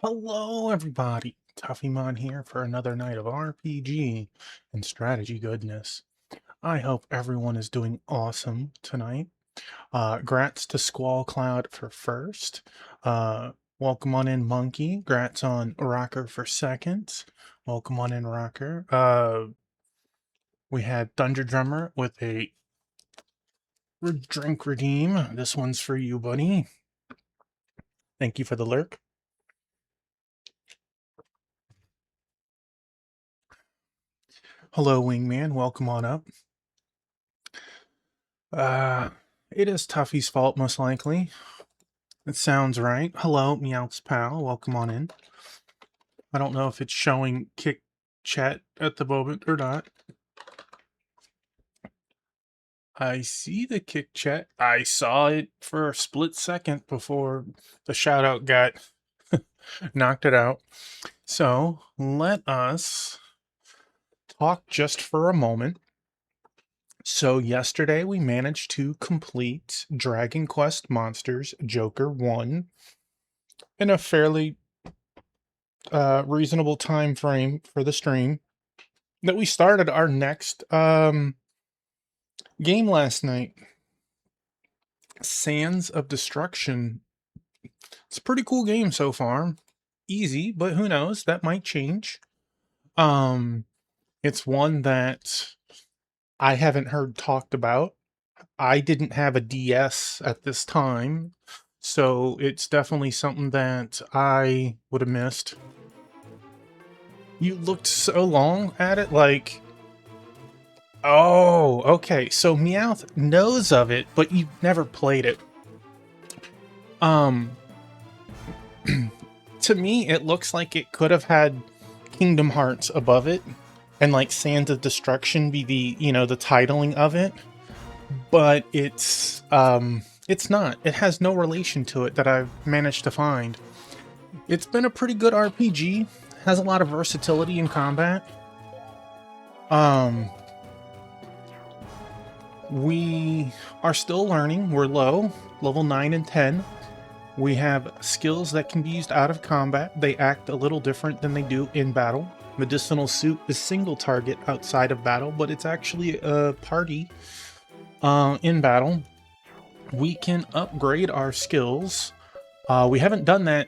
Hello, everybody. Tuffymon here for another night of RPG and strategy goodness. I hope everyone is doing awesome tonight. Grats to Squall Cloud for first. Welcome on in, Monkey. Grats on Rocker for second. Welcome on in, Rocker. We had Thunder Drummer with a drink redeem. This one's for you, buddy. Thank you for the lurk. Hello, Wingman. Welcome on up. It is Tuffy's fault, most likely. It sounds right. Hello, Meowth's pal. Welcome on in. I don't know if it's showing kick chat at the moment or not. I see the kick chat. I saw it for a split second before the shout out got knocked it out. So let us talk just for a moment. So yesterday we managed to complete Dragon Quest Monsters Joker 1 in a fairly reasonable time frame for the stream. That we started our next game last night. Sands of Destruction. It's a pretty cool game so far. Easy, but who knows? That might change. It's one that I haven't heard talked about. I didn't have a DS at this time, so it's definitely something that I would have missed. You looked so long at it like... Oh, okay. So Meowth knows of it, but you've never played it. To me, it looks like it could have had Kingdom Hearts above it, and like Sands of Destruction be the, the titling of it. But it's not. It has no relation to it that I've managed to find. It's been a pretty good RPG. Has a lot of versatility in combat. We are still learning. We're low, level 9 and 10. We have skills that can be used out of combat. They act a little different than they do in battle. Medicinal Soup is single target outside of battle, but it's actually a party in battle. We can upgrade our skills. We haven't done that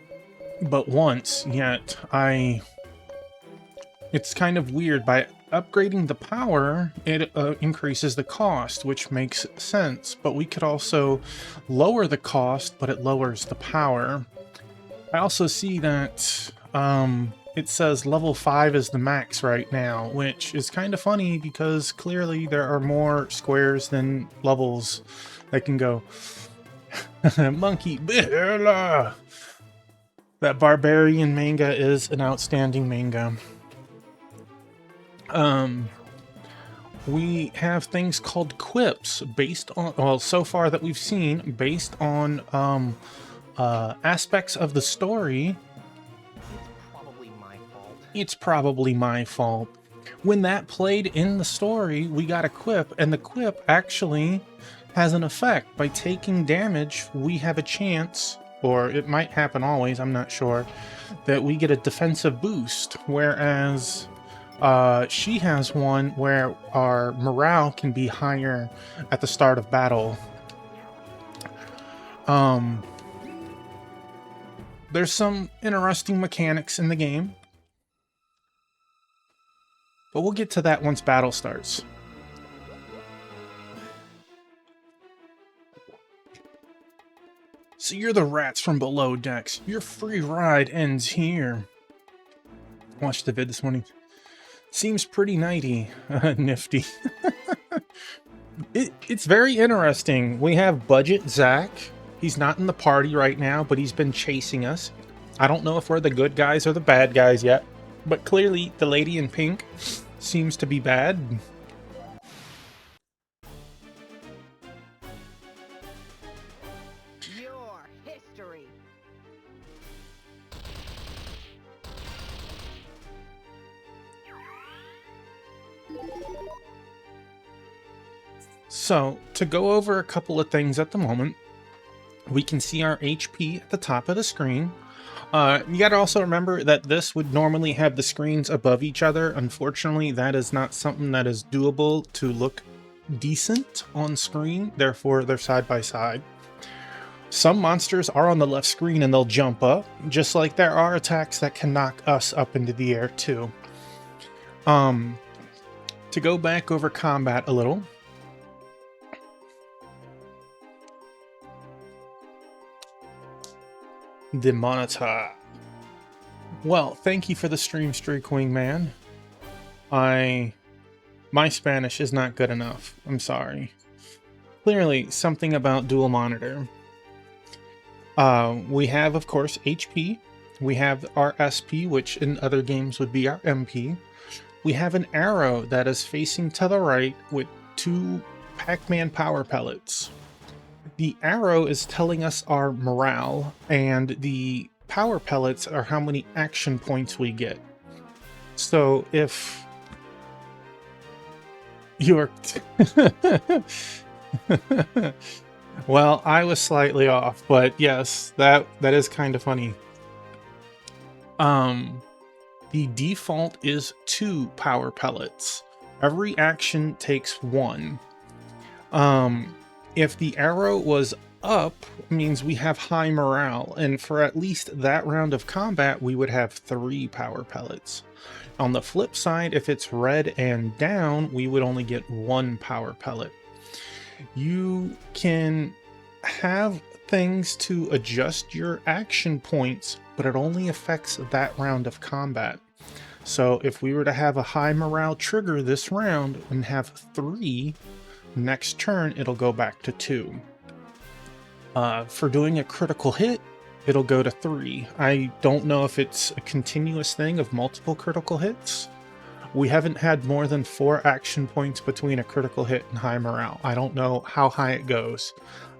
but once yet. It's kind of weird. By upgrading the power, it increases the cost, which makes sense. But we could also lower the cost, but it lowers the power. I also see that it says level 5 is the max right now, which is kind of funny because clearly there are more squares than levels that can go. Monkey Bella! That Barbarian manga is an outstanding manga. We have things called quips based on, well, so far that we've seen, based on aspects of the story. It's probably my fault. When that played in the story, we got a quip, and the quip actually has an effect. By taking damage, we have a chance, or it might happen always, I'm not sure, that we get a defensive boost, whereas she has one where our morale can be higher at the start of battle. There's some interesting mechanics in the game, but we'll get to that once battle starts. So you're the rats from below decks. Your free ride ends here. Watched the vid this morning. Seems pretty nighty. Nifty. It's very interesting. We have Budget Zach. He's not in the party right now, but he's been chasing us. I don't know if we're the good guys or the bad guys yet, but clearly the lady in pink seems to be bad. Your history. So, to go over a couple of things at the moment, We can see our HP at the top of the screen. You got to also remember that this would normally have the screens above each other. Unfortunately, that is not something that is doable to look decent on screen. Therefore, they're side by side. Some monsters are on the left screen and they'll jump up, just like there are attacks that can knock us up into the air too. To go back over combat a little. The Monitor. Well, thank you for the stream, Streakwing Man. My Spanish is not good enough. I'm sorry. Clearly, something about dual monitor. We have, of course, HP. We have our SP, which in other games would be our MP. We have an arrow that is facing to the right with 2 Pac-Man power pellets. The arrow is telling us our morale, and the power pellets are how many action points we get. So if you're... Well, I was slightly off, but yes, that is kind of funny. The default is 2 power pellets. Every action takes 1. If the arrow was up, means we have high morale, and for at least that round of combat, we would have 3 power pellets. On the flip side, if it's red and down, we would only get 1 power pellet. You can have things to adjust your action points, but it only affects that round of combat. So if we were to have a high morale trigger this round and have 3, next turn it'll go back to 2. For doing a critical hit, it'll go to 3. I don't know if it's a continuous thing of multiple critical hits. We haven't had more than 4 action points between a critical hit and high morale. I don't know how high it goes.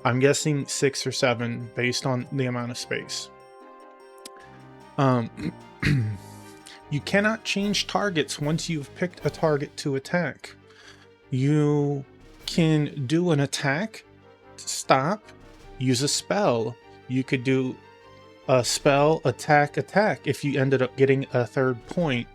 I'm guessing 6 or 7 based on the amount of space. You cannot change targets once you've picked a target to attack. You can do an attack, stop, use a spell. You could do a spell, attack, if you ended up getting a 3rd point.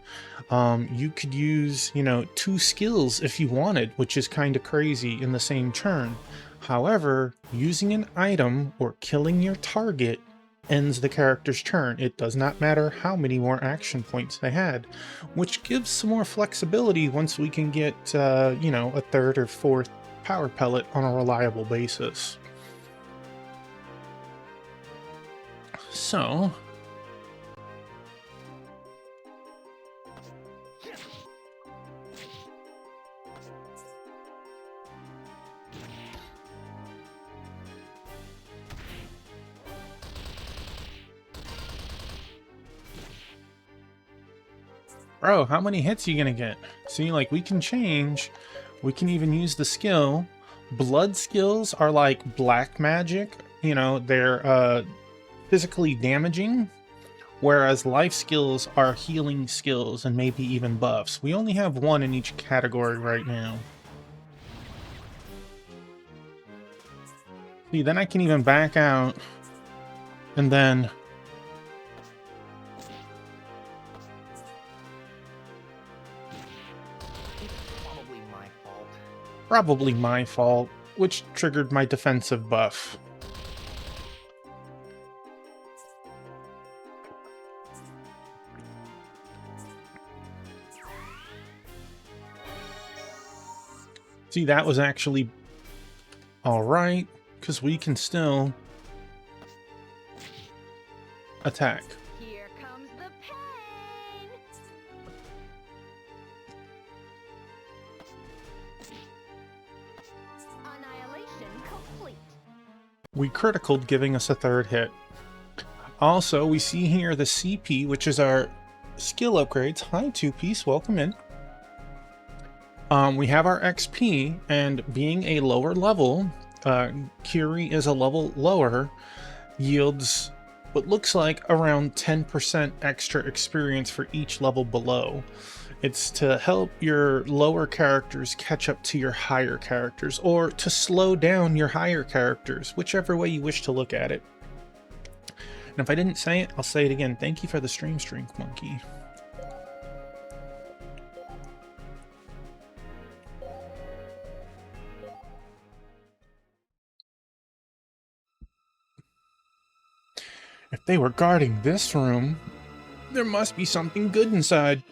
You could use, 2 skills if you wanted, which is kind of crazy in the same turn. However, using an item or killing your target ends the character's turn. It does not matter how many more action points they had, which gives some more flexibility once we can get, a 3rd or 4th power pellet on a reliable basis. So... Bro, how many hits are you gonna get? See, like, we can change. We can even use the skill. Blood skills are like black magic. They're physically damaging. Whereas life skills are healing skills and maybe even buffs. We only have 1 in each category right now. See, then I can even back out. And then... Probably my fault, which triggered my defensive buff. See, that was actually alright, because we can still attack. Here comes the pain. Annihilation complete. We criticaled, giving us a 3rd hit. Also, we see here the CP, which is our skill upgrades. Hi, 2-Piece, welcome in. We have our XP, and being a lower level, Curie is a level lower, yields what looks like around 10% extra experience for each level below. It's to help your lower characters catch up to your higher characters, or to slow down your higher characters, whichever way you wish to look at it. And if I didn't say it, I'll say it again. Thank you for the stream, Strength Monkey. If they were guarding this room, there must be something good inside.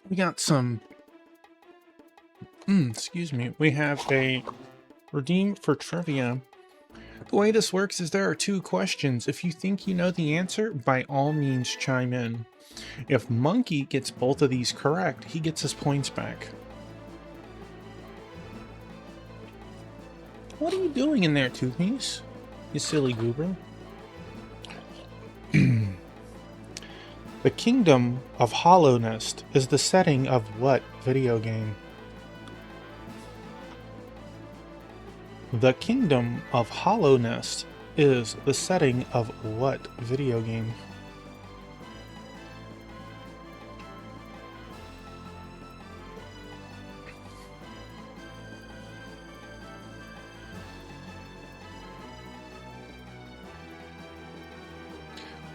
We got some... excuse me. We have a redeem for trivia. The way this works is there are 2 questions. If you think you know the answer, by all means chime in. If Monkey gets both of these correct, he gets his points back. What are you doing in there, Toothies? You silly goober. The Kingdom of Hallownest is the setting of what video game? The Kingdom of Hallownest is the setting of what video game?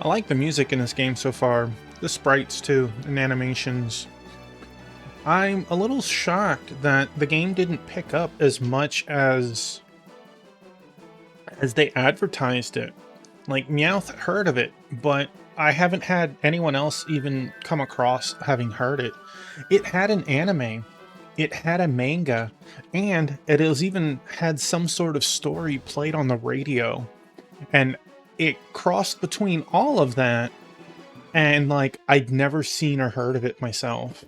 I like the music in this game so far, the sprites too, and animations. I'm a little shocked that the game didn't pick up as much as they advertised it. Like, Meowth heard of it, but I haven't had anyone else even come across having heard it. It had an anime, it had a manga, and it has even had some sort of story played on the radio. And it crossed between all of that, and like, I'd never seen or heard of it myself.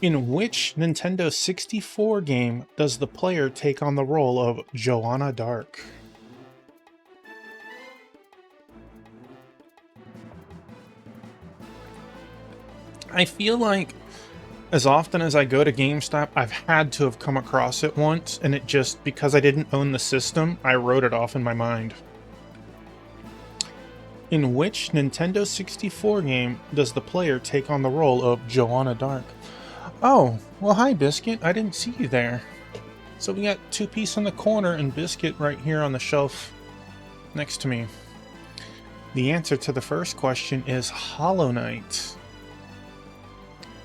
In which Nintendo 64 game does the player take on the role of Joanna Dark? I feel like as often as I go to GameStop, I've had to have come across it once, and it just, because I didn't own the system, I wrote it off in my mind. In which Nintendo 64 game does the player take on the role of Joanna Dark? Oh, well, hi, Biscuit. I didn't see you there. So we got 2 Piece in the corner and Biscuit right here on the shelf next to me. The answer to the first question is Hollow Knight.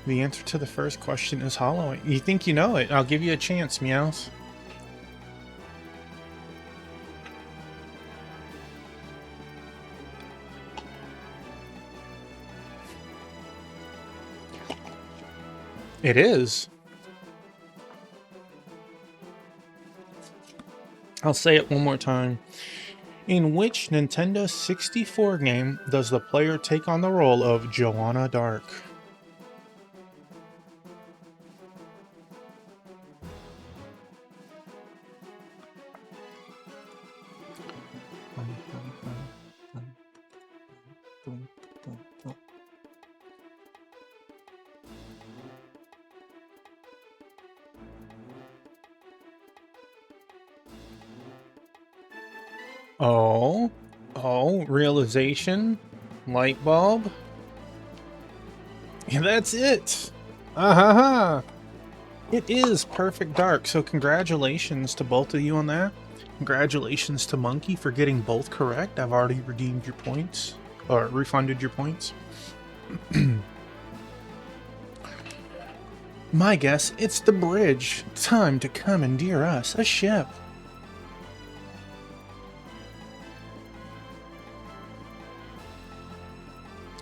The answer to the first question is Hollow Knight. You think you know it? I'll give you a chance, Meowth. It is. I'll say it one more time. In which Nintendo 64 game does the player take on the role of Joanna Dark? Oh, realization, light bulb. Yeah, that's it. Ahaha. It is Perfect Dark, so congratulations to both of you on that. Congratulations to Monkey for getting both correct. I've already redeemed your points, or refunded your points. My guess, it's the bridge. Time to commandeer us a ship.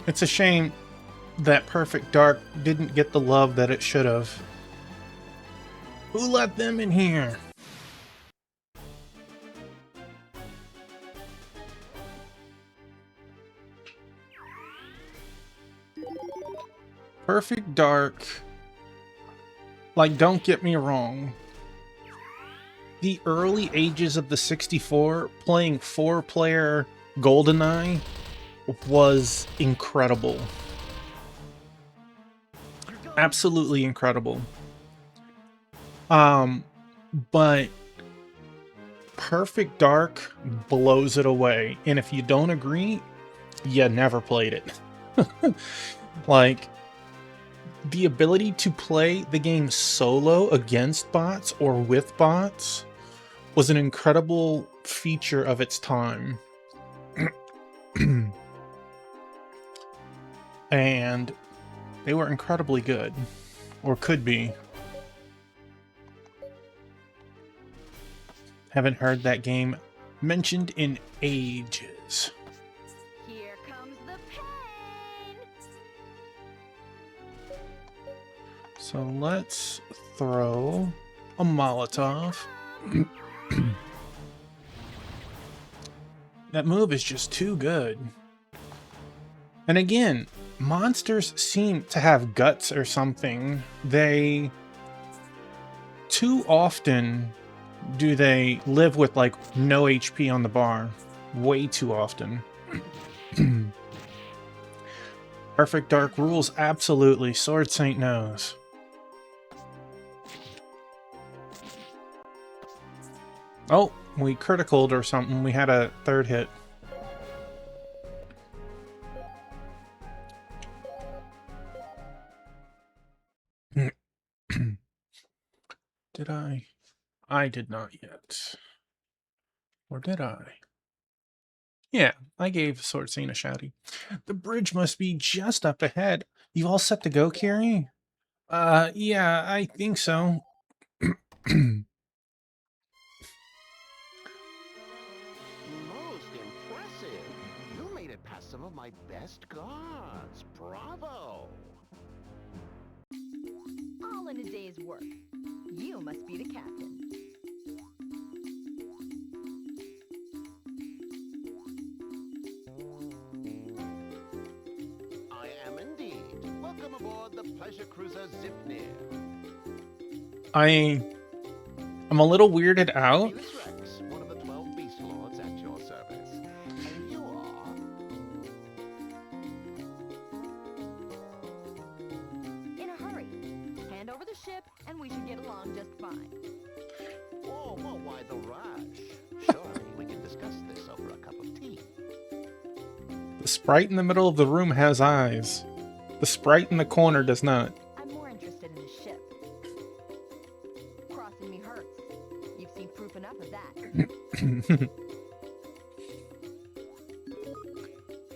It's a shame that Perfect Dark didn't get the love that it should have. Who let them in here? Perfect Dark, like, don't get me wrong. The early ages of the 64, playing 4-player GoldenEye was incredible. Absolutely incredible. But Perfect Dark blows it away. And if you don't agree, you never played it. Like, the ability to play the game solo against bots or with bots was an incredible feature of its time. And they were incredibly good, or could be. Haven't heard that game mentioned in ages. Here comes the pain. So let's throw a Molotov. That move is just too good. And again, monsters seem to have guts or something. They... Too often do they live with, like, no HP on the bar. Way too often. Perfect Dark rules, absolutely. Sword Saint knows. Oh, we criticaled or something. We had a third hit. Did I? I did not yet. Or did I? Yeah, I gave Sword Saint a shouty. The bridge must be just up ahead. You all set to go, Kiri? Yeah, I think so. Most impressive. You made it past some of my best guards. Bravo. All in a day's work. You must be the captain. I am indeed. Welcome aboard the pleasure cruiser Zipnir. I'm a little weirded out. Felix Rex, one of the 12 Beast Lords at your service. And you are... In a hurry. Hand over the ship, and we should get along just fine. Whoa, why the rush? Surely we can discuss this over a cup of tea. The sprite in the middle of the room has eyes. The sprite in the corner does not. I'm more interested in the ship. Crossing me hurts. You've seen proof enough of that.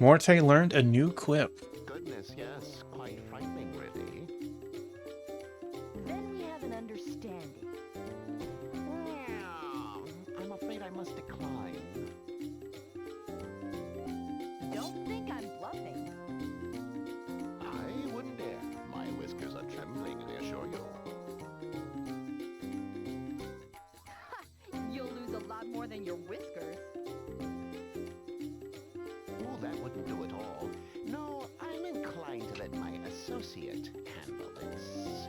Morte learned a new quip. Goodness, yes. Quite frightening, really. Then we have an understanding. I'm afraid I must decline. Don't think I'm bluffing. I wouldn't dare. My whiskers are trembling, I assure you. You'll lose a lot more than your whiskers. Oh, that wouldn't do it all. No, I'm inclined to let my associate handle this.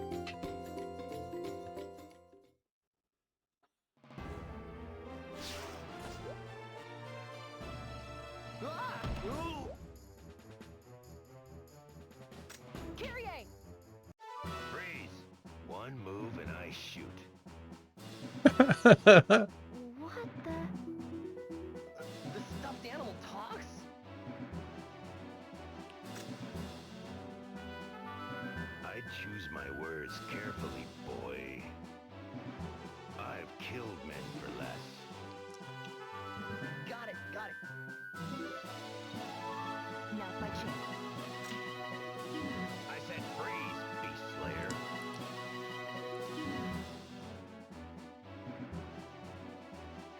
Ah! Ooh! Kyrie! Freeze! One move and I shoot. What the? The stuffed animal talks? I choose my words carefully, boy. I've killed men for less. Got it, got it. Now's my chance. I said freeze, Beast Slayer.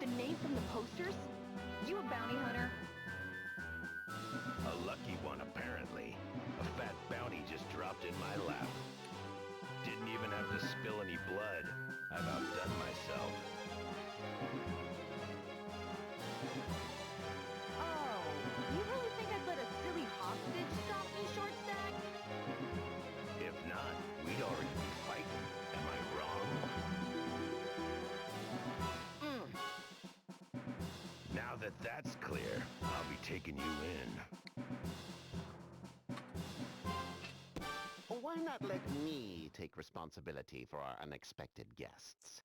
The name from the posters? You a bounty hunter? A lucky one, apparently. A fat bounty just dropped in my lap. Didn't even have to spill any blood. I've outdone myself. Oh, you really think I'd let a silly hostage stop me, Short Stack? If not, we'd already be fighting. Am I wrong? Now that that's clear, I'll be taking you in. Why not let me take responsibility for our unexpected guests?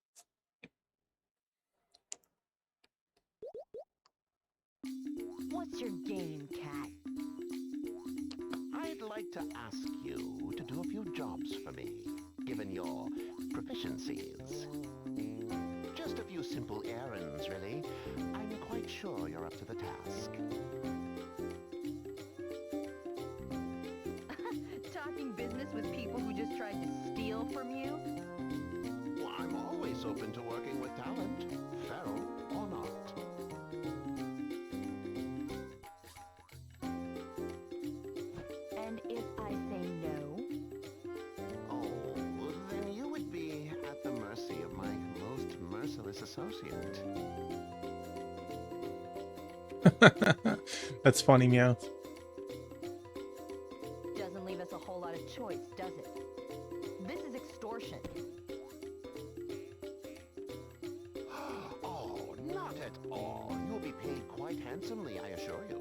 What's your game, cat? I'd like to ask you to do a few jobs for me, given your proficiencies. Just a few simple errands, really. I'm quite sure you're up to the task. Talking business with people who just tried to steal from you? Well, I'm always open to working with talent, feral or not. And if I say no? Oh, then you would be at the mercy of my most merciless associate. That's funny, Meowth. Doesn't leave us a whole lot of choice, does it? This is extortion. Oh, not at all. You'll be paid quite handsomely, I assure you.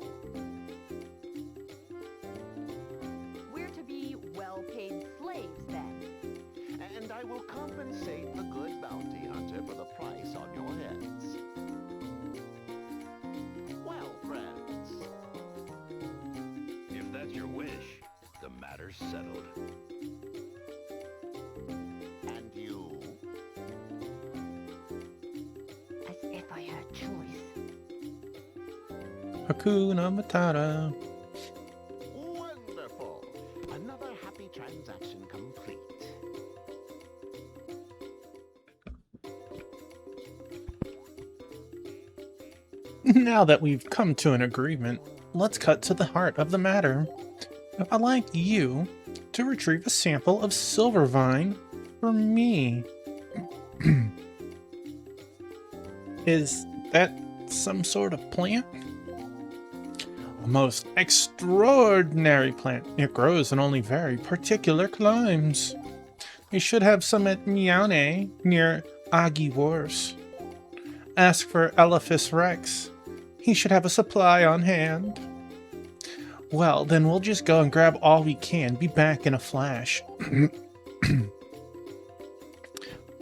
We're to be well-paid slaves, then. And I will compensate the good bounty hunter for the price on your heads. Well, friends. If that's your wish, the matter's settled. And you? As if I had choice. Hakuna Matata. Wonderful. Another happy transaction complete. Now that we've come to an agreement, let's cut to the heart of the matter. I'd like you to retrieve a sample of Silvervine for me. Is that some sort of plant? A most extraordinary plant. It grows in only very particular climes. We should have some at Miaune, near Agi Wars. Ask for Elephas Rex. He should have a supply on hand. Well, then we'll just go and grab all we can. Be back in a flash.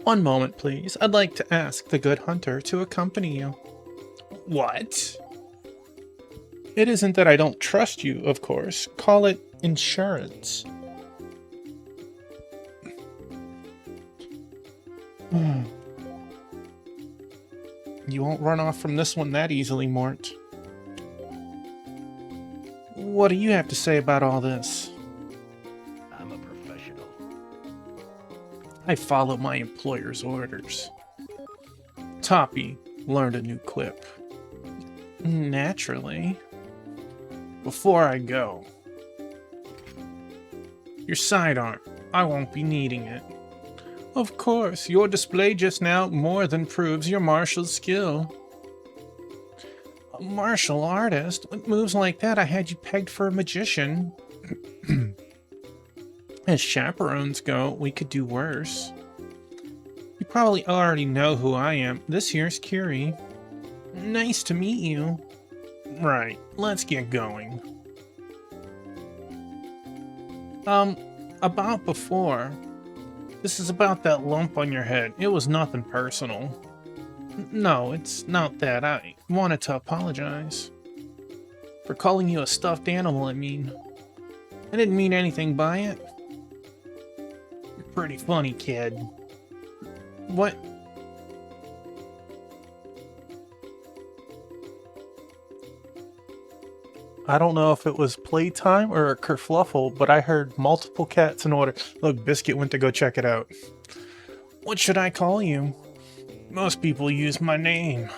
One moment, please. I'd like to ask the good hunter to accompany you. What? It isn't that I don't trust you, of course. Call it insurance. You won't run off from this one that easily, Mort. What do you have to say about all this? I'm a professional. I follow my employer's orders. Toppy learned a new quip. Naturally. Before I go. Your sidearm. I won't be needing it. Of course, your display just now more than proves your martial skill. A martial artist? With moves like that, I had you pegged for a magician. As chaperones go, we could do worse. You probably already know who I am. This here's Curie. Nice to meet you. Right, let's get going. About before. This is about that lump on your head. It was nothing personal. No, it's not that. I wanted to apologize. For calling you a stuffed animal, I mean. I didn't mean anything by it. You're pretty funny, kid. What? I don't know if it was playtime or a kerfluffle, but I heard multiple cats in order. Look, Biscuit went to go check it out. What should I call you? Most people use my name.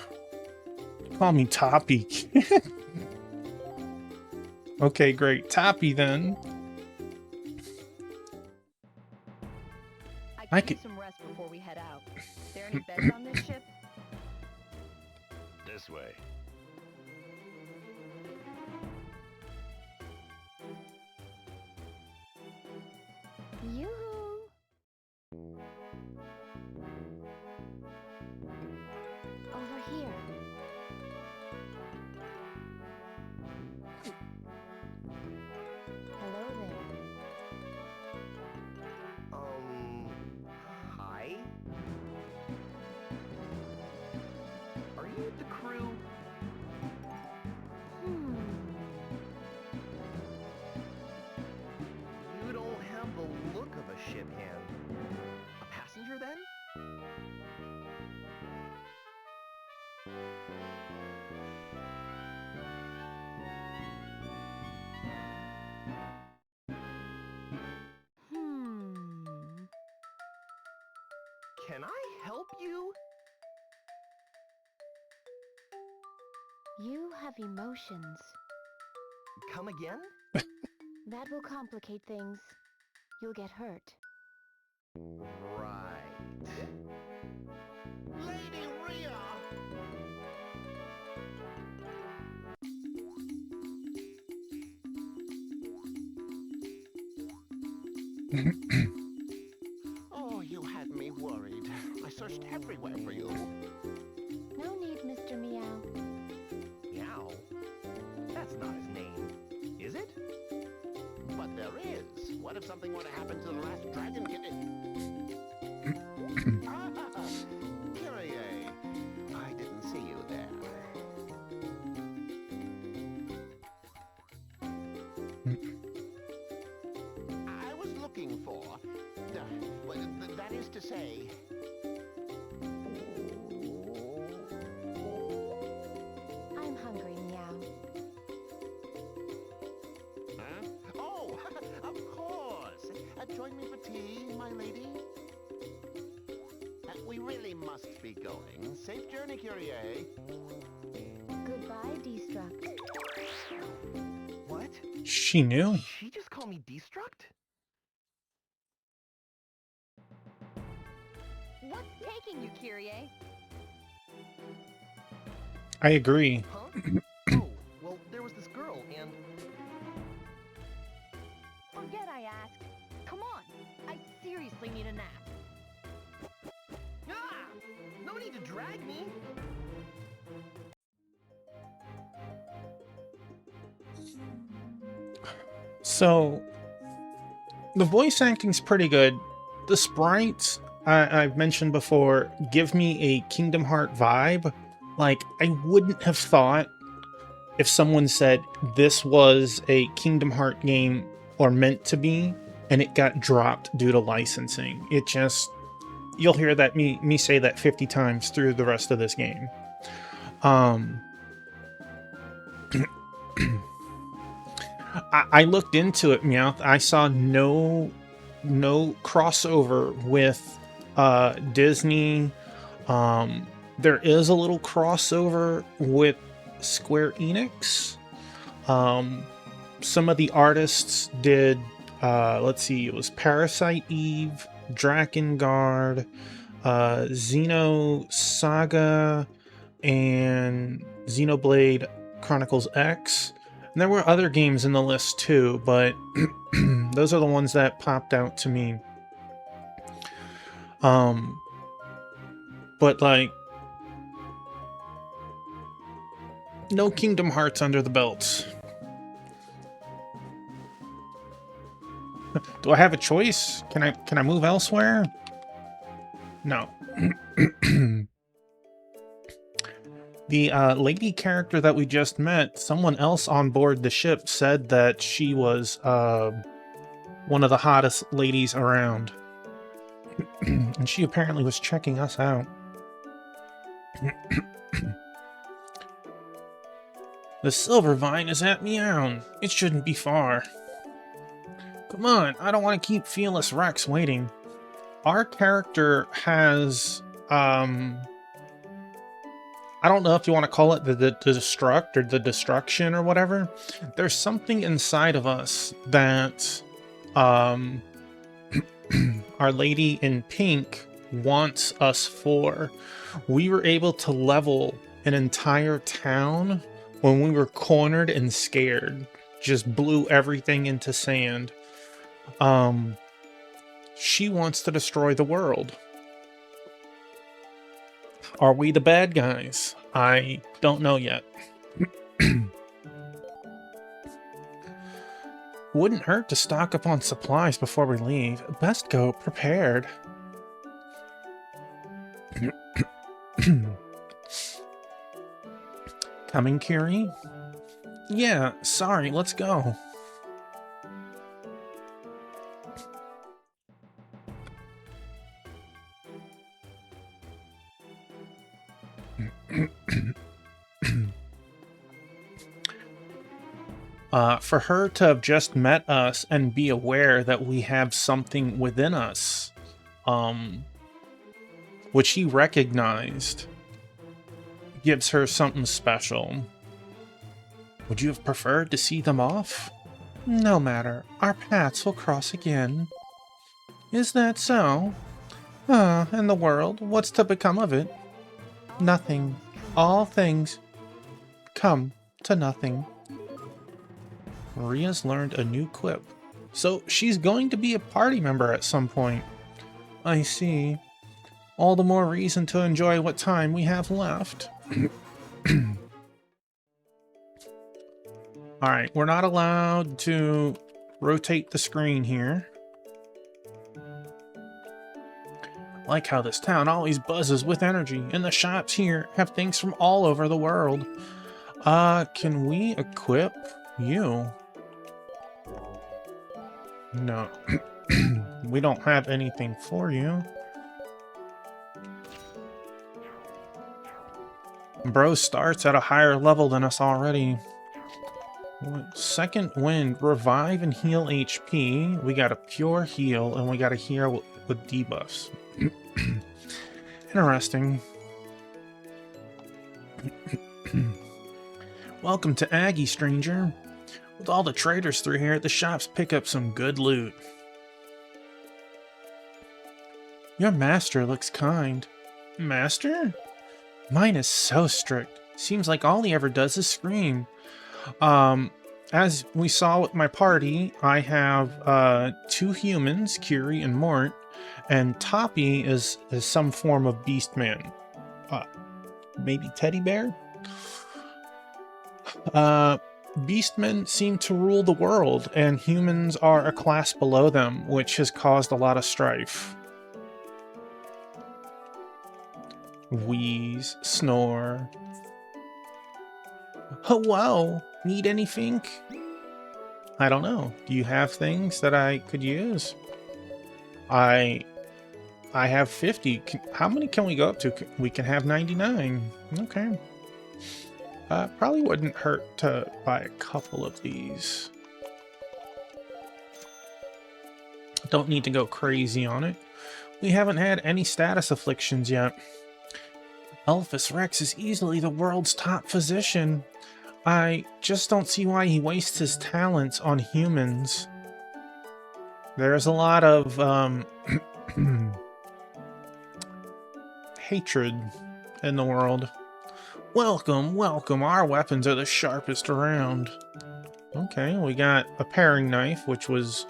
Call me Toppy. Okay, great. Toppy, then. I I could could- use some rest before we head out. There any beds on this ship? This way. Yoo-hoo! Over here. Hello there. Hi? Are you the crew? you? You have emotions. Come again? That will complicate things. You'll get hurt. Right. Lady Rhea! Oh, you had me worried. I searched everywhere for you. No need, Mr. Meow. Meow? That's not his name, is it? But there is. What if something were to happen to the last dragon kitten? Kyrie, I didn't see you there. I was looking for... that is to say... I'm hungry, Meow. Huh? Oh, of course. Join me for tea, my lady. We really must be going. Safe journey, Kyrie. Goodbye, Destruct. What? She knew. She just called me Destruct? What's taking you, Kyrie? I agree. Huh? Oh, well, there was this girl, and... Forget I asked. Come on. I seriously need a nap. Ah! No need to drag me! So, the voice acting's pretty good. The sprites, I've mentioned before, give me a Kingdom Heart vibe. Like, I wouldn't have thought if someone said this was a Kingdom Heart game or meant to be, and it got dropped due to licensing. It just... You'll hear that me say that 50 times through the rest of this game. I looked into it, Meowth. I saw no crossover with Disney. There is a little crossover with Square Enix. Some of the artists did, let's see, it was Parasite Eve, Drakengard, Xenosaga, and Xenoblade Chronicles X. And there were other games in the list too, but those are the ones that popped out to me. But like, no Kingdom Hearts under the belts. Do I have a choice? Can I move elsewhere? No. The lady character that we just met, someone else on board the ship said that she was one of the hottest ladies around. And she apparently was checking us out. The silver vine is at Meow. It shouldn't be far. Come on, I don't want to keep Fearless Rex waiting. Our character has, I don't know if you want to call it the destruct or the destruction or whatever. There's something inside of us that, Our Lady in Pink wants us for. We were able to level an entire town when we were cornered and scared. Just blew everything into sand. She wants to destroy the world. Are we the bad guys? I don't know yet. Wouldn't hurt to stock up on supplies before we leave. Best go prepared. Coming, Kyrie? Yeah, sorry, let's go. For her to have just met us and be aware that we have something within us, which he recognized, gives her something special. Would you have preferred to see them off? No matter, our paths will cross again. Is that so? And the world, what's to become of it? Nothing. All things come to nothing. Maria's learned a new quip. So she's going to be a party member at some point. I see. All the more reason to enjoy what time we have left. Alright, we're not allowed to rotate the screen here. Like how this town always buzzes with energy, and the shops here have things from all over the world. Can we equip you? No. We don't have anything for you. Bro starts at a higher level than us already. Second wind, revive and heal HP. We got a pure heal, and we got a heal with debuffs. Interesting. Welcome to Aggie, stranger. With all the traders through here, the shops pick up some good loot. Your master looks kind. Master? Mine is so strict. Seems like all he ever does is scream. As we saw with my party, I have 2 humans, Curie and Mort, and Toppy is some form of beastman. Maybe teddy bear? Beastmen seem to rule the world, and humans are a class below them, which has caused a lot of strife. Wheeze, snore. Oh wow, need anything? I don't know. Do you have things that I could use? I have 50. How many can we go up to? We can have 99. Okay. Probably wouldn't hurt to buy a couple of these. Don't need to go crazy on it. We haven't had any status afflictions yet. Elphus Rex is easily the world's top physician. I just don't see why he wastes his talents on humans. There's a lot of hatred in the world. Welcome, welcome. Our weapons are the sharpest around. Okay, we got a paring knife, which was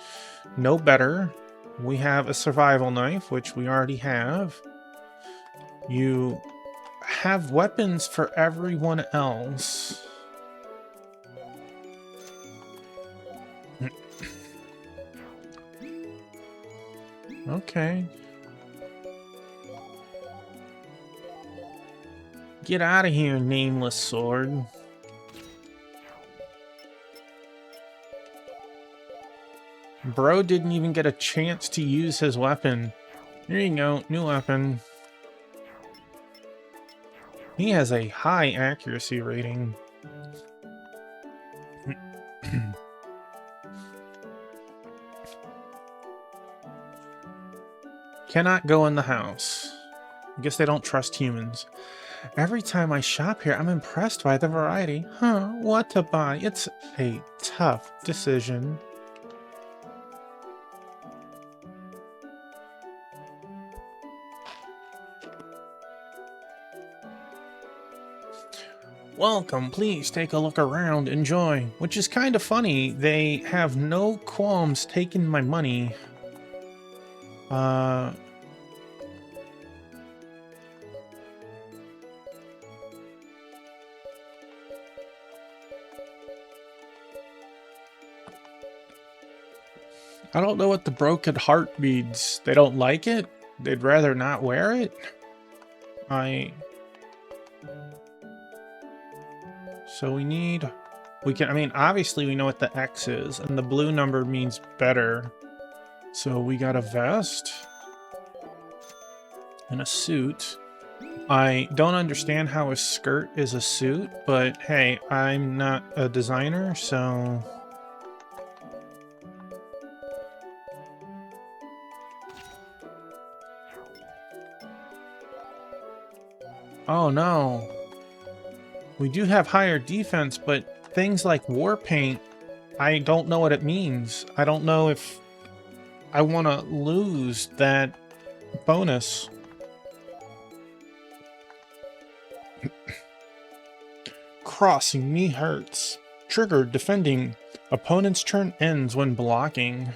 no better. We have a survival knife, which we already have. You have weapons for everyone else. Okay. Get out of here, nameless sword. Bro didn't even get a chance to use his weapon. Here you go, new weapon. He has a high accuracy rating. Cannot go in the house. I guess they don't trust humans. Every time I shop here, I'm impressed by the variety. What to buy? It's a tough decision. Welcome, please take a look around, enjoy. Which is kind of funny, they have no qualms taking my money. I don't know what the broken heart means. They don't like it? They'd rather not wear it? So we can, I mean, obviously we know what the X is, and the blue number means better. So we got a vest and a suit. I don't understand how a skirt is a suit, but hey, I'm not a designer, so... Oh no. We do have higher defense, but things like war paint, I don't know what it means. I don't know if I want to lose that bonus. Crossing me hurts. Trigger defending. Opponent's turn ends when blocking.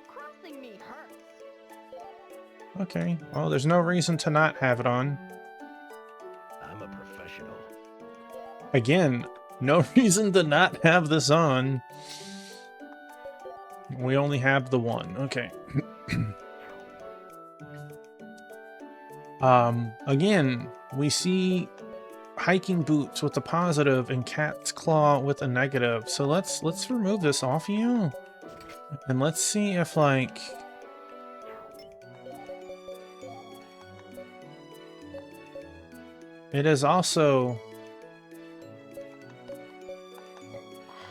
Crossing me hurts. Okay, well, there's no reason to not have it on. I'm a professional. Again, no reason to not have this on. We only have the one. Okay. Again, we see hiking boots with a positive and cat's claw with a negative. So let's remove this off you. And let's see if like it is also,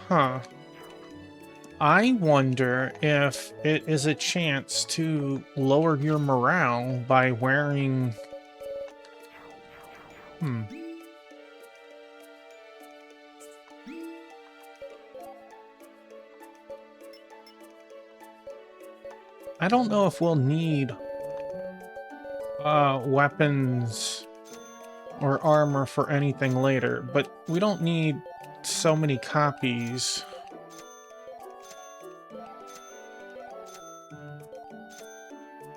huh. I wonder if it is a chance to lower your morale by wearing... I don't know if we'll need weapons or armor for anything later, but we don't need so many copies.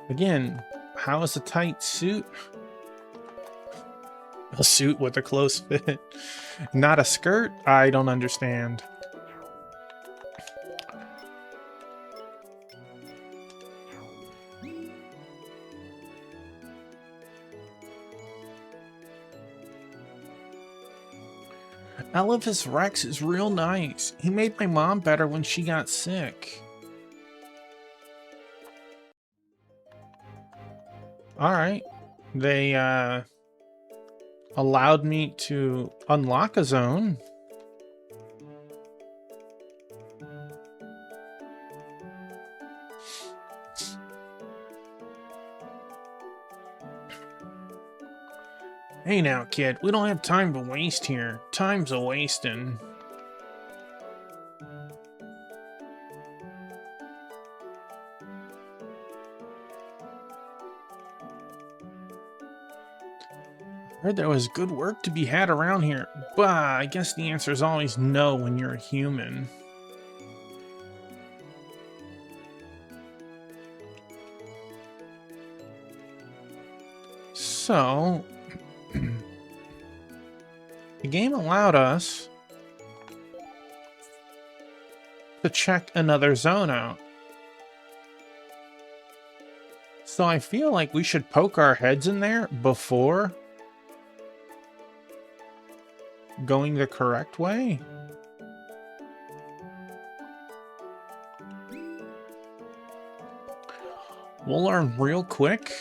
Again, how is a tight suit? A suit with a close fit. Not a skirt? I don't understand. Elephas Rex is real nice. He made my mom better when she got sick. Alright. They, allowed me to unlock a zone. Hey now, kid, we don't have time to waste here. Time's a wasting. Heard there was good work to be had around here. Bah, I guess the answer is always no when you're a human. So, the game allowed us to check another zone out. So I feel like we should poke our heads in there before going the correct way. We'll learn real quick.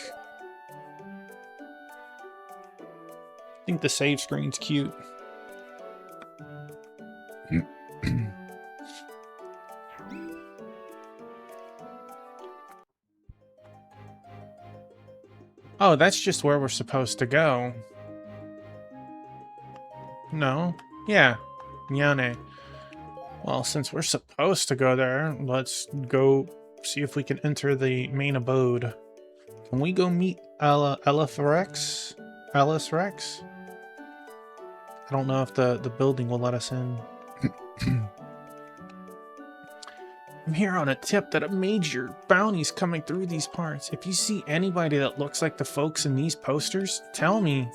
I think the save screen's cute. Oh, that's just where we're supposed to go. No? Yeah. Nyane. Well, since we're supposed to go there, let's go see if we can enter the main abode. Can we go meet Ellis Rex? Ellis Rex? I don't know if the building will let us in. I'm here on a tip that a major bounty's coming through these parts. If you see anybody that looks like the folks in these posters, tell me.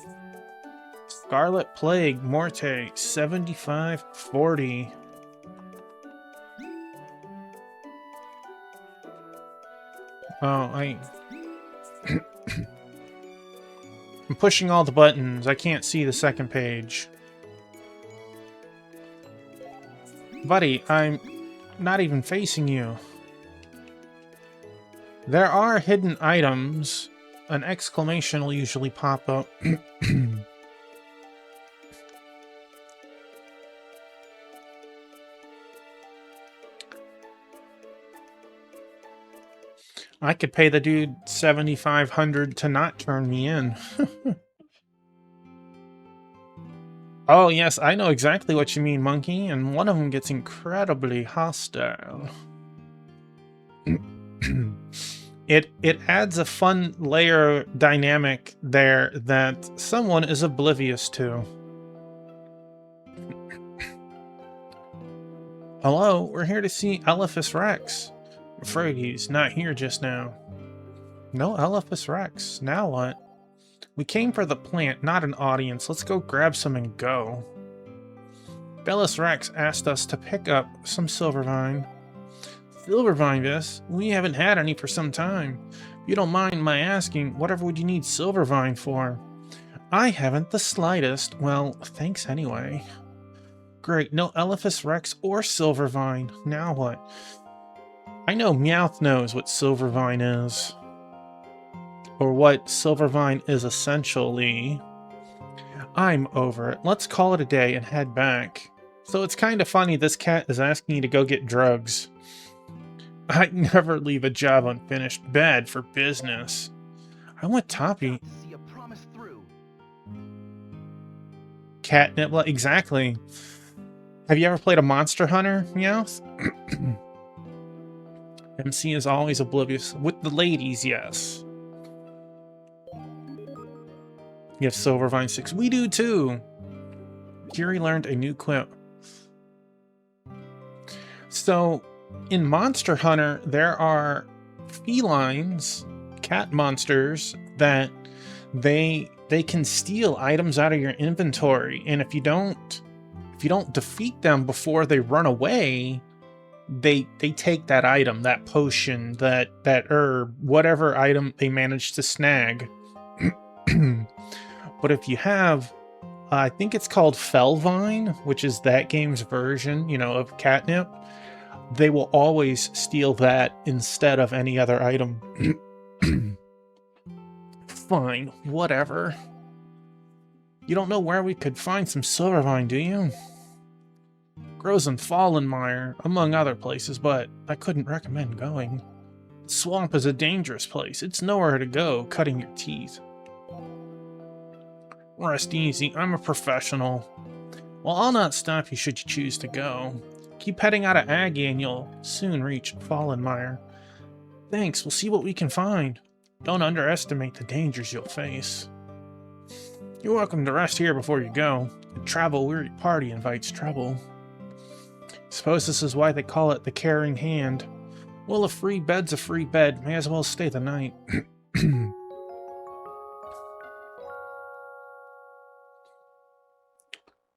Scarlet Plague, Morte, 7540. Oh, I'm pushing all the buttons. I can't see the second page. Buddy, I'm not even facing you. There are hidden items. An exclamation will usually pop up. I could pay the dude 7,500 to not turn me in. Oh, yes, I know exactly what you mean, Monkey, and one of them gets incredibly hostile. It adds a fun layer dynamic there that someone is oblivious to. Hello, we're here to see Elephas Rex. I'm afraid he's not here just now. No Elephas Rex. Now what? We came for the plant, not an audience. Let's go grab some and go. Bellis Rex asked us to pick up some Silvervine. Silvervine, yes? We haven't had any for some time. If you don't mind my asking, whatever would you need Silvervine for? I haven't the slightest. Well, thanks anyway. Great, no Elephas Rex or Silvervine. Now what? I know Meowth knows what Silvervine is. Or what Silvervine is essentially. I'm over it. Let's call it a day and head back. So it's kind of funny this cat is asking you to go get drugs. I never leave a job unfinished. Bad for business. I want Toppy. See a promise through. Catnip, exactly. Have you ever played a Monster Hunter, Meowth? MC is always oblivious. With the ladies, yes. You have Silvervine 6. We do too! Curie learned a new quip. So, in Monster Hunter, there are felines, cat monsters, that they can steal items out of your inventory, and if you don't defeat them before they run away, they take that item, that potion, that herb, whatever item they manage to snag. But if you have, I think it's called Fellvine, which is that game's version, of catnip, they will always steal that instead of any other item. Fine, whatever. You don't know where we could find some Silvervine, do you? Grows in Fallenmire, among other places, but I couldn't recommend going. The swamp is a dangerous place. It's nowhere to go, cutting your teeth. Rest easy, I'm a professional. Well, I'll not stop you should you choose to go. Keep heading out of Aggie and you'll soon reach Fallenmire. Thanks, we'll see what we can find. Don't underestimate the dangers you'll face. You're welcome to rest here before you go. A travel-weary party invites trouble. Suppose this is why they call it the caring hand. Well, a free bed's a free bed. May as well stay the night.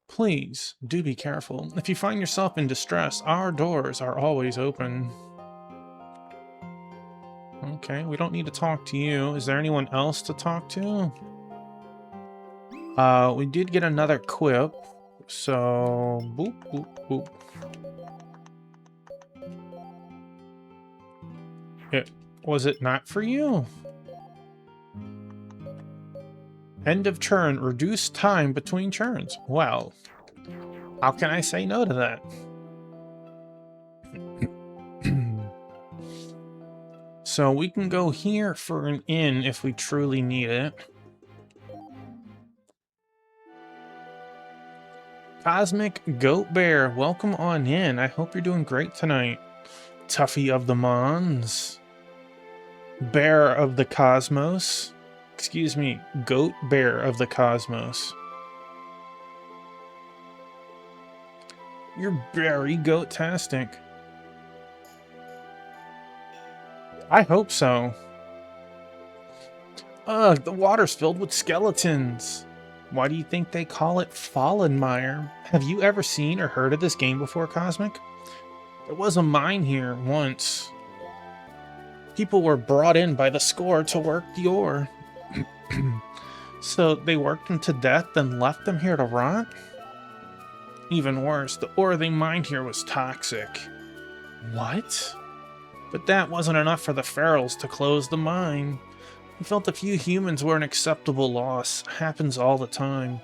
Please, do be careful. If you find yourself in distress, our doors are always open. Okay, we don't need to talk to you. Is there anyone else to talk to? We did get another quip. So, boop, boop, boop. Was it not for you? End of turn. Reduce time between turns. Well, how can I say no to that? So we can go here for an inn if we truly need it. Cosmic Goat Bear, welcome on in. I hope you're doing great tonight. Tuffy of the Mons. Bear of the Cosmos. Excuse me, Goat Bear of the Cosmos. You're very goat-tastic. I hope so. Ugh, the water's filled with skeletons. Why do you think they call it Fallenmire? Have you ever seen or heard of this game before, Cosmic? There was a mine here once. People were brought in by the score to work the ore. So they worked them to death, then left them here to rot? Even worse, the ore they mined here was toxic. What? But that wasn't enough for the Ferals to close the mine. We felt a few humans were an acceptable loss. Happens all the time.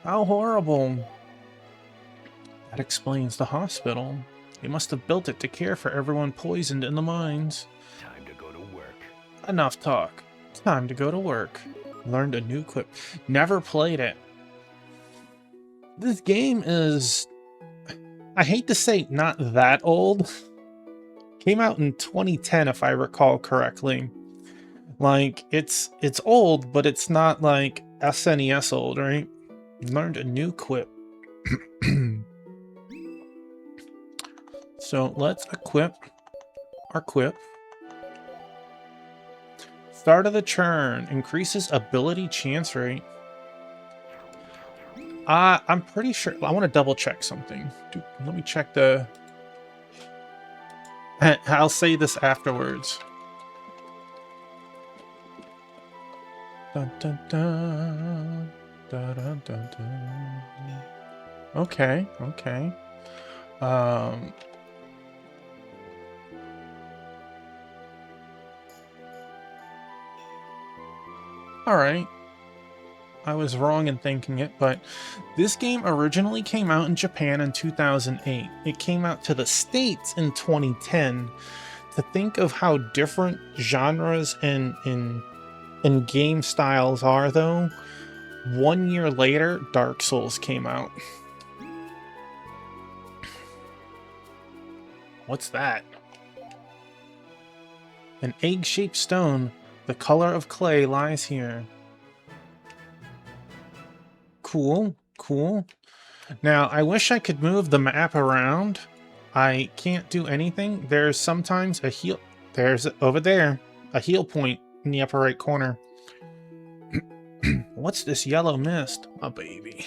How horrible. That explains the hospital. They must have built it to care for everyone poisoned in the mines. Time to go Enough talk. Time to go to work. Learned a new quip. Never played it. This game is, I hate to say, not that old. Came out in 2010, if I recall correctly. Like, it's old, but it's not like SNES old, right? Learned a new quip. So let's equip our quip. Start of the turn increases ability chance rate. I'm pretty sure. I want to double check something. Let me check the. I'll say this afterwards. Dun, dun, dun, dun, dun, dun, dun. Okay, okay. All right. I was wrong in thinking it, but this game originally came out in Japan in 2008. It came out to the States in 2010. To think of how different genres and game styles are, though, 1 year later, Dark Souls came out. What's that? An egg-shaped stone. The color of clay lies here. Cool, cool. Now, I wish I could move the map around. I can't do anything. There's sometimes a heal. There's, over there, a heal point in the upper right corner. What's this yellow mist? Oh, baby.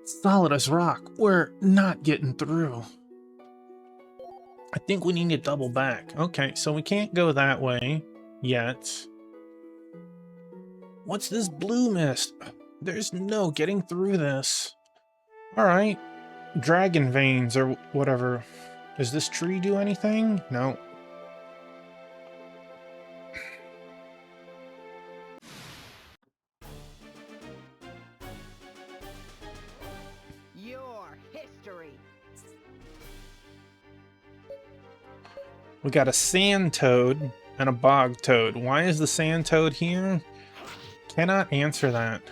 Solid as rock. We're not getting through. I think we need to double back. Okay, so we can't go that way yet. What's this blue mist? There's no getting through this. Alright. Dragon veins or whatever. Does this tree do anything? No. Your history. We got a sand toad and a bog toad. Why is the sand toad here? Cannot answer that.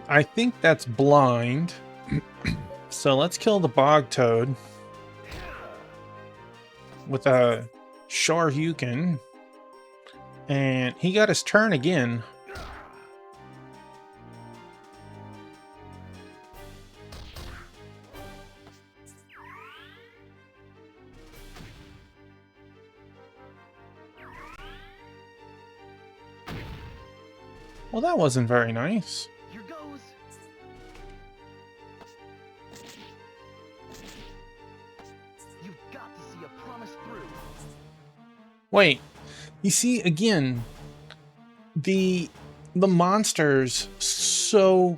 I think that's blind. So let's kill the bog toad with a Shoryuken. And he got his turn again. Well, that wasn't very nice. Here goes. You've got to see a promise through. Wait, you see, again, the monsters so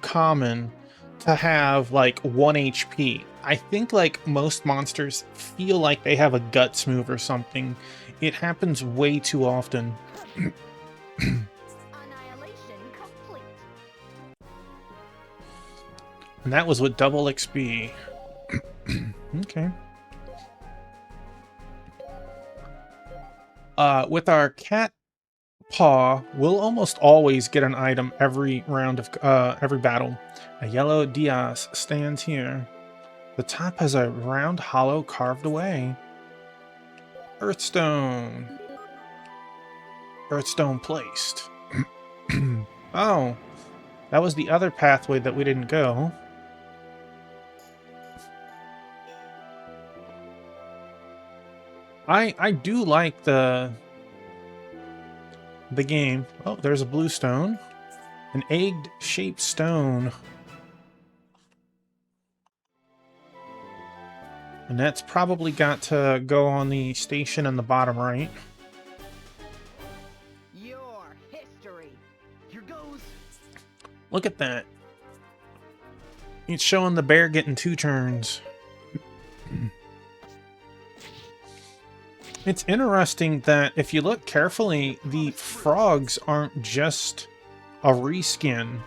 common to have like 1 HP. I think like most monsters feel like they have a guts move or something. It happens way too often. Annihilation complete. And that was with double XP. Okay. With our cat paw, we'll almost always get an item every round of every battle. A yellow Diaz stands here. The top has a round hollow carved away. Earthstone. Earthstone placed. Oh, that was the other pathway that we didn't go. I do like the game. Oh, there's a blue stone. An egg-shaped stone. And that's probably got to go on the station in the bottom right. Your history. Here goes. Look at that. It's showing the bear getting 2 turns. It's interesting that if you look carefully, the frogs aren't just a reskin.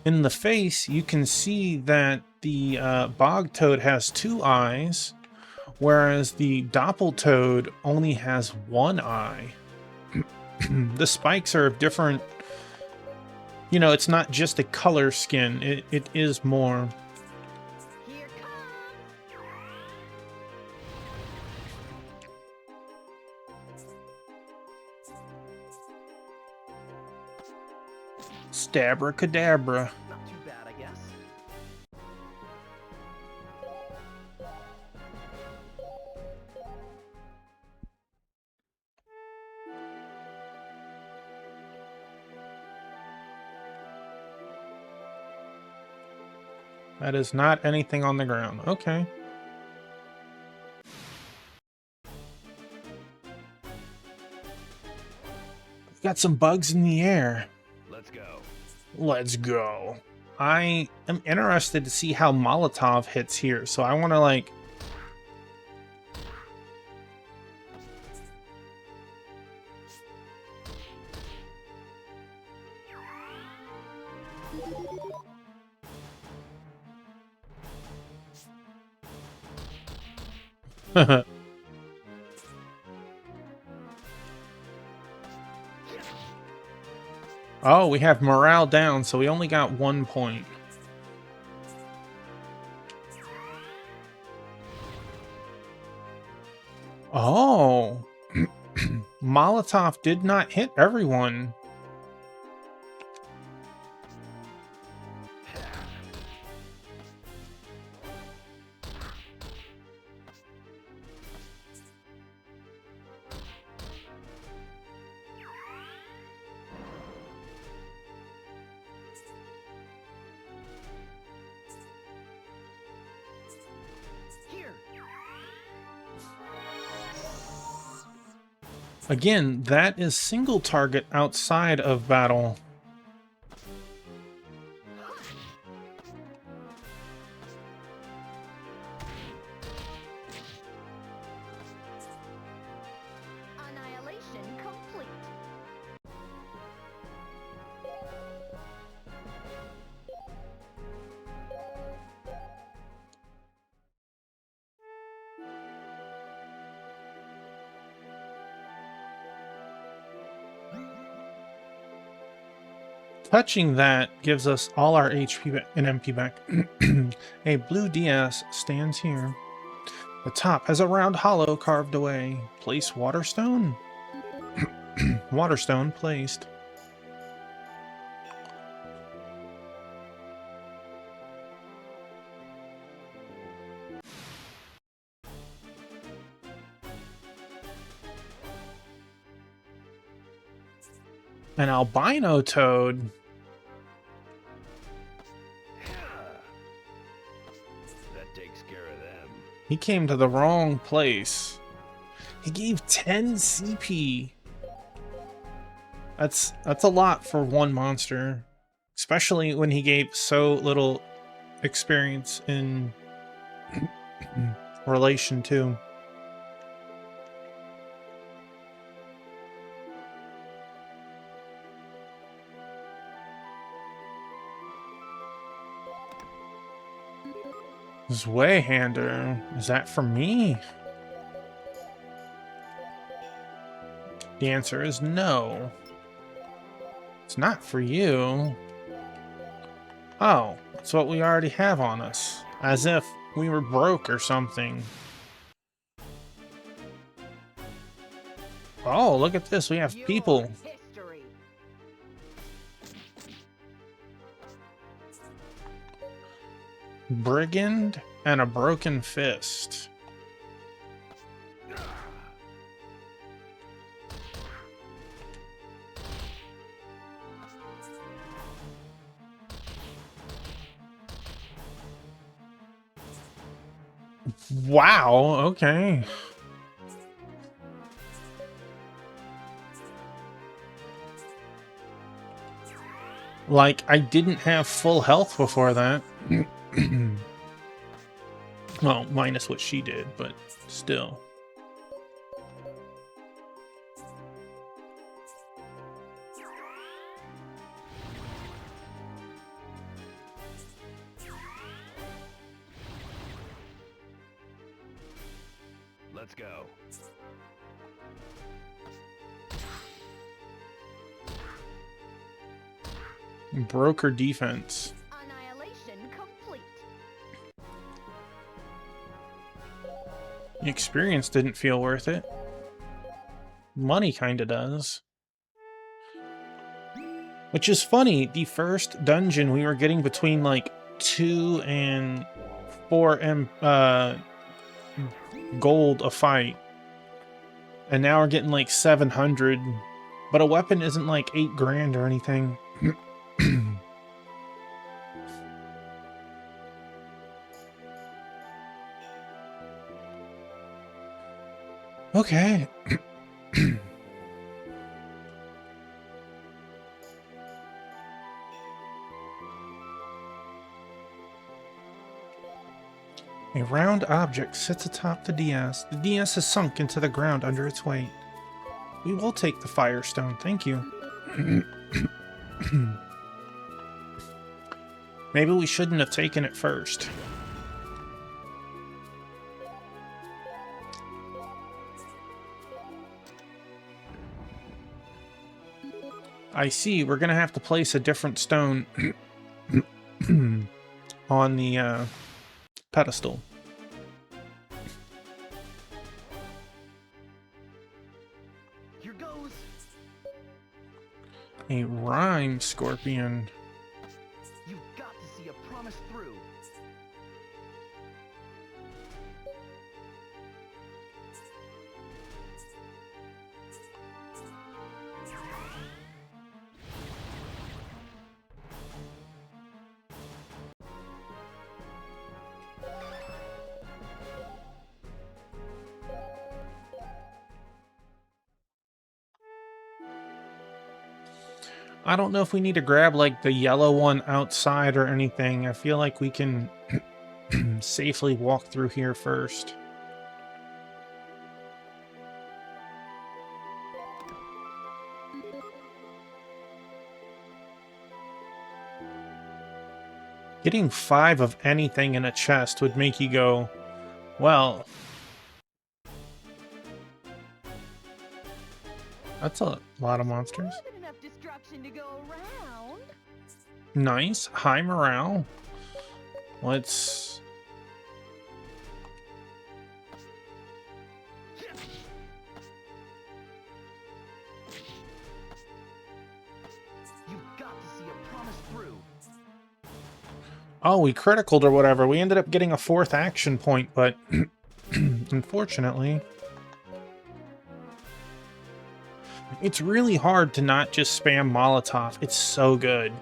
In the face, you can see that the bog toad has 2 eyes, whereas the doppeltoad only has 1 eye. The spikes are of different... You know, it's not just a color skin, it is more. Here comes. Stabracadabra. Not too bad, I guess. That is not anything on the ground. Okay. We've got some bugs in the air. Let's go. Let's go. I am interested to see how Molotov hits here, so I want to like... Oh, we have morale down, so we only got 1 point. Oh. Molotov did not hit everyone. Here. Again, that is single target outside of battle. Annihilation complete. Touching that gives us all our HP and MP back. A blue DS stands here. The top has a round hollow carved away. Place Waterstone? Waterstone placed. An albino toad. That takes care of them. He came to the wrong place. He gave 10 CP. That's a lot for one monster, especially when he gave so little experience in relation to. Zweihander, is that for me? The answer is no. It's not for you. Oh, it's what we already have on us. As if we were broke or something. Oh, look at this. We have people. History. Brigand and a broken fist. Wow, okay. Like, I didn't have full health before that. Well, minus what she did, but still. Let's go. Broker defense. Annihilation complete. The experience didn't feel worth it. Money kinda does. Which is funny, the first dungeon we were getting between like 2 and 4 gold a fight. And now we're getting like 700. But a weapon isn't like 8 grand or anything. Okay. A round object sits atop the DS. The DS has sunk into the ground under its weight. We will take the Firestone, thank you. Maybe we shouldn't have taken it first. I see, we're gonna have to place a different stone on the pedestal. Here goes. A rhyme scorpion. You've got to see a promise through. I don't know if we need to grab like the yellow one outside or anything. I feel like we can safely walk through here first. Getting 5 of anything in a chest would make you go, well, that's a lot of monsters. More than enough destruction to go around. Nice. High morale. Let's... You've got to see a promise through. Oh, we criticaled or whatever. We ended up getting a 4th action point, but unfortunately... It's really hard to not just spam Molotov. It's so good.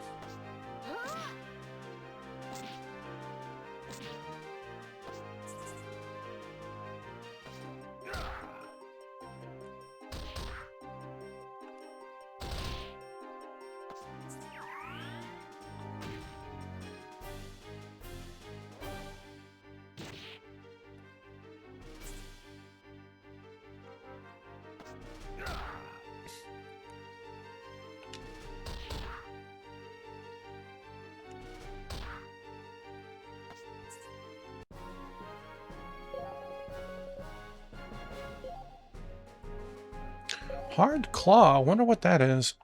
Hard claw. I wonder what that is.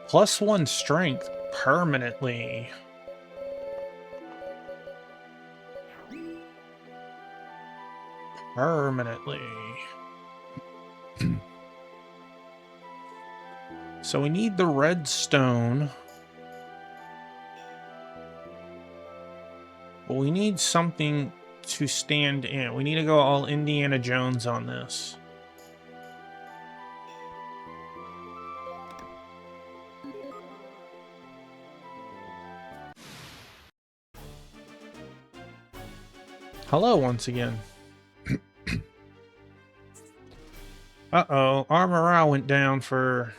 +1 strength permanently. Permanently. So we need the red stone. But we need something to stand in. We need to go all Indiana Jones on this. Hello once again. Uh-oh, our morale went down for...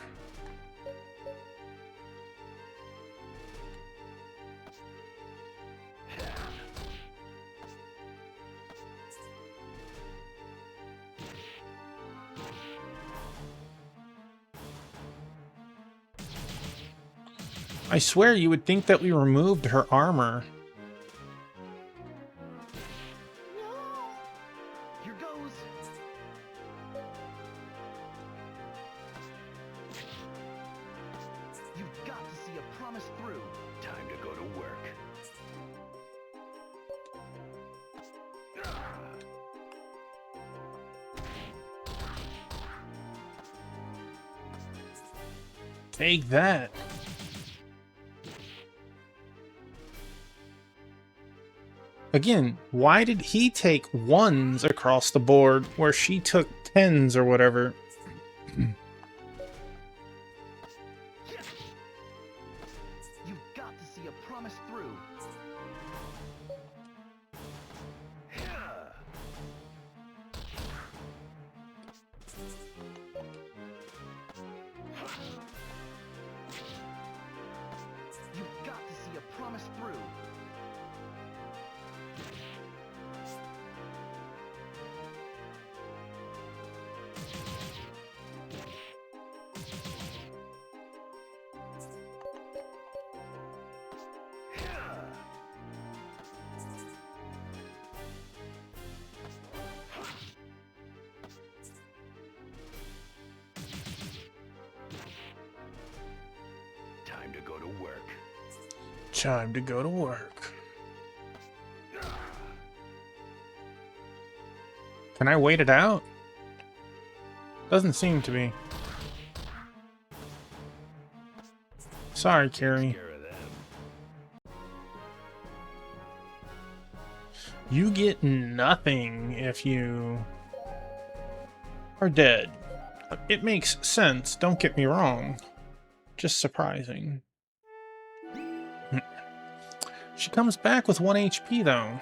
I swear you would think that we removed her armor. Here goes. You've got to see a promise through. Time to go to work. Take that. Again, why did he take ones across the board where she took tens or whatever? You've got to see a promise through. You've got to see a promise through. Time to go to work. Time to go to work. Can I wait it out? Doesn't seem to be. Sorry, Carrie. Care of them. You get nothing if you are dead. It makes sense, don't get me wrong. Just surprising. She comes back with 1 HP though.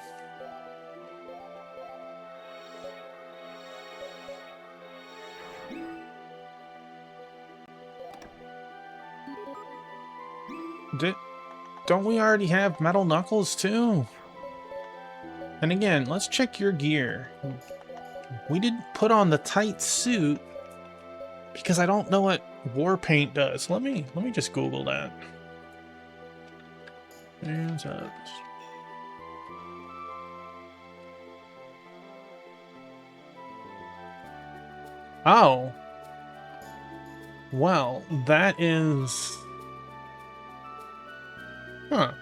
Don't we already have Metal Knuckles too? And again, let's check your gear. We didn't put on the tight suit because I don't know what war paint does. Let me just Google that. There's us. Oh. Well, that is... Huh.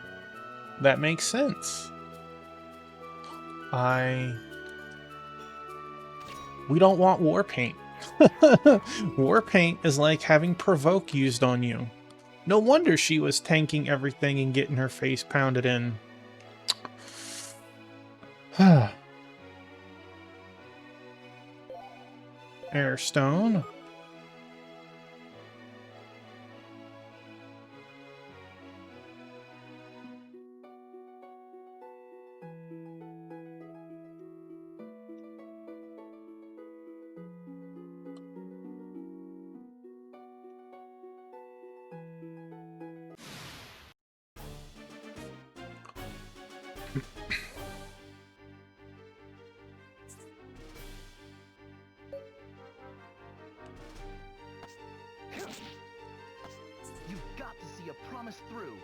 That makes sense. We don't want war paint. War paint is like having provoke used on you. No wonder she was tanking everything and getting her face pounded in. Airstone. You've got to see a promise through.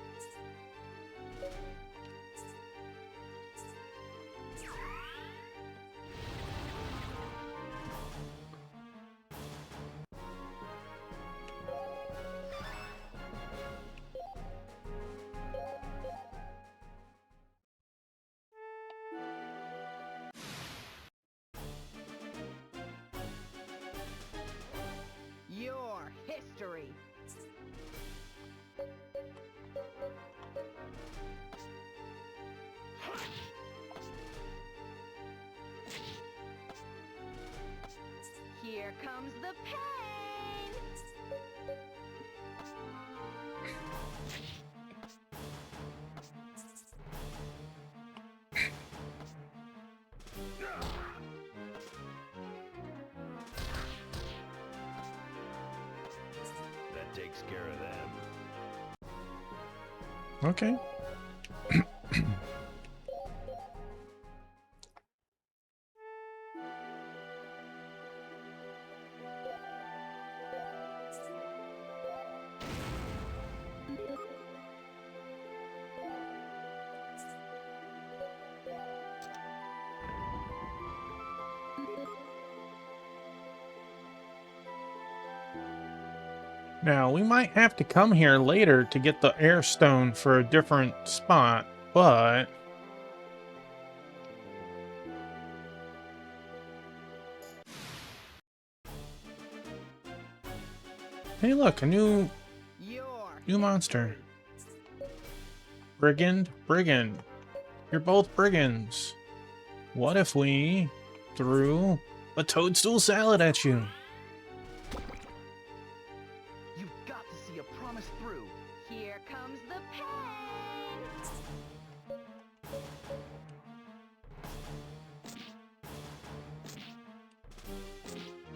Your history. Here comes the pain. That takes care of them. Okay. Now, we might have to come here later to get the air stone for a different spot, but... Hey, look, a new monster. Brigand, brigand. You're both brigands. What if we threw a toadstool salad at you? You've got to see a promise through. Here comes the pain!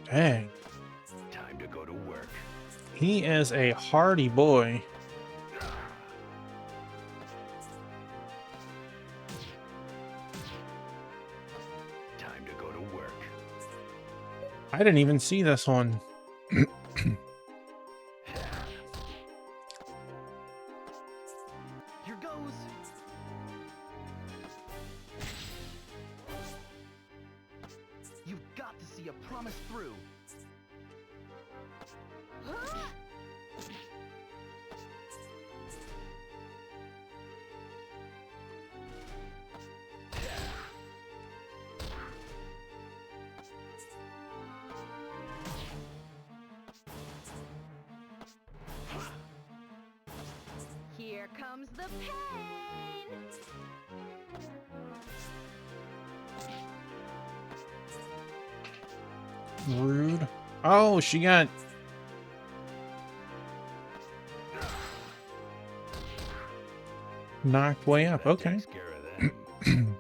Dang. Time to go to work. He is a hardy boy. Time to go to work. I didn't even see this one. Here goes. You've got to see a promise through. Here comes the pain! Rude. Oh, she got... knocked way up. That Okay. takes care of them.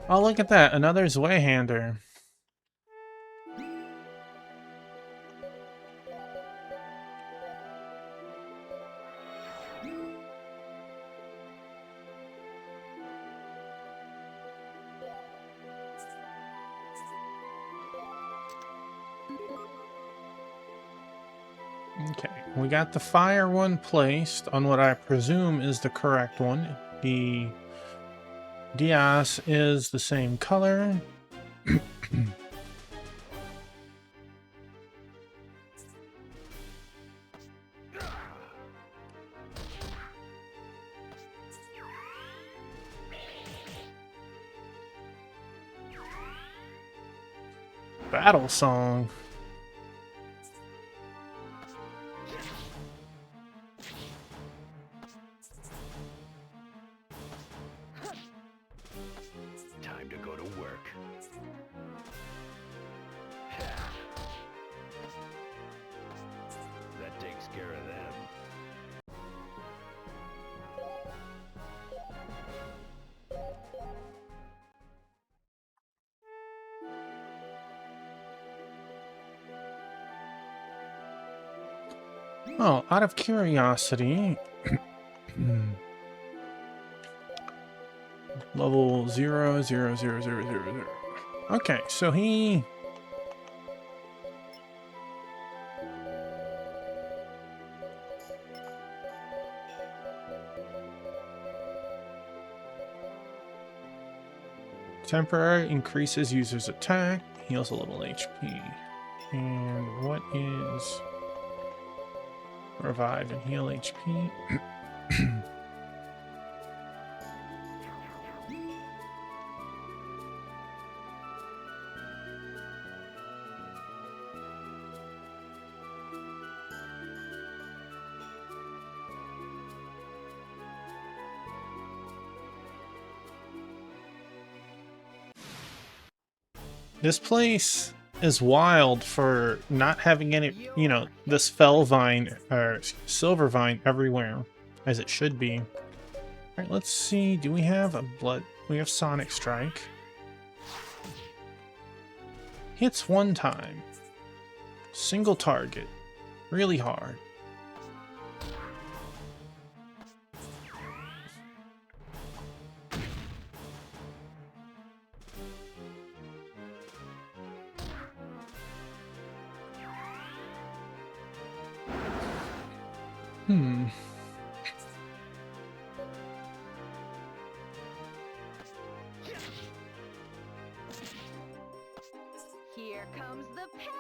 Oh, look at that. Another Zweihander. Okay, we got the fire one placed on what I presume is the correct one. The Diaz is the same color. Battle song. Time to go to work. That takes care of them. Oh, out of curiosity, level 0, 0, 0, 0, 0, 0. Okay, so he... temporary increases user's attack, heals a little HP. And what is... revive and heal HP? This place is wild for not having any, you know, this fell vine or silver vine everywhere as it should be. All right, let's see. Do we have a blood? We have Sonic Strike. Hits one time. Single target. Really hard. Hmm. comes the pain!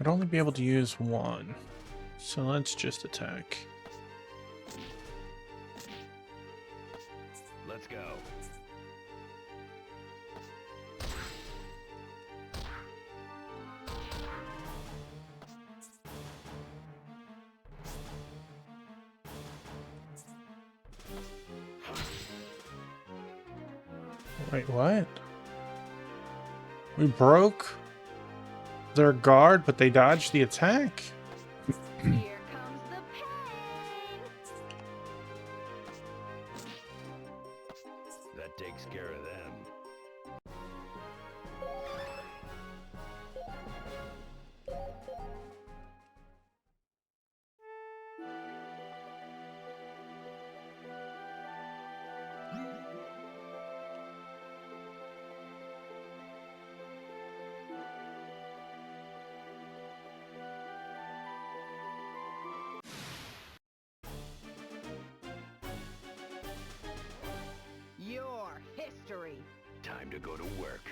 I'd only be able to use one. So let's just attack. Let's go. Wait, what? We broke their guard, but they dodged the attack? Here comes the pain! That takes care of them. Your history! Time to go to work.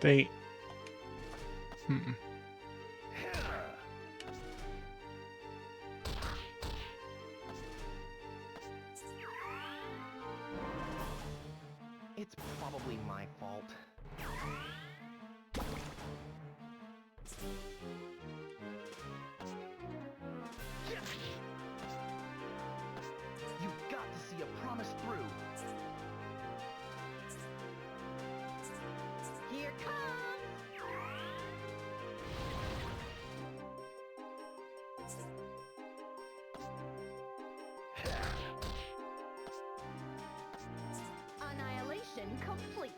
They... It's probably my fault. You've got to see a promise through. Here comes! Annihilation complete!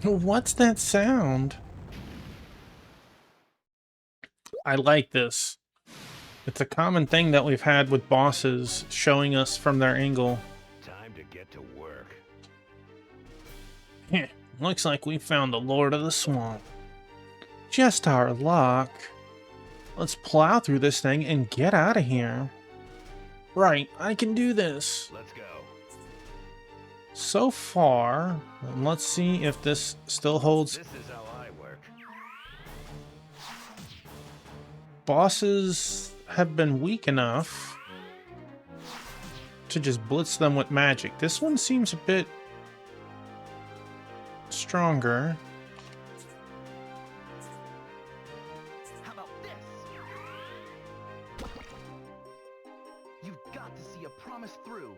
What's that sound? I like this. It's a common thing that we've had with bosses showing us from their angle. Time to get to work. Heh, looks like we found the Lord of the Swamp. Just our luck. Let's plow through this thing and get out of here. Right, I can do this. Let's go. So far, let's see if this still holds. This is how I work. Bosses have been weak enough to just blitz them with magic. This one seems a bit stronger. How about this? You've got to see a promise through.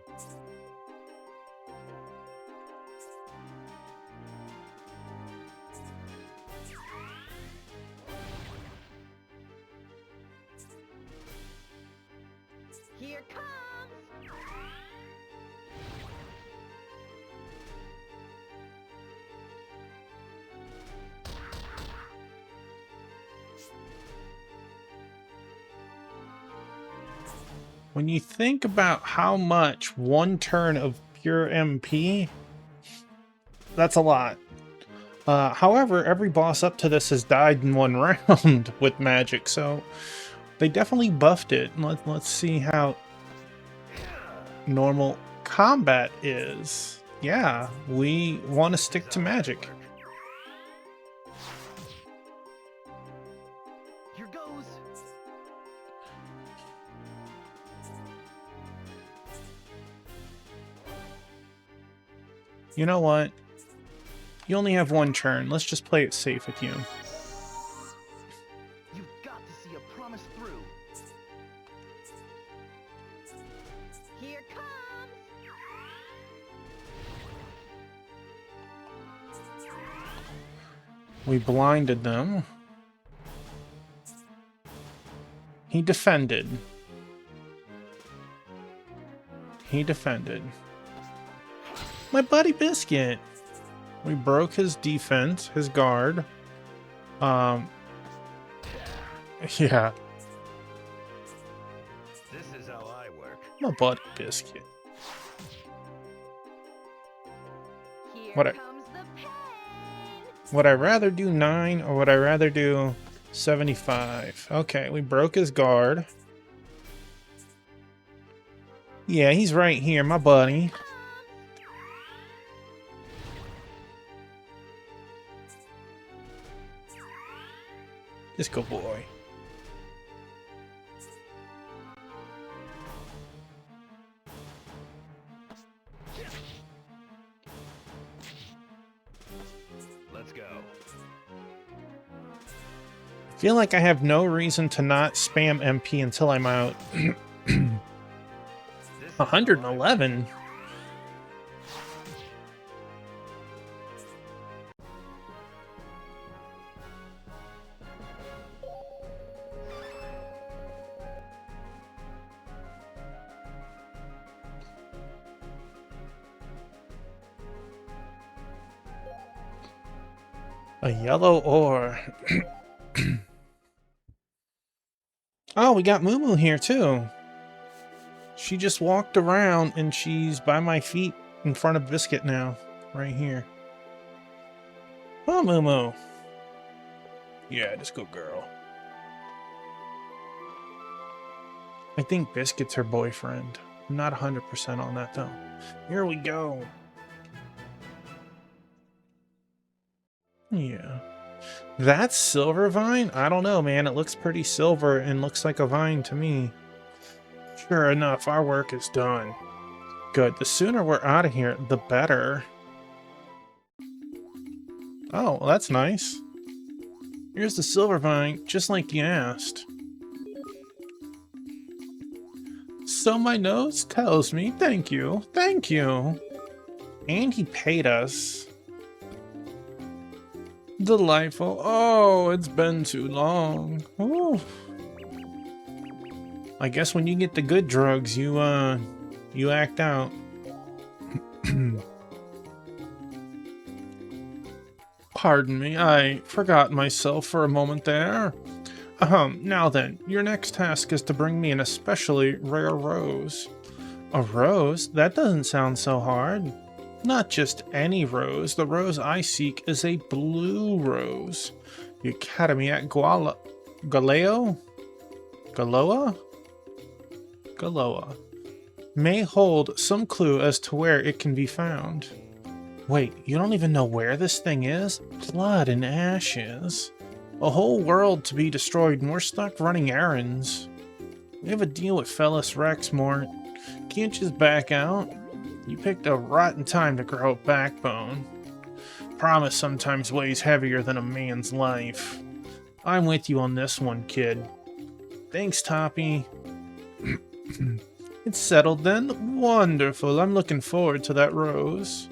Here comes! When you think about how much one turn of pure MP, that's a lot. However, every boss up to this has died in one round with magic, so they definitely buffed it. Let's see how normal combat is. Yeah, we want to stick to magic. Here goes. You know what? You only have one turn. Let's just play it safe with you. You've got We blinded them. He defended. He defended. My buddy Biscuit. We broke his defense, his guard. Yeah. This is how I work. My buddy Biscuit. Here What I- comes the pain. Would I rather do 9 or would I rather do 75? Okay, we broke his guard. Yeah, he's right here, my buddy. Disco boy. Let's go. I feel like I have no reason to not spam MP until I'm out. This is how I work. 111? A yellow ore. Oh, we got Moo Moo here too. She just walked around and she's by my feet in front of Biscuit now. Right here. Oh, Moo Moo. Yeah, just go girl. I think Biscuit's her boyfriend. I'm not 100% on that though. Here we go. Yeah. That's silver vine? I don't know, man. It looks pretty silver and looks like a vine to me. Sure enough, our work is done. Good. The sooner we're out of here, the better. Oh, well, that's nice. Here's the silver vine, just like you asked. So my nose tells me, thank you, thank you. And he paid us. Delightful. Oh, it's been too long. Ooh. I guess when you get the good drugs, you act out. Pardon me, I forgot myself for a moment there. Now then, your next task is to bring me an especially rare rose. A rose? That doesn't sound so hard. Not just any rose. The rose I seek is a blue rose. The Academy at Galoa? Galoa may hold some clue as to where it can be found. Wait, you don't even know where this thing is? Blood and ashes. A whole world to be destroyed and we're stuck running errands. We have a deal with Felis Rexmore. Can't just back out. You picked a rotten time to grow a backbone. Promise sometimes weighs heavier than a man's life. I'm with you on this one, kid. Thanks, Toppy. It's settled then? Wonderful. I'm looking forward to that rose.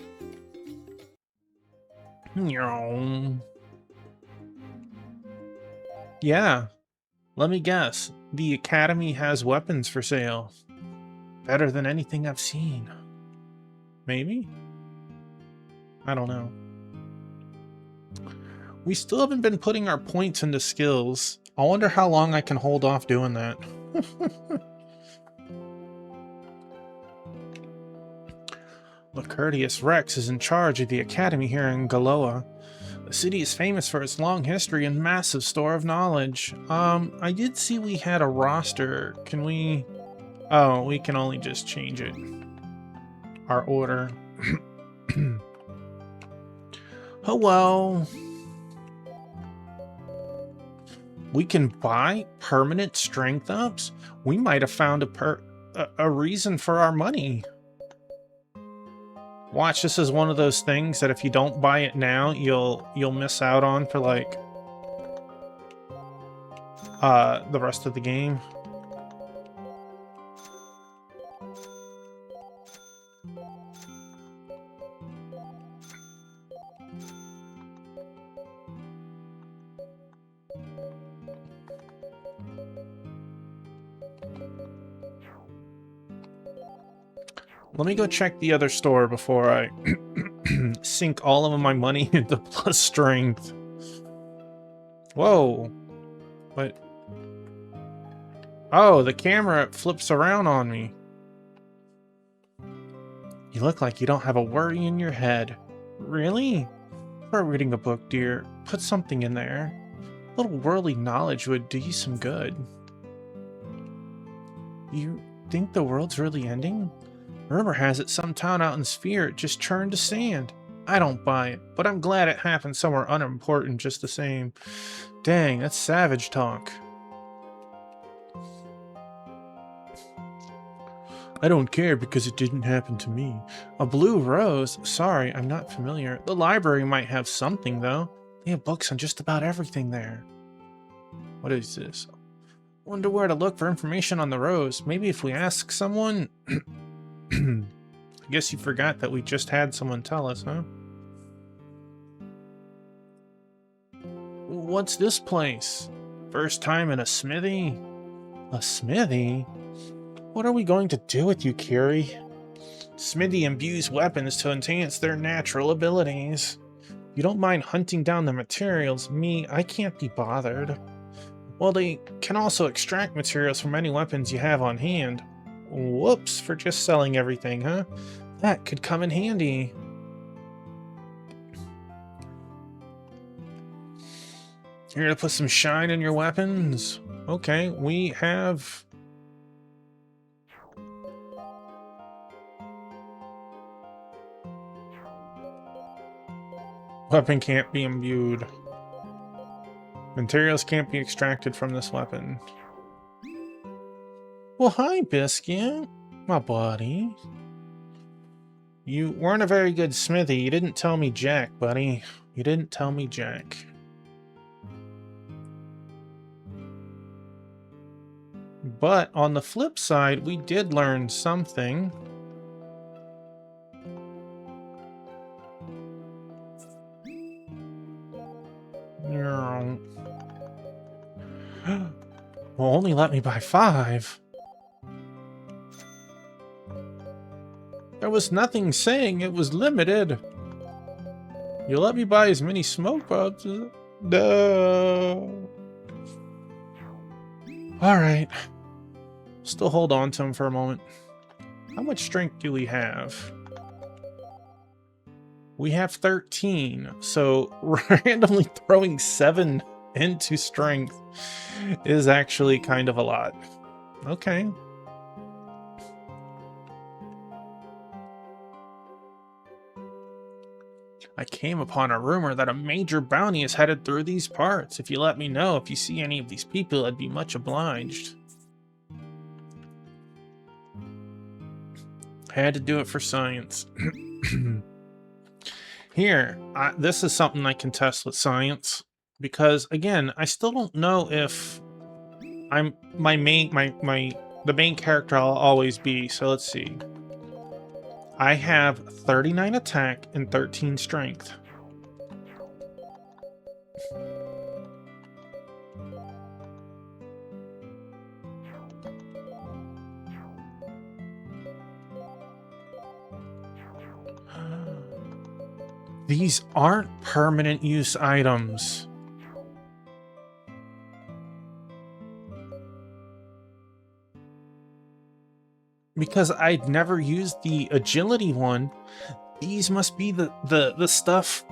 Yeah. Let me guess. The Academy has weapons for sale. Better than anything I've seen. Maybe? I don't know. We still haven't been putting our points into skills. I wonder how long I can hold off doing that. Lacertius Rex is in charge of the academy here in Galoa. The city is famous for its long history and massive store of knowledge. I did see we had a roster. Can we... Oh, we can only just change it. Our order. Oh well. We can buy permanent strength ups? We might have found a reason for our money. Watch, this is one of those things that if you don't buy it now, you'll miss out on for like the rest of the game. Let me go check the other store before I sink all of my money into plus strength. Whoa. What? Oh, the camera flips around on me. You look like you don't have a worry in your head. Really? Try reading a book, dear. Put something in there. A little worldly knowledge would do you some good. You think the world's really ending? Rumor has it some town out in Sphere just turned to sand. I don't buy it, but I'm glad it happened somewhere unimportant just the same. Dang, that's savage talk. I don't care because it didn't happen to me. A blue rose? Sorry, I'm not familiar. The library might have something, though. They have books on just about everything there. What is this? Wonder where to look for information on the rose. Maybe if we ask someone... I guess you forgot that we just had someone tell us, huh? What's this place? First time in a smithy? A smithy? What are we going to do with you, Kiri? Smithy imbues weapons to enhance their natural abilities. You don't mind hunting down the materials. Me, I can't be bothered. Well, they can also extract materials from any weapons you have on hand. Whoops, for just selling everything, huh? That could come in handy. Here to put some shine in your weapons? Okay, we have... Weapon can't be imbued. Materials can't be extracted from this weapon. Well, hi, Biscuit. My buddy. You weren't a very good smithy. You didn't tell me jack, buddy. You didn't tell me jack. But on the flip side, we did learn something. Well, only let me buy 5. There was nothing saying it was limited. You let me buy as many smoke bombs as... No. Alright. Still hold on to him for a moment. How much strength do we have? We have 13, so randomly throwing 7 into strength is actually kind of a lot. Okay. I came upon a rumor that a major bounty is headed through these parts. If you let me know if you see any of these people, I'd be much obliged. Had to do it for science. Here, this is something I can test with science. Because again, I still don't know if I'm the main character I'll always be. So let's see. I have 39 attack and 13 strength. These aren't permanent use items. Because I'd never used the agility one, these must be the stuff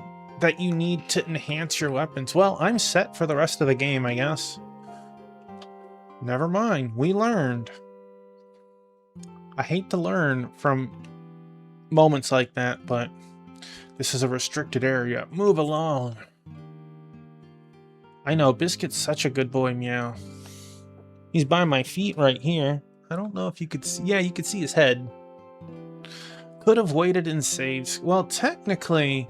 that you need to enhance your weapons. Well, I'm set for the rest of the game, I guess. Never mind, we learned. I hate to learn from moments like that, but this is a restricted area. Move along. I know, Biscuit's such a good boy, meow. He's by my feet right here. I don't know if you could see. Yeah, you could see his head. Could have waited and saved. Well, technically,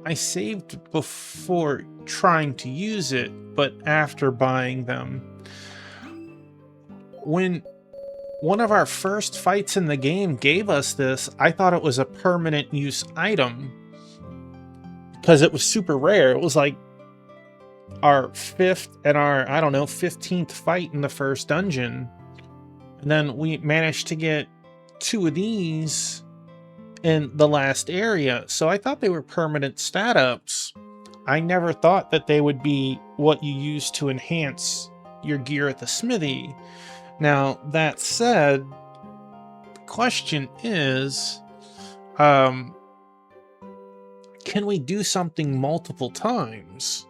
I saved before trying to use it, but after buying them. When one of our first fights in the game gave us this, I thought it was a permanent use item. Because it was super rare. It was like our 5th and our, I don't know, 15th fight in the first dungeon. And then we managed to get 2 of these in the last area, so I thought they were permanent stat ups. I never thought that they would be what you use to enhance your gear at the smithy. Now, that said, the question is, can we do something multiple times?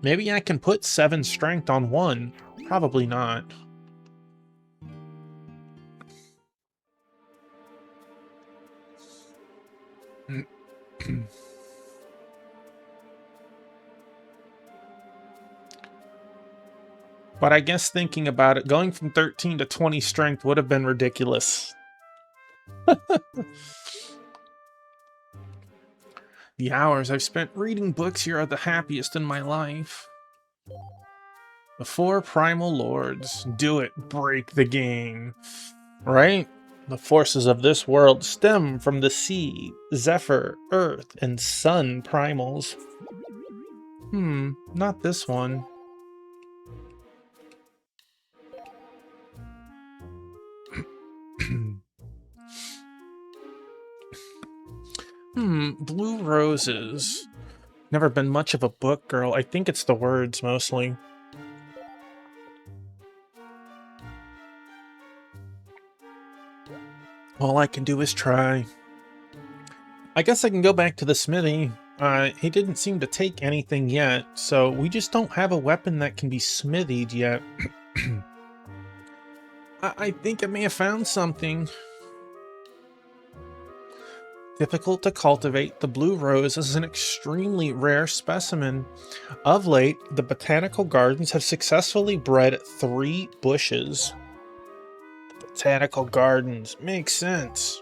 Maybe I can put 7 strength on one. Probably not. But I guess thinking about it, going from 13 to 20 strength would have been ridiculous. The hours I've spent reading books here are the happiest in my life. The 4 primal lords. Do it. Break the game. Right? The forces of this world stem from the sea, Zephyr, Earth, and Sun primals. Not this one. Blue roses. Never been much of a book girl. I think it's the words mostly. All I can do is try. I guess I can go back to the smithy. He didn't seem to take anything yet, so we just don't have a weapon that can be smithied yet. I think I may have found something. Difficult to cultivate, the blue rose is an extremely rare specimen. Of late, the botanical gardens have successfully bred 3 bushes. The botanical gardens, makes sense.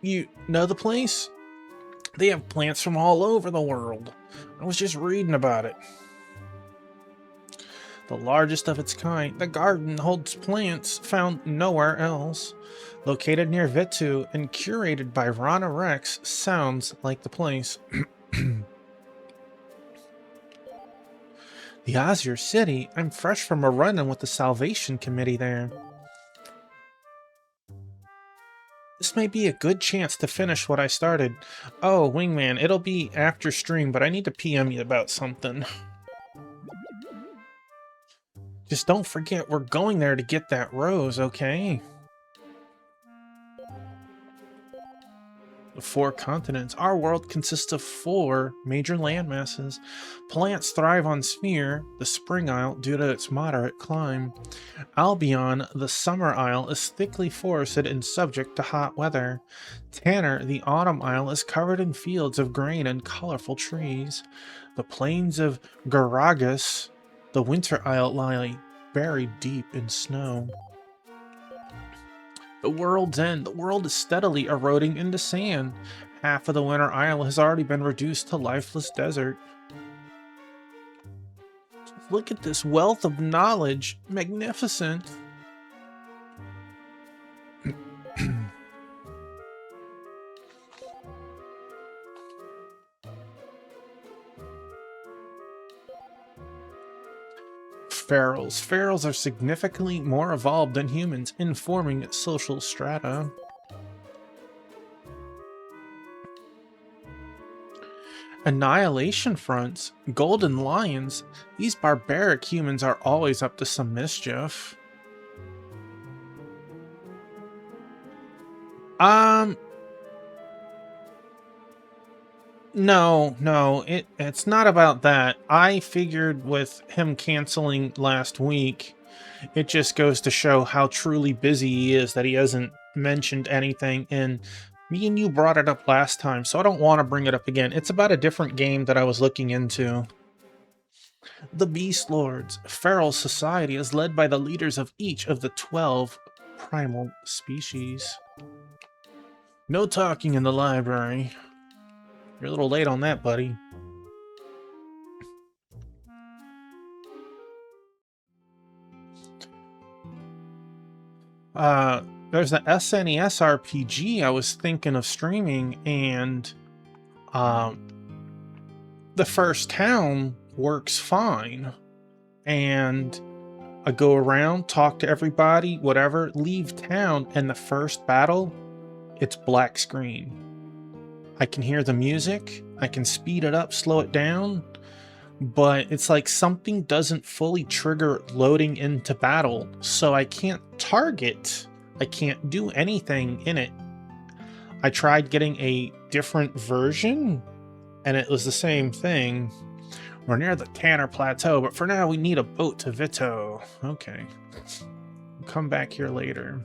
You know the place? They have plants from all over the world. I was just reading about it. The largest of its kind, the garden holds plants found nowhere else. Located near Vitu and curated by Rana Rex, sounds like the place. The Azure City? I'm fresh from a run-in with the Salvation Committee there. This may be a good chance to finish what I started. Oh, Wingman, it'll be after stream, but I need to PM you about something. Just don't forget, we're going there to get that rose, okay? The 4 continents. Our world consists of 4 major landmasses. Plants thrive on Sphere, the Spring Isle, due to its moderate climb. Albion, the Summer Isle, is thickly forested and subject to hot weather. Tanner, the Autumn Isle, is covered in fields of grain and colorful trees. The plains of Garagus, the Winter Isle, lie buried deep in snow. The world's end. The world is steadily eroding into sand. Half of the Winter Isle has already been reduced to lifeless desert. Look at this wealth of knowledge. Magnificent. Ferals. Ferals are significantly more evolved than humans in forming social strata. Annihilation fronts. Golden lions. These barbaric humans are always up to some mischief. No, it's not about that. I figured with him canceling last week, it just goes to show how truly busy he is that he hasn't mentioned anything, and me and you brought it up last time, so I don't want to bring it up again. It's about a different game that I was looking into. The Beast Lords. Feral society is led by the leaders of each of the 12 primal species. No talking in the library. You're a little late on that, buddy. There's the SNES RPG I was thinking of streaming, and the first town works fine. And I go around, talk to everybody, whatever, leave town, and the first battle it's black screen. I can hear the music, I can speed it up, slow it down, but it's like something doesn't fully trigger loading into battle, so I can't target, I can't do anything in it. I tried getting a different version, and it was the same thing. We're near the Tanner Plateau, but for now we need a boat to Vito. Okay. Come back here later.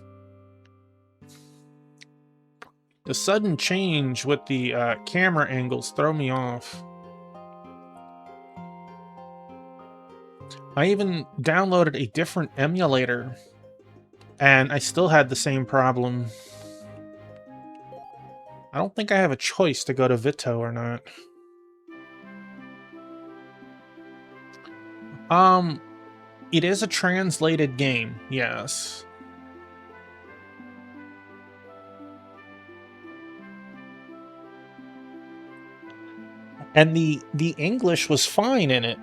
The sudden change with the camera angles throw me off. I even downloaded a different emulator, and I still had the same problem. I don't think I have a choice to go to Vito or not. It is a translated game, yes. And the English was fine in it.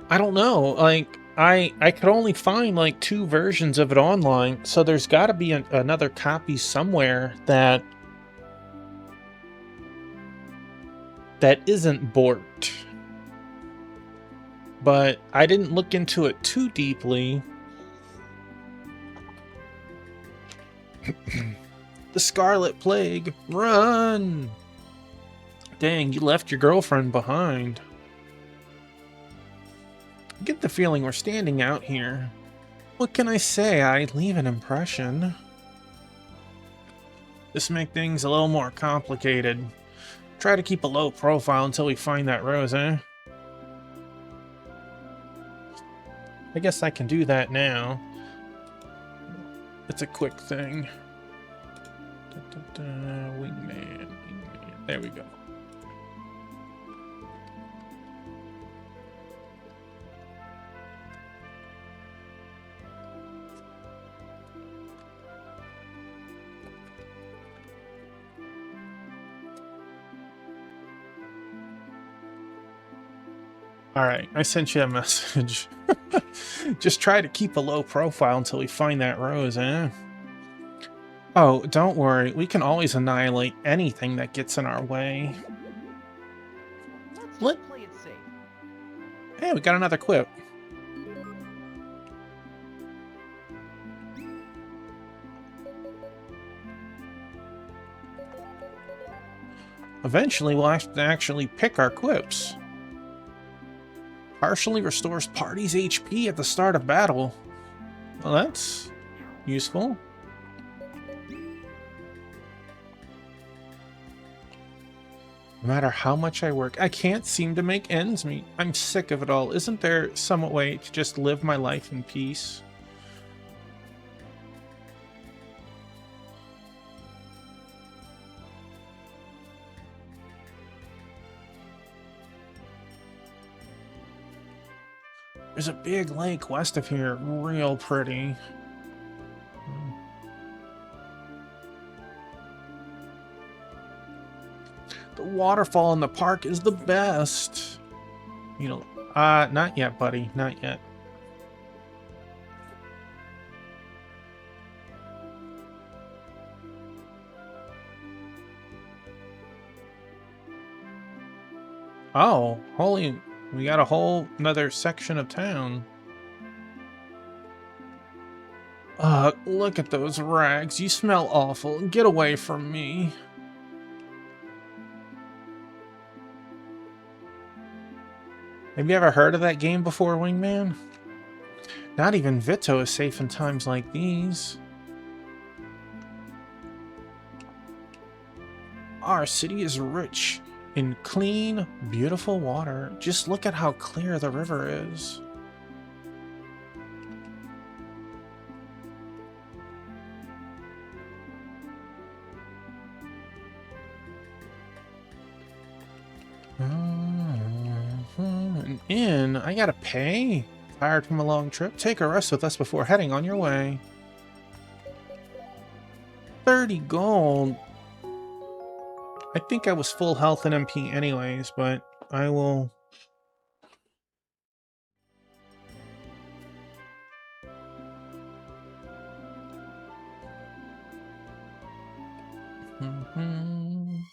I don't know, like, I could only find like 2 versions of it online, so there's got to be another copy somewhere that isn't borked. But I didn't look into it too deeply. The Scarlet Plague, run! Dang, you left your girlfriend behind. I get the feeling we're standing out here. What can I say? I leave an impression. This makes things a little more complicated. Try to keep a low profile until we find that rose, eh? I guess I can do that now. It's a quick thing. Wingman. There we go. Alright, I sent you a message. Just try to keep a low profile until we find that rose, eh? Oh, don't worry. We can always annihilate anything that gets in our way. Let's What? just play it safe. Hey, we got another quip. Eventually, we'll have to actually pick our quips. Partially restores party's HP at the start of battle. Well, that's useful. No matter how much I work, I can't seem to make ends meet. I'm sick of it all. Isn't there some way to just live my life in peace? There's a big lake west of here, real pretty. The waterfall in the park is the best. You know, not yet, buddy, not yet. Oh, holy, we got a whole another section of town. Look at those rags. You smell awful. Get away from me. Have you ever heard of that game before, Wingman? Not even Vito is safe in times like these. Our city is rich in clean, beautiful water. Just look at how clear the river is. An inn? I gotta pay? Tired from a long trip? Take a rest with us before heading on your way. 30 gold. I think I was full health and MP anyways, but I will... Mhm.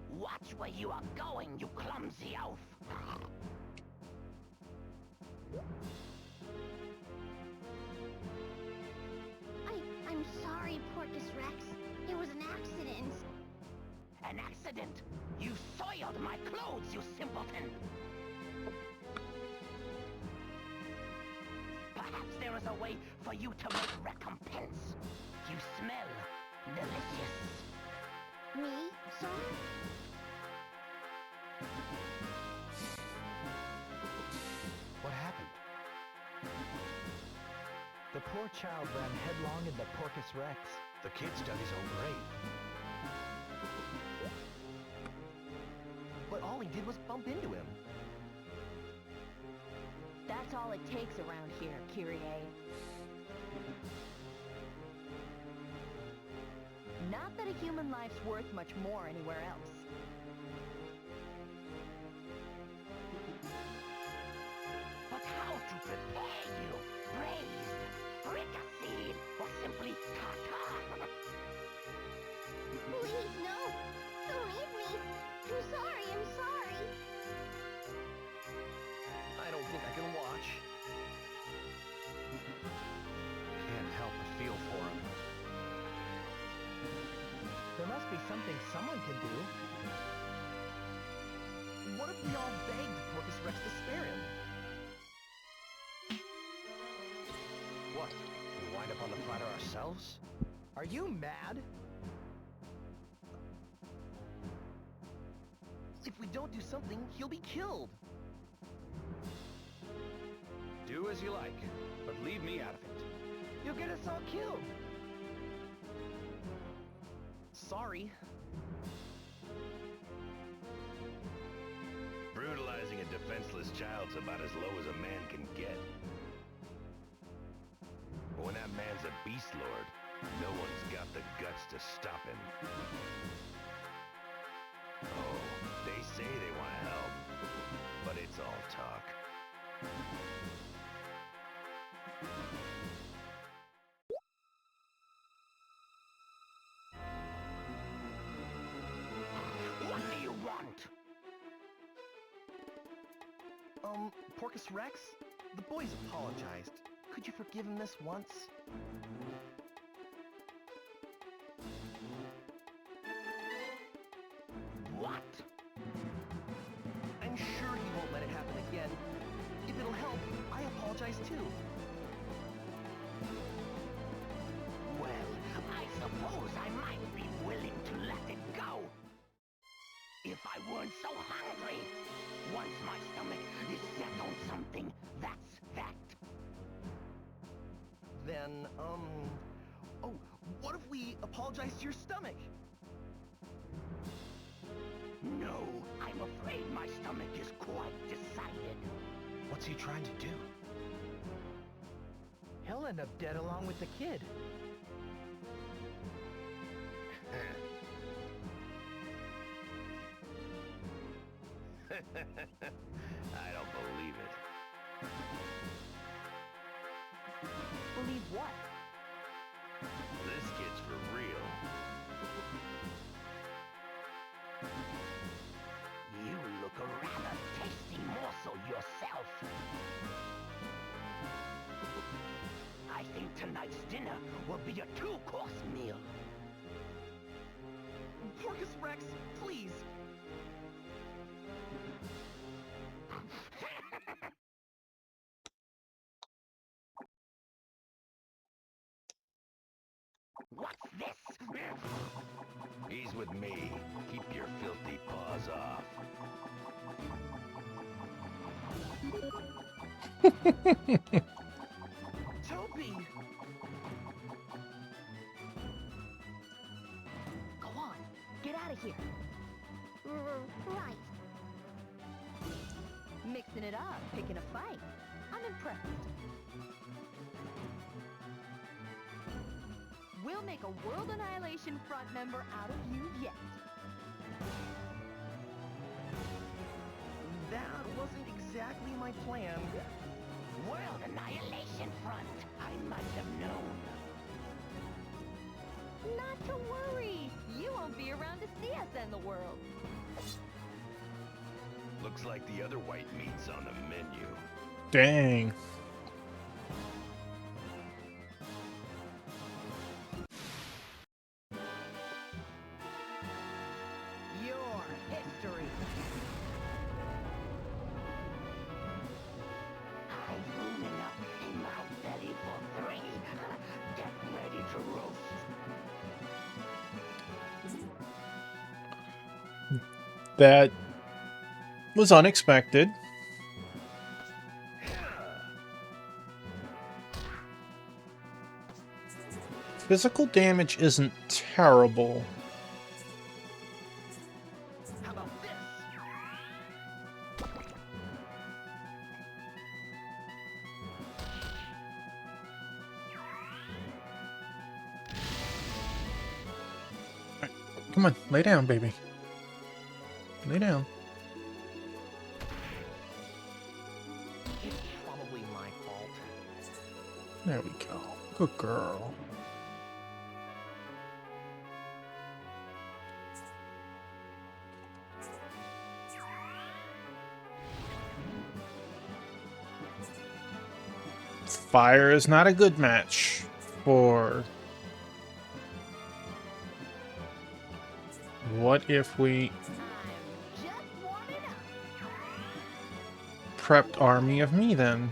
Watch where you are going, you clumsy oaf! I'm sorry, Porcus Rex. It was an accident. An accident! You soiled my clothes, you simpleton! Perhaps there is a way for you to make recompense. You smell delicious. Me, sir? What happened? The poor child ran headlong into Porcus Rex. The kid's dug his own grave. But all he did was bump into him. That's all it takes around here, Kyrie. Not that a human life's worth much more anywhere else. But how to prepare you? Braised, fricasseed, or simply tartar? Please, no! Don't leave me! I'm sorry, I'm sorry! I don't think I can watch. Can't help but feel for him. There must be something someone can do. What if we all begged Porcus Rex to spare him? What? We wind up on the platter ourselves? Are you mad? If we don't do something, he'll be killed. Do as you like, but leave me out of it. You'll get us all killed. Sorry. Brutalizing a defenseless child's about as low as a man can get. But when that man's a beast lord, no one's got the guts to stop him. Oh, they say they want to help, but it's all talk. What do you want? Porcus Rex? The boys apologized. Could you forgive him this once? What? I'm sure he won't let it happen again. If it'll help, I apologize too. Well, I suppose I might be willing to let it go. If I weren't so hungry. Once my stomach is set on something, that's fact. Then, oh, what if we apologize to your stomach? No, I'm afraid my stomach is quite decided. What's he trying to do? He'll end up dead along with the kid. I don't believe it. Believe what? This kid's for real. You look a rather tasty morsel yourself. I think tonight's dinner will be a two-course meal. Porcus Rex, please. What's this? He's with me. Keep your filthy paws off. Toby! Go on, get out of here. Right. Mixing it up, picking a fight. I'm impressed. We'll make a World Annihilation Front member out of you yet. That wasn't exactly my plan. World Annihilation Front. I must have known. Not to worry. You won't be around to see us end the world. Looks like the other white meat's on the menu. Dang. Your history. I've room enough in my belly for 3. Get ready to roast. That was unexpected. Physical damage isn't terrible. How about this? Come on, lay down, baby. Lay down. It's probably my fault. There we go. Good girl. Fire is not a good match for... What if we I'm just warming up. prepped army of me then?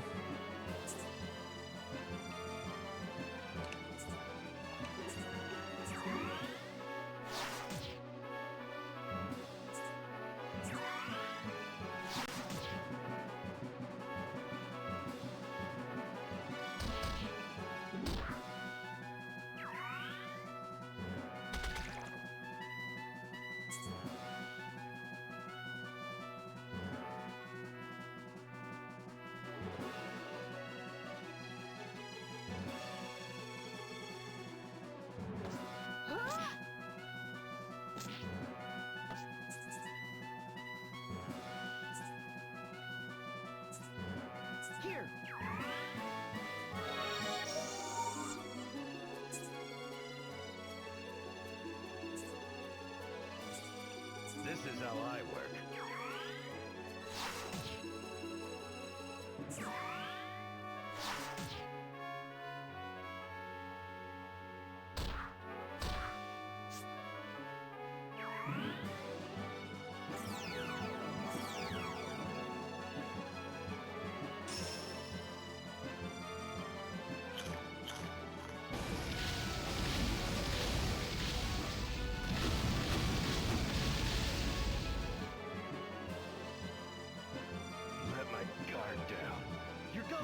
Here. This is how I work. Let my guard down. Here goes.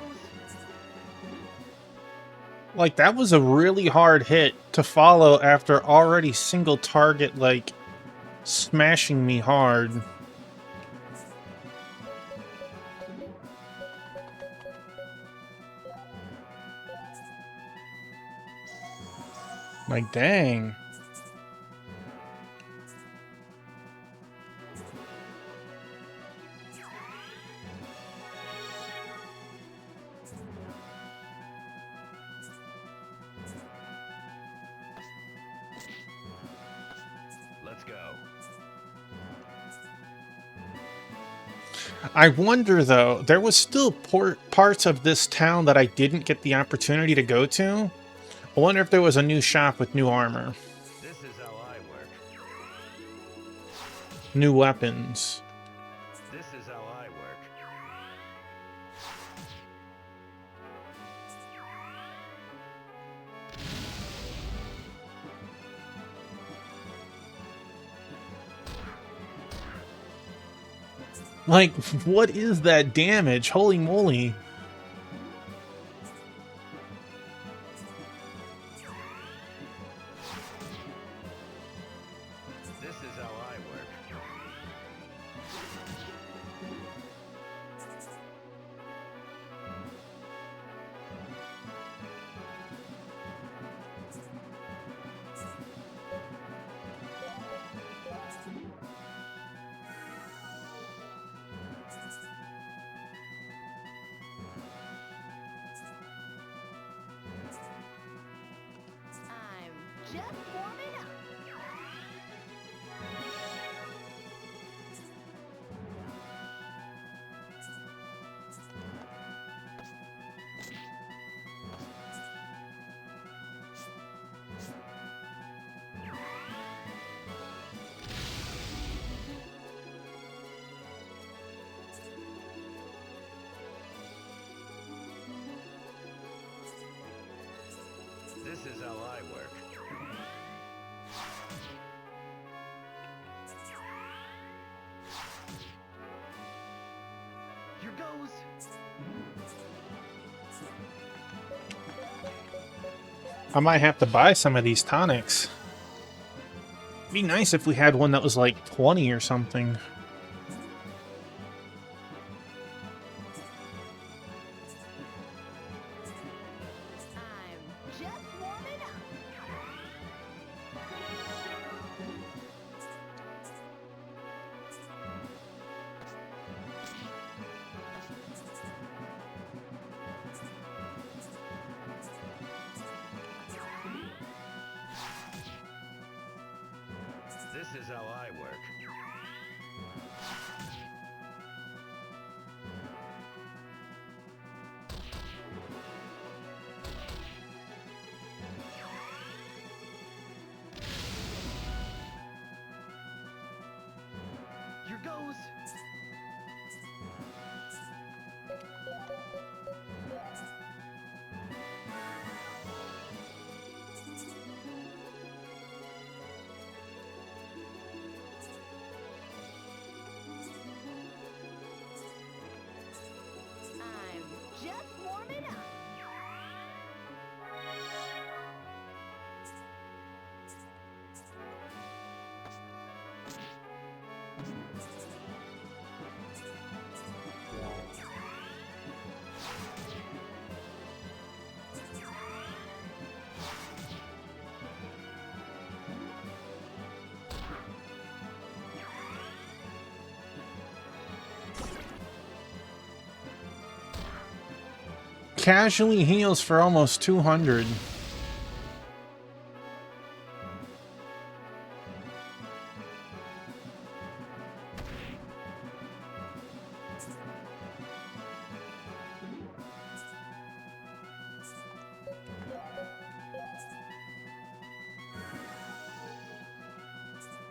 Like, that was a really hard hit to follow after already single target, like, smashing me hard. Like, dang. Let's go. I wonder, though, there was still parts of this town that I didn't get the opportunity to go to. I wonder if there was a new shop with new armor, This is how I work. new weapons. This is how I work. Like, what is that damage? Holy moly. This is how I work. just warming up. This is how I work. Here goes. I might have to buy some of these tonics. Be nice if we had one that was like 20 or something. I'm just warming up. This is how I work. Here goes. I'm just warming up. Casually heals for almost 200.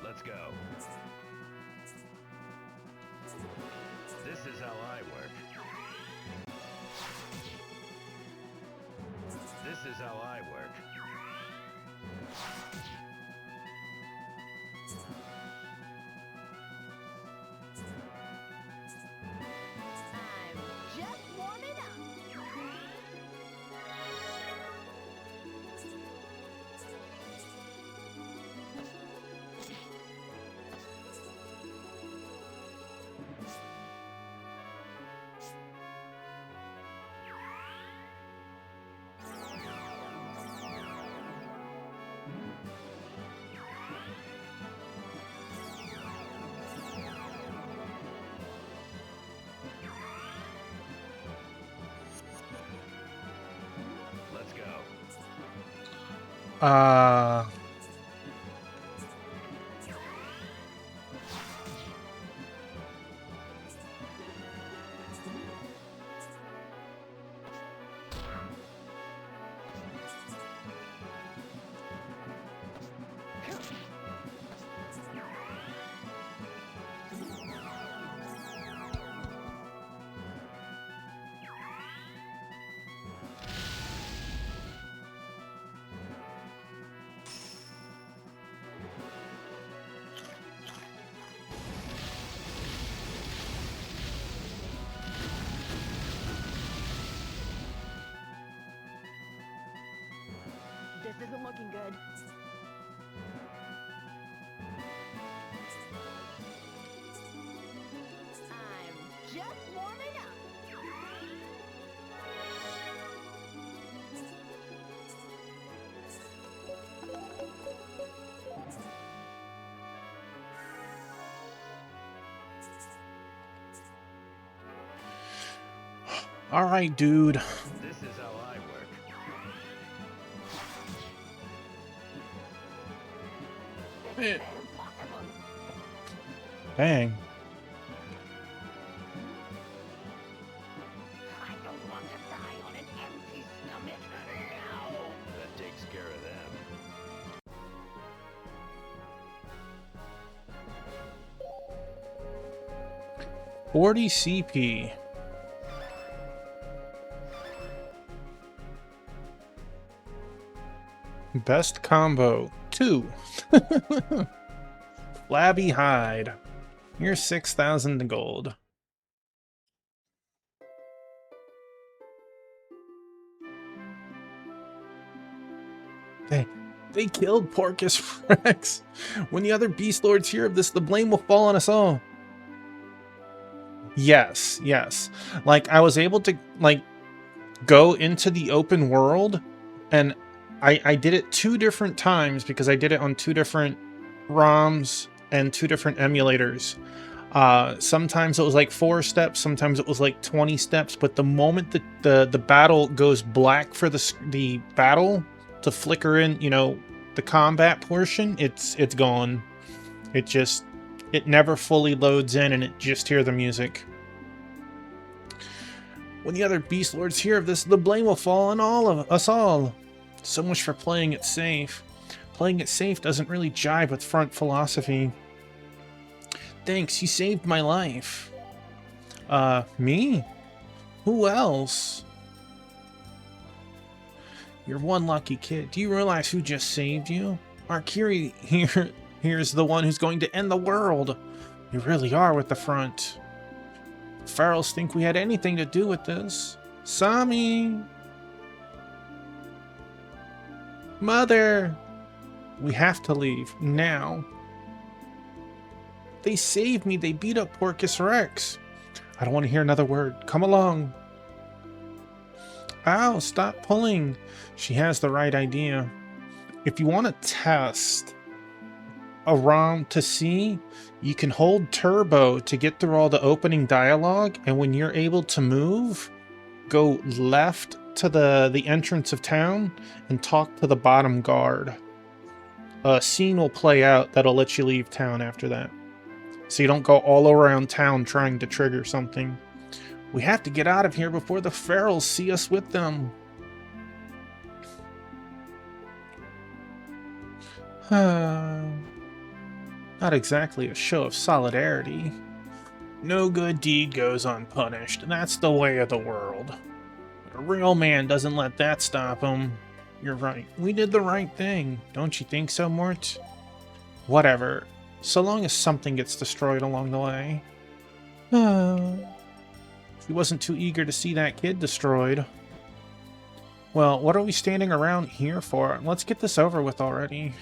Let's go. This is how I work. This is how I work. I'm just warming up. Let's go. Uh, This isn't looking good. I'm just warming up. all right, dude. This is how I work. Eh. Dang. That takes care of them. 40 CP. Best combo 2. Flabby hide. Here's 6,000 gold. They killed Porcus Rex. When the other Beast Lords hear of this, the blame will fall on us all. Yes, yes. Like, I was able to, like, go into the open world, and I did it 2 different times because I did it on 2 different ROMs and 2 different emulators. Sometimes it was like 4 steps, sometimes it was like 20 steps, but the moment that the battle goes black for the battle to flicker in, you know, the combat portion, it's gone. It never fully loads in, and it just hear the music. When the other Beast Lords hear of this, the blame will fall on all of us all. So much for playing it safe. Playing it safe doesn't really jive with front philosophy. Thanks, you saved my life. Me? Who else? You're one lucky kid. Do you realize who just saved you? Arkiri here's the one who's going to end the world. You really are with the front. Ferals think we had anything to do with this. Sami! Mother! We have to leave, now. They saved me, they beat up Porcus Rex. I don't want to hear another word. Come along. Ow, stop pulling. She has the right idea. If you want to test a ROM to see, you can hold turbo to get through all the opening dialogue, and when you're able to move, go left to the entrance of town and talk to the bottom guard. A scene will play out that'll let you leave town after that. So you don't go all around town trying to trigger something. We have to get out of here before the Ferals see us with them. Not exactly a show of solidarity. No good deed goes unpunished. That's the way of the world. But a real man doesn't let that stop him. You're right. We did the right thing. Don't you think so, Mort? Whatever. So long as something gets destroyed along the way. He wasn't too eager to see that kid destroyed. Well, what are we standing around here for? Let's get this over with already.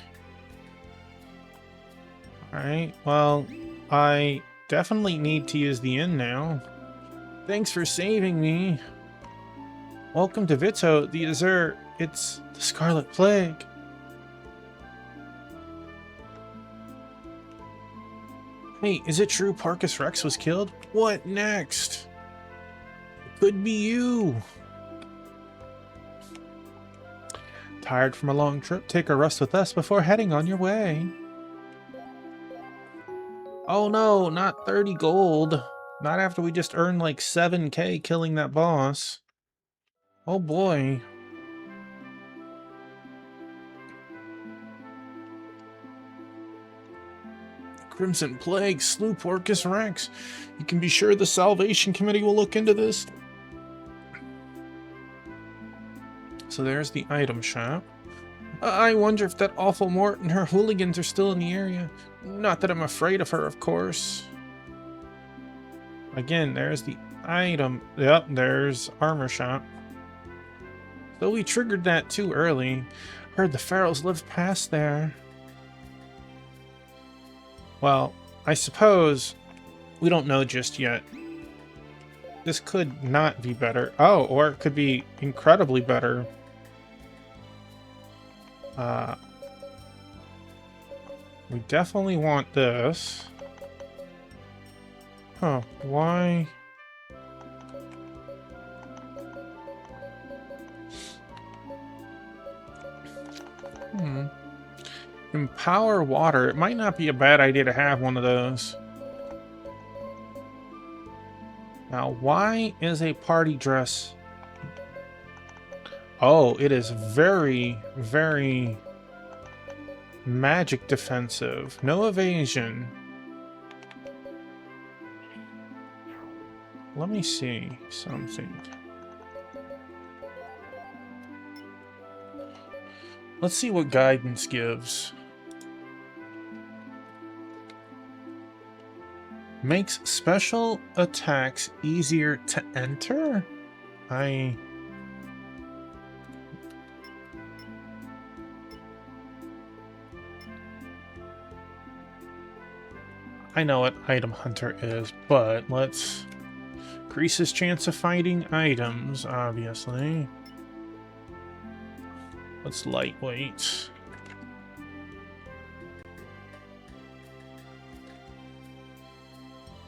Alright, well, I definitely need to use the inn now. Thanks for saving me. Welcome to Vito, the Azure. It's the Scarlet Plague. Hey, is it true Porcus Rex was killed? What next? It could be you. Tired from a long trip? Take a rest with us before heading on your way. Oh no, not 30 gold. Not after we just earned like 7k killing that boss. Oh boy. Crimson Plague slew Porcus Rex. You can be sure the Salvation Committee will look into this. So there's the item shop. I wonder if that awful Mort and her hooligans are still in the area. Not that I'm afraid of her, of course. Again, there's the item. Yep, there's armor shop. So we triggered that too early. Heard the Ferals lived past there. Well, I suppose we don't know just yet. This could not be better. Oh, or it could be incredibly better. We definitely want this. Huh, why? Empower water. It might not be a bad idea to have one of those. Now, why is a party dress... Oh, it is very, very magic defensive. No evasion. Let me see something. Let's see what guidance gives. Makes special attacks easier to enter? I know what Item Hunter is, but let's increases chance of finding items, obviously. Let's lightweight.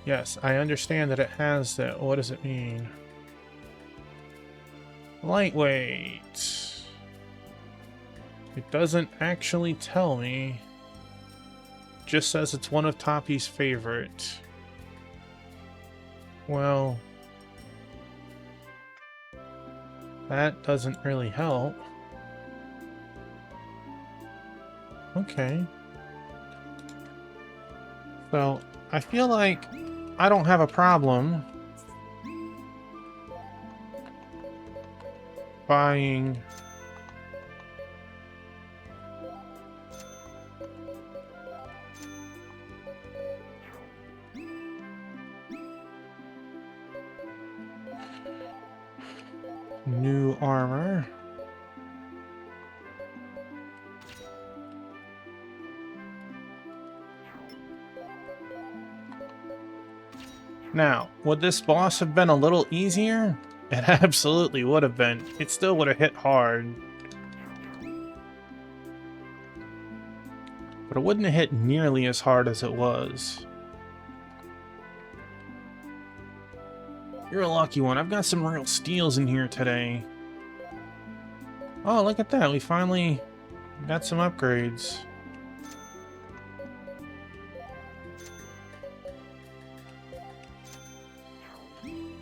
Yes, I understand that it has that. What does it mean? Lightweight. It doesn't actually tell me. Just says it's one of Toppy's favorite. Well, that doesn't really help. Okay. So, I feel like I don't have a problem buying new armor. Now, would this boss have been a little easier? It absolutely would have been. It still would have hit hard. But it wouldn't have hit nearly as hard as it was. You're a lucky one. I've got some real steals in here today. Oh, look at that. We finally got some upgrades.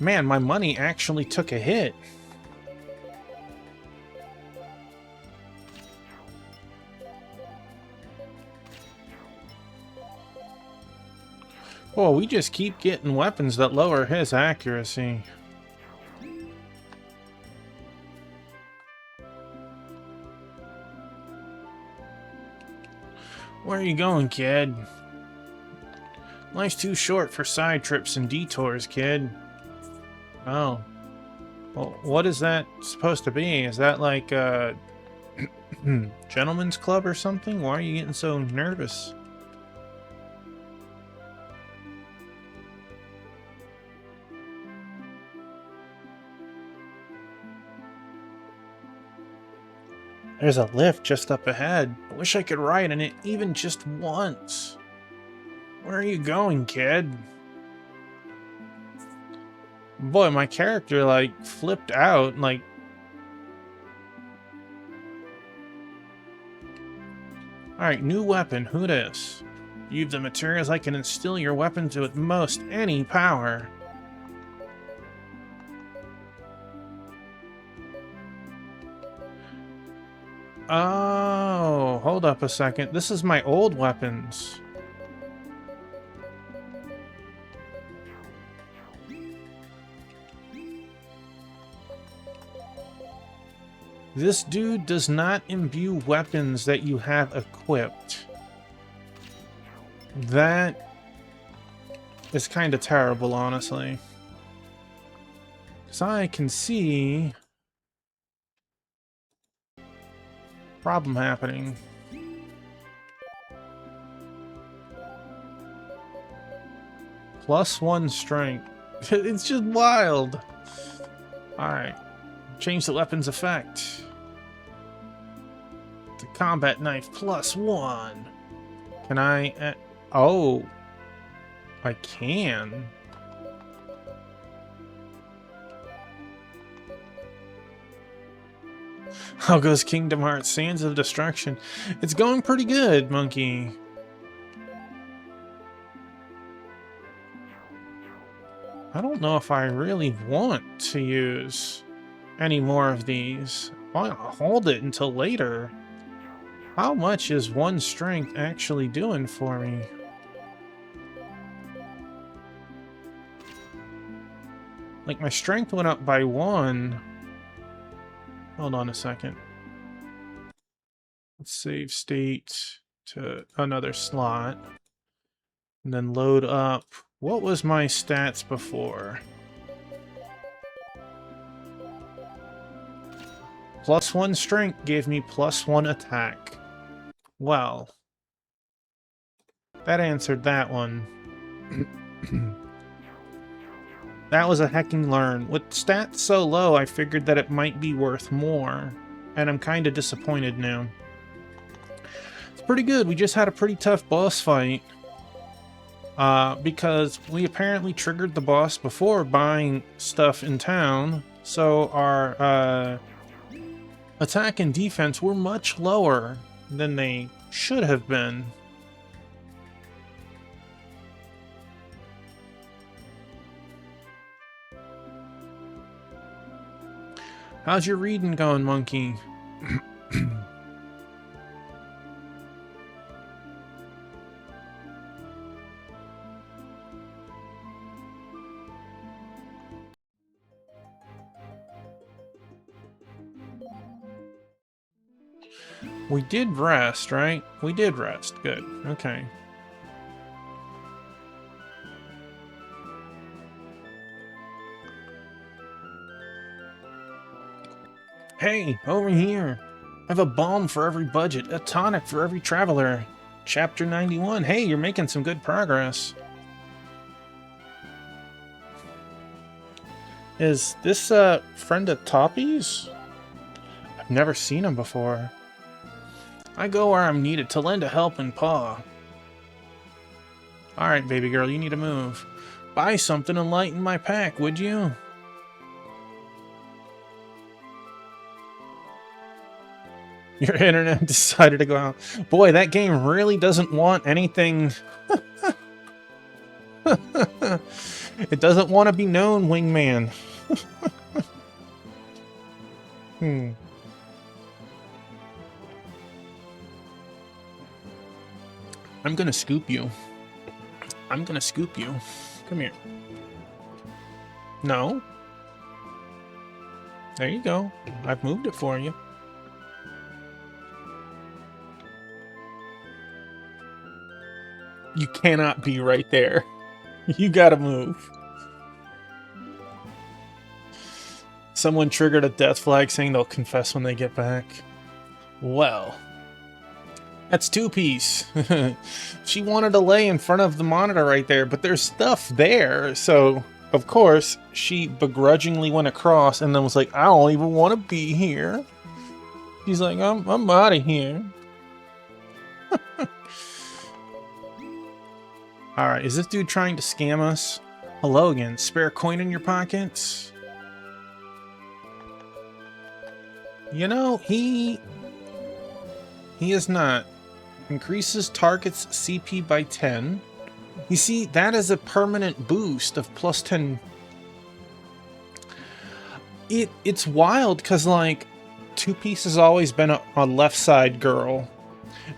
Man, my money actually took a hit. Oh, we just keep getting weapons that lower his accuracy. Where are you going, kid? Life's too short for side trips and detours, kid. Oh. Well, what is that supposed to be? Is that like a gentleman's club or something? Why are you getting so nervous? There's a lift just up ahead. I wish I could ride in it even just once. Where are you going, kid? Boy, my character, like, flipped out, like... Alright, new weapon. Who dis? You have the materials I can instill your weapons with most any power. Oh, hold up a second. This is my old weapons. This dude does not imbue weapons that you have equipped. That is kind of terrible, honestly. Because I can see problem happening. +1 strength. It's just wild. Alright. Change the weapon's effect. The combat knife +1. Can I... oh. I can. How goes Kingdom Hearts Sands of Destruction? It's going pretty good, Monkey. I don't know if I really want to use any more of these. I'll hold it until later. How much is one strength actually doing for me? Like, my strength went up by 1. Hold on a second. Let's save state to another slot. And then load up. What was my stats before? +1 strength gave me +1 attack. Well, that answered that one. That was a hecking learn. With stats so low, I figured that it might be worth more. And I'm kind of disappointed now. It's pretty good. We just had a pretty tough boss fight. Because we apparently triggered the boss before buying stuff in town. So our attack and defense were much lower than they should have been. How's your reading going, Monkey? We did rest, right? We did rest. Good. Okay. Hey, over here. I have a balm for every budget, a tonic for every traveler. Chapter 91. Hey, you're making some good progress. Is this a friend of Toppy's? I've never seen him before. I go where I'm needed to lend a helping paw. Alright, baby girl, you need to move. Buy something and lighten my pack, would you? Your internet decided to go out. Boy, that game really doesn't want anything... It doesn't want to be known, Wingman. I'm gonna scoop you. I'm gonna scoop you. Come here. No. There you go. I've moved it for you. You cannot be right there. You gotta move. Someone triggered a death flag saying they'll confess when they get back. Well, that's two-piece. She wanted to lay in front of the monitor right there, but there's stuff there. So, of course, she begrudgingly went across and then was like, I don't even want to be here. She's like, I'm out of here. Alright, is this dude trying to scam us? Hello again. Spare coin in your pockets? You know, he is not. Increases target's CP by 10. You see, that is a permanent boost of plus 10. It's wild because, like, Two-Piece has always been a left side girl.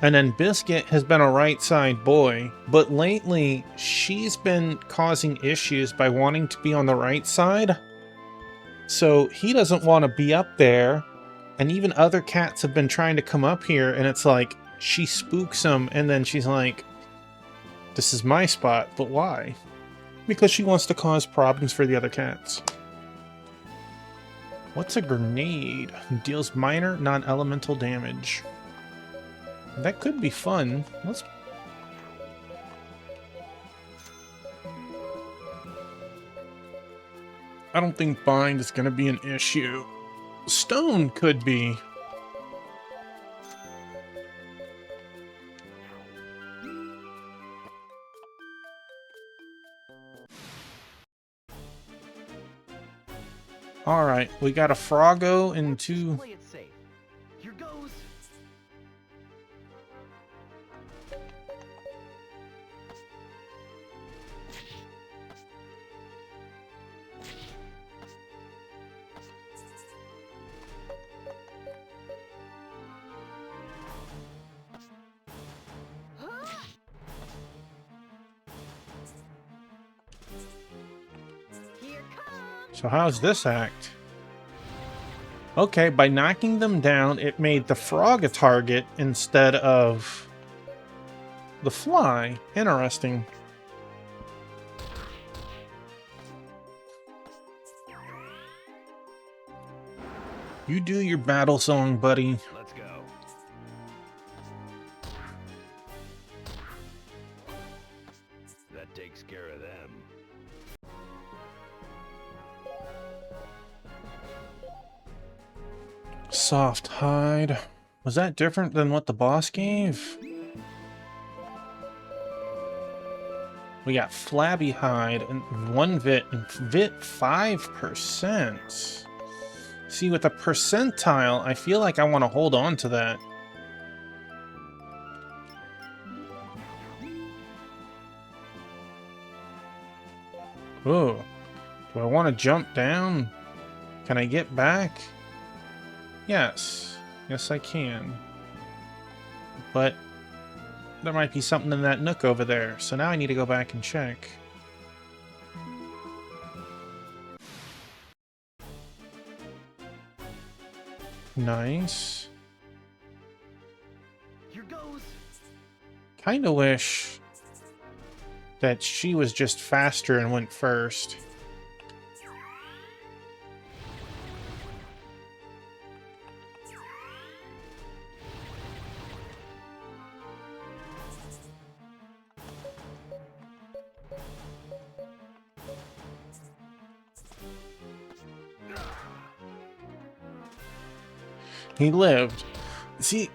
And then Biscuit has been a right side boy. But lately, she's been causing issues by wanting to be on the right side. So he doesn't want to be up there. And even other cats have been trying to come up here, and it's like, she spooks them, and then she's like, this is my spot, but why? Because she wants to cause problems for the other cats. What's a grenade? Deals minor, non-elemental damage. That could be fun. Let's... I don't think bind is going to be an issue. Stone could be. Alright, we got a Froggo and two... Play it safe. So how's this act? Okay, by knocking them down, it made the frog a target instead of the fly. Interesting. You do your battle song, buddy. Let's go. That takes care of them. Soft hide. Was that different than what the boss gave? We got flabby hide and 1 vit and vit 5%. See, with a percentile, I feel like I want to hold on to that. Oh, do I want to jump down? Can I get back? Yes. Yes, I can. But there might be something in that nook over there, so now I need to go back and check. Nice. Here goes. Kinda wish that she was just faster and went first. He lived. See...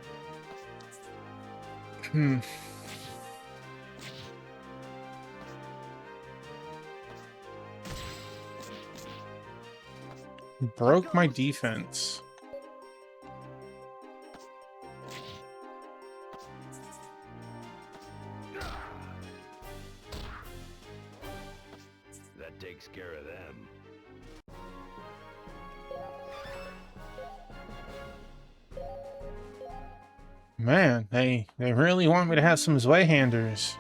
Broke my defense. That takes care of them. Man, they really want me to have some Zweihanders.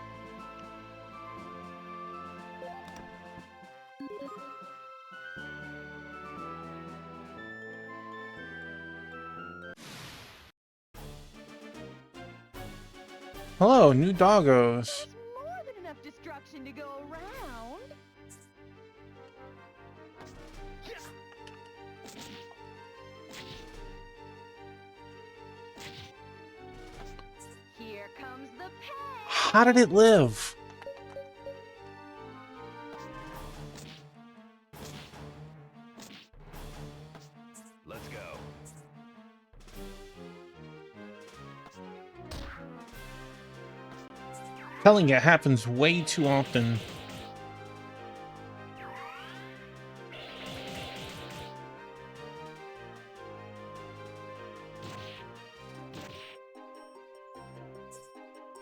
Hello, new doggos. There's more than enough destruction to go around. Here comes the pay. How did it live? Let's go. Telling it happens way too often.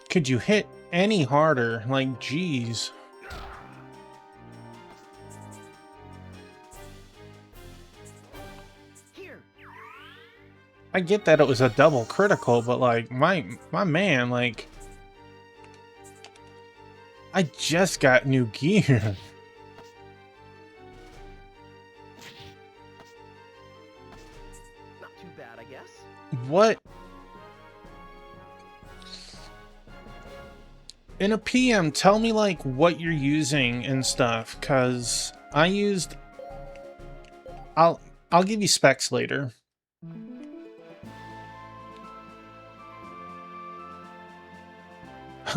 Could you hit any harder? Like, geez. Here. I get that it was a double critical, but like, my man, like... I just got new gear. Not too bad, I guess. What? In a PM, tell me like what you're using and stuff, cause I used... I'll give you specs later.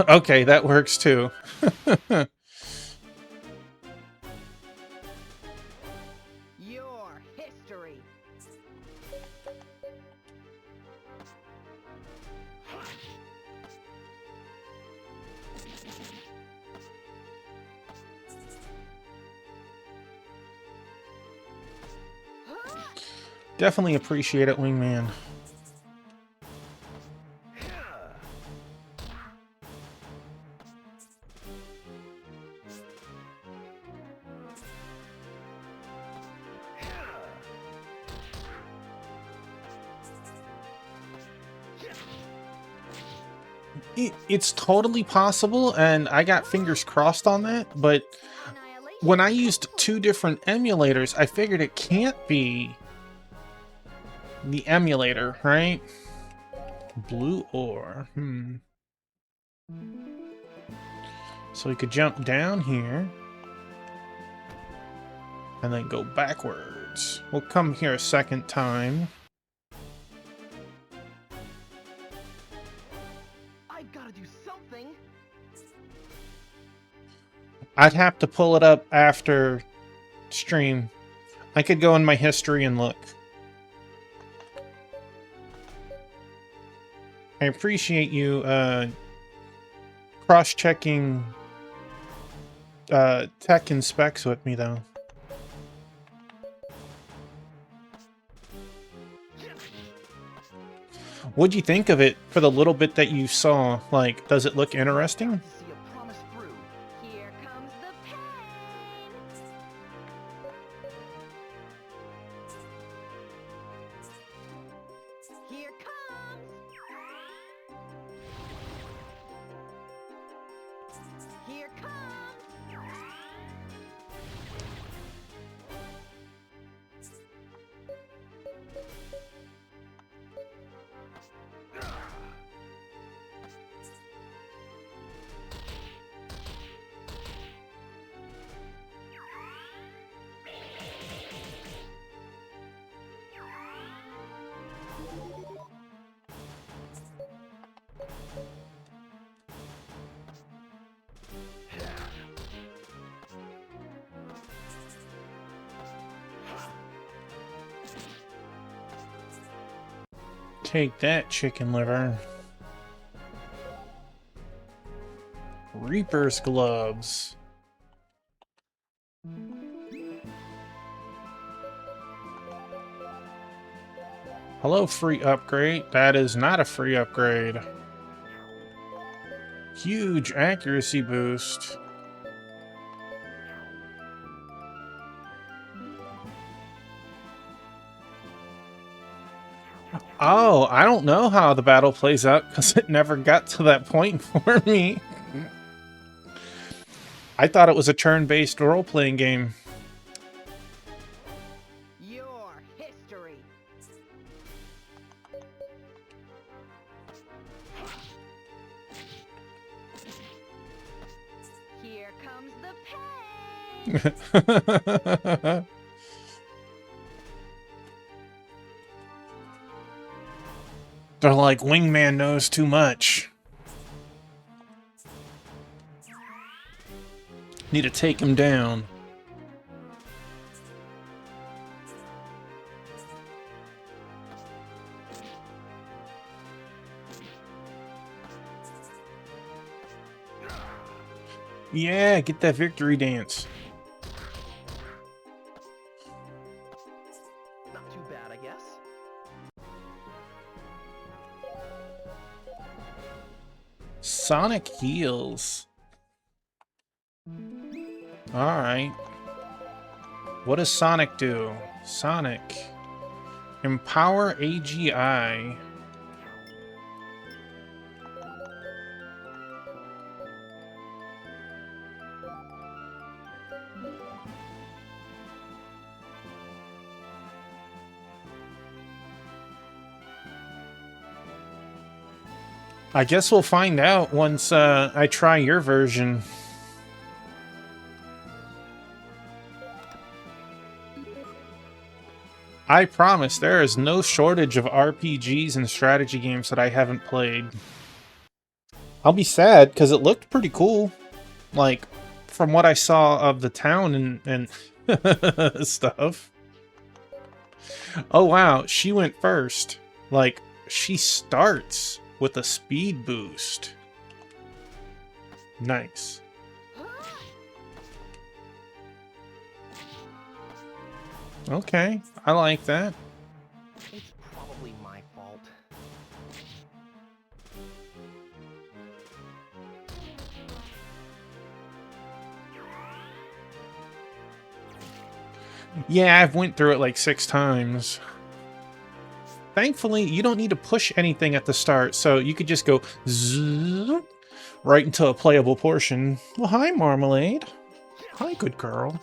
Okay, that works too. Your history. Definitely appreciate it, Wingman. It's totally possible, and I got fingers crossed on that, but when I used 2 different emulators, I figured it can't be the emulator, right? Blue ore. So we could jump down here and then go backwards. We'll come here a second time. I've got to do something. I'd have to pull it up after stream. I could go in my history and look. I appreciate you cross-checking tech and specs with me, though. What'd you think of it for the little bit that you saw? Like, does it look interesting? See a promise through. Here comes the pain. Here comes. Here comes. Take that, chicken liver. Reaper's gloves. Hello, free upgrade. That is not a free upgrade. Huge accuracy boost. Oh, I don't know how the battle plays out because it never got to that point for me. I thought it was a turn-based role-playing game. Your history. Here comes the pain. They're like, Wingman knows too much. Need to take him down. Yeah, get that victory dance. Not too bad, I guess. Sonic heals. Alright. What does Sonic do? Sonic. Empower AGI. I guess we'll find out once I try your version. I promise there is no shortage of RPGs and strategy games that I haven't played. I'll be sad because it looked pretty cool. Like, from what I saw of the town and stuff. Oh wow, she went first. Like, she starts with a speed boost. Nice. Okay, I like that. It's probably my fault. Yeah, I've went through it like 6 times. Thankfully, you don't need to push anything at the start, so you could just go zzz, right into a playable portion. Well, hi, Marmalade. Hi, good girl.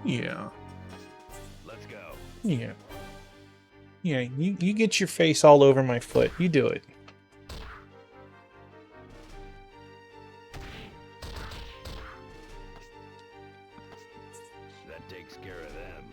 Yeah. Let's go. Yeah. Yeah, you get your face all over my foot. You do it. That takes care of them.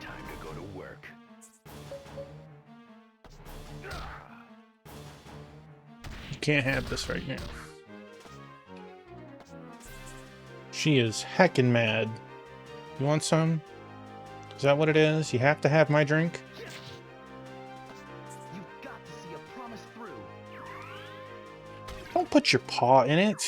Time to go to work. You can't have this right now. She is heckin' mad. You want some? Is that what it is? You have to have my drink? You've got to see a promise through. Don't put your paw in it.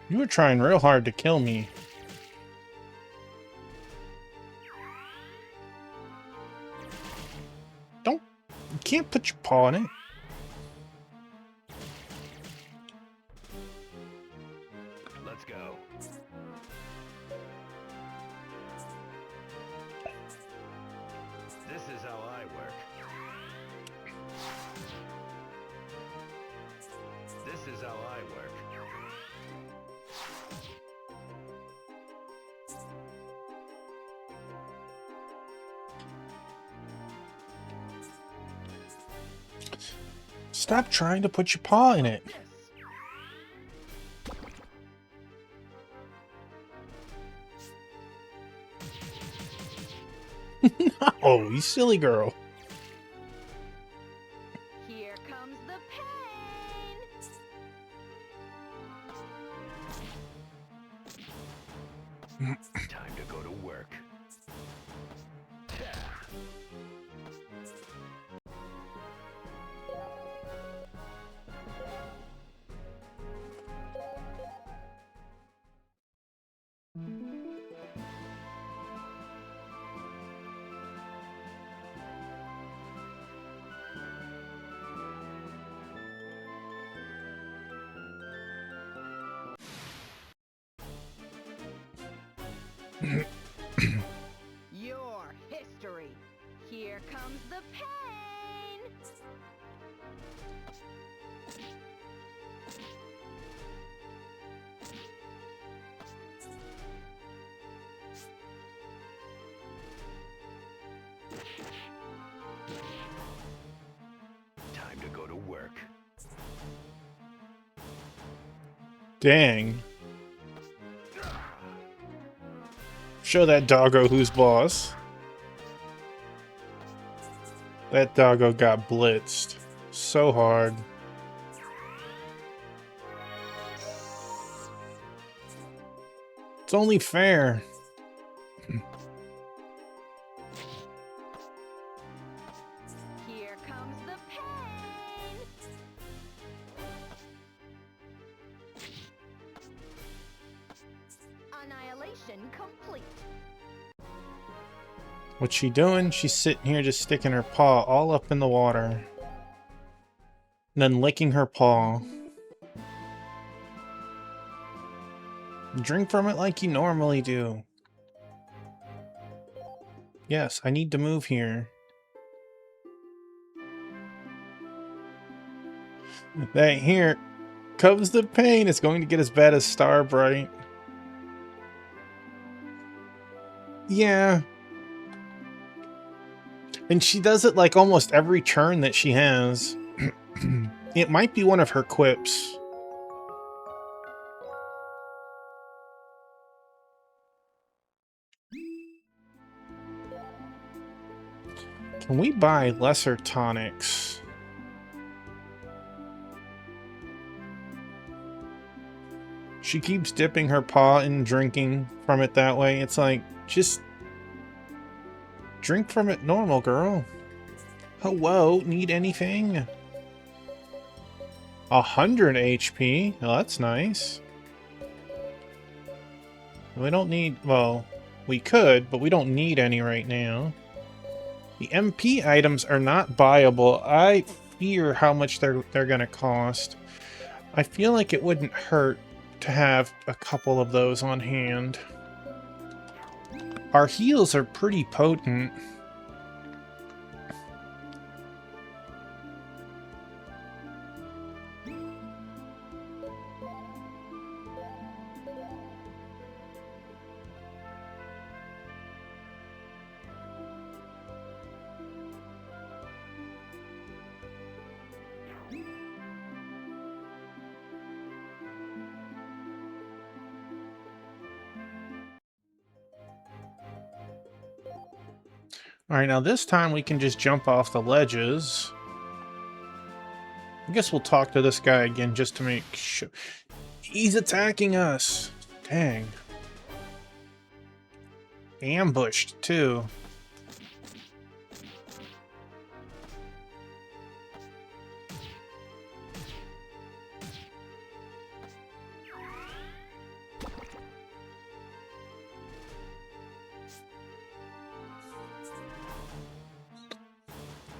You were trying real hard to kill me. You can't put your paw in it. Let's go. This is how I work. This is how I work. Stop trying to put your paw in it. No, you silly girl. Here comes the pain. Time to go to work. Your history. Here comes the pain. Time to go to work. Dang. Show that doggo who's boss. That doggo got blitzed so hard. It's only fair. Here comes the pain. Annihilation complete. What's she doing? She's sitting here just sticking her paw all up in the water. And then licking her paw. Drink from it like you normally do. Yes, I need to move here. That here comes the pain. It's going to get as bad as Starbright. Yeah. And she does it like almost every turn that she has. It might be one of her quips. Can we buy lesser tonics? She keeps dipping her paw and drinking from it that way. It's like, just drink from it normal, girl. Hello, need anything? 100 HP. Oh, that's nice. We don't need, well, we could, but we don't need any right now. The MP items are not buyable. I fear how much they're gonna cost. I feel like it wouldn't hurt to have a couple of those on hand. Our heals are pretty potent. Alright, now this time we can just jump off the ledges. I guess we'll talk to this guy again just to make sure. He's attacking us! Dang. Ambushed, too.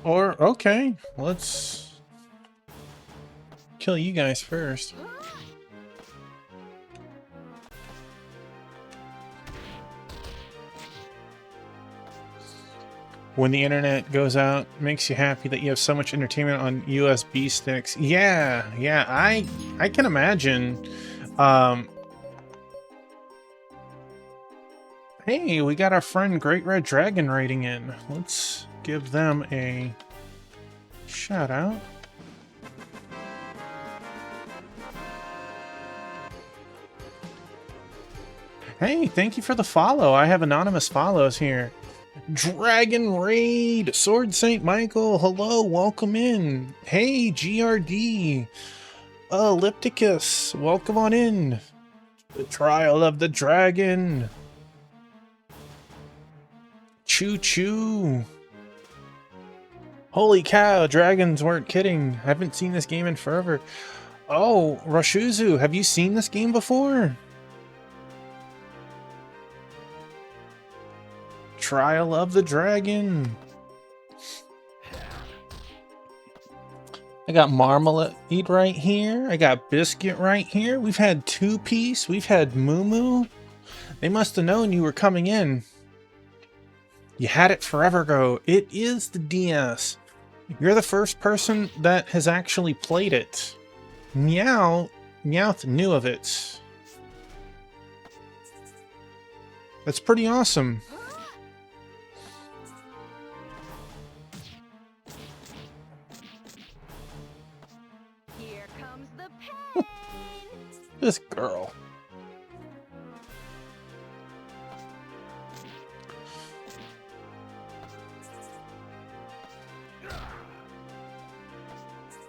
Or, okay, let's kill you guys first. When the internet goes out, makes you happy that you have so much entertainment on USB sticks. Yeah, I can imagine. Hey, we got our friend Great Red Dragon writing in. Let's give them a shout out. Hey, thank you for the follow. I have anonymous follows here. Dragon Raid, Sword Saint Michael, hello, welcome in. Hey, GRD, Ellipticus, welcome on in. The Trial of the Dragon. Choo choo. Holy cow, dragons weren't kidding. I haven't seen this game in forever. Oh, Rashuzu, have you seen this game before? Trial of the Dragon. I got Marmalade right here. I got Biscuit right here. We've had Two Piece. We've had Moo Moo. They must have known you were coming in. You had it forever ago. It is the DS. You're the first person that has actually played it. Meowth knew of it. That's pretty awesome. Here comes the pain. This girl.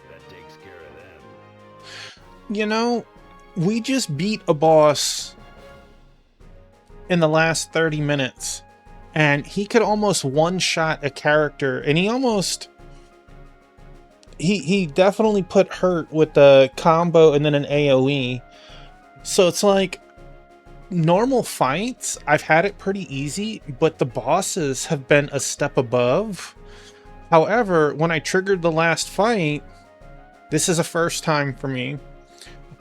That takes care of them. You know, we just beat a boss in the last 30 minutes, and he could almost one-shot a character, and he almost... He definitely put hurt with the combo and then an AoE. So it's like, normal fights, I've had it pretty easy, but the bosses have been a step above. However, when I triggered the last fight, this is a first time for me.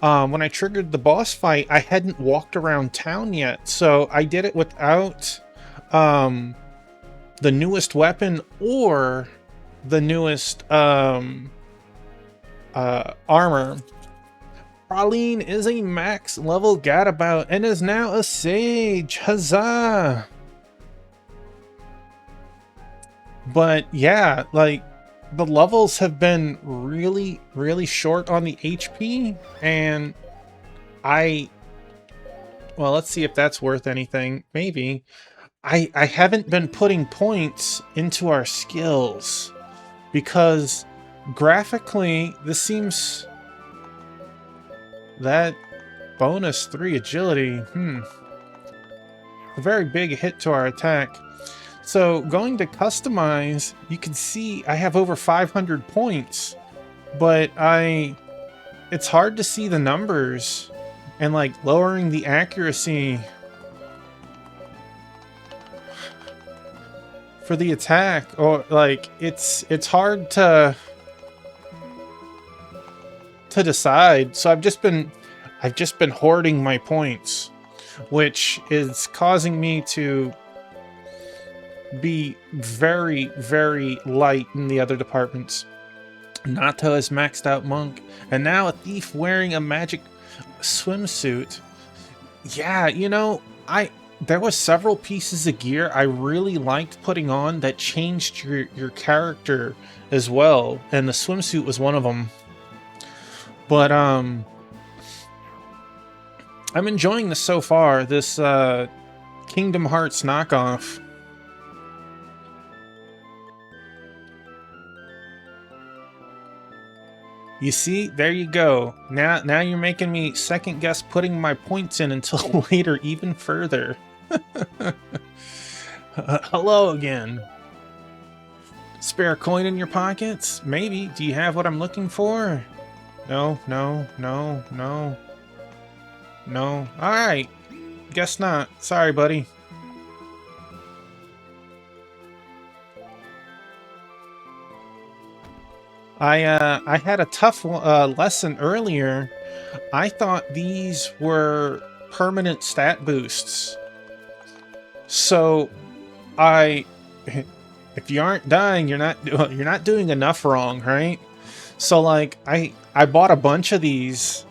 When I triggered the boss fight, I hadn't walked around town yet, so I did it without the newest weapon or the newest armor. Praline is a max level gadabout and is now a sage. Huzzah! But yeah, like the levels have been really, really short on the HP, and well, let's see if that's worth anything. Maybe. I haven't been putting points into our skills because graphically this seems that bonus 3 agility, a very big hit to our attack. So going to customize, you can see I have over 500 points, but it's hard to see the numbers, and like lowering the accuracy for the attack, or like it's hard to decide. So I've just been hoarding my points, which is causing me to be very, very light in the other departments. Nato is maxed out monk, and now a thief wearing a magic swimsuit. Yeah, you know, there was several pieces of gear I really liked putting on that changed your character as well, and the swimsuit was one of them. But I'm enjoying this so far, this Kingdom Hearts knockoff. You see, there you go. Now you're making me second guess putting my points in until later even further. Hello again. Spare coin in your pockets? Maybe. Do you have what I'm looking for? No. Alright. Guess not. Sorry, buddy. I had a tough lesson earlier. I thought these were permanent stat boosts. So if you aren't dying, you're not doing enough wrong, right? So like I bought a bunch of these,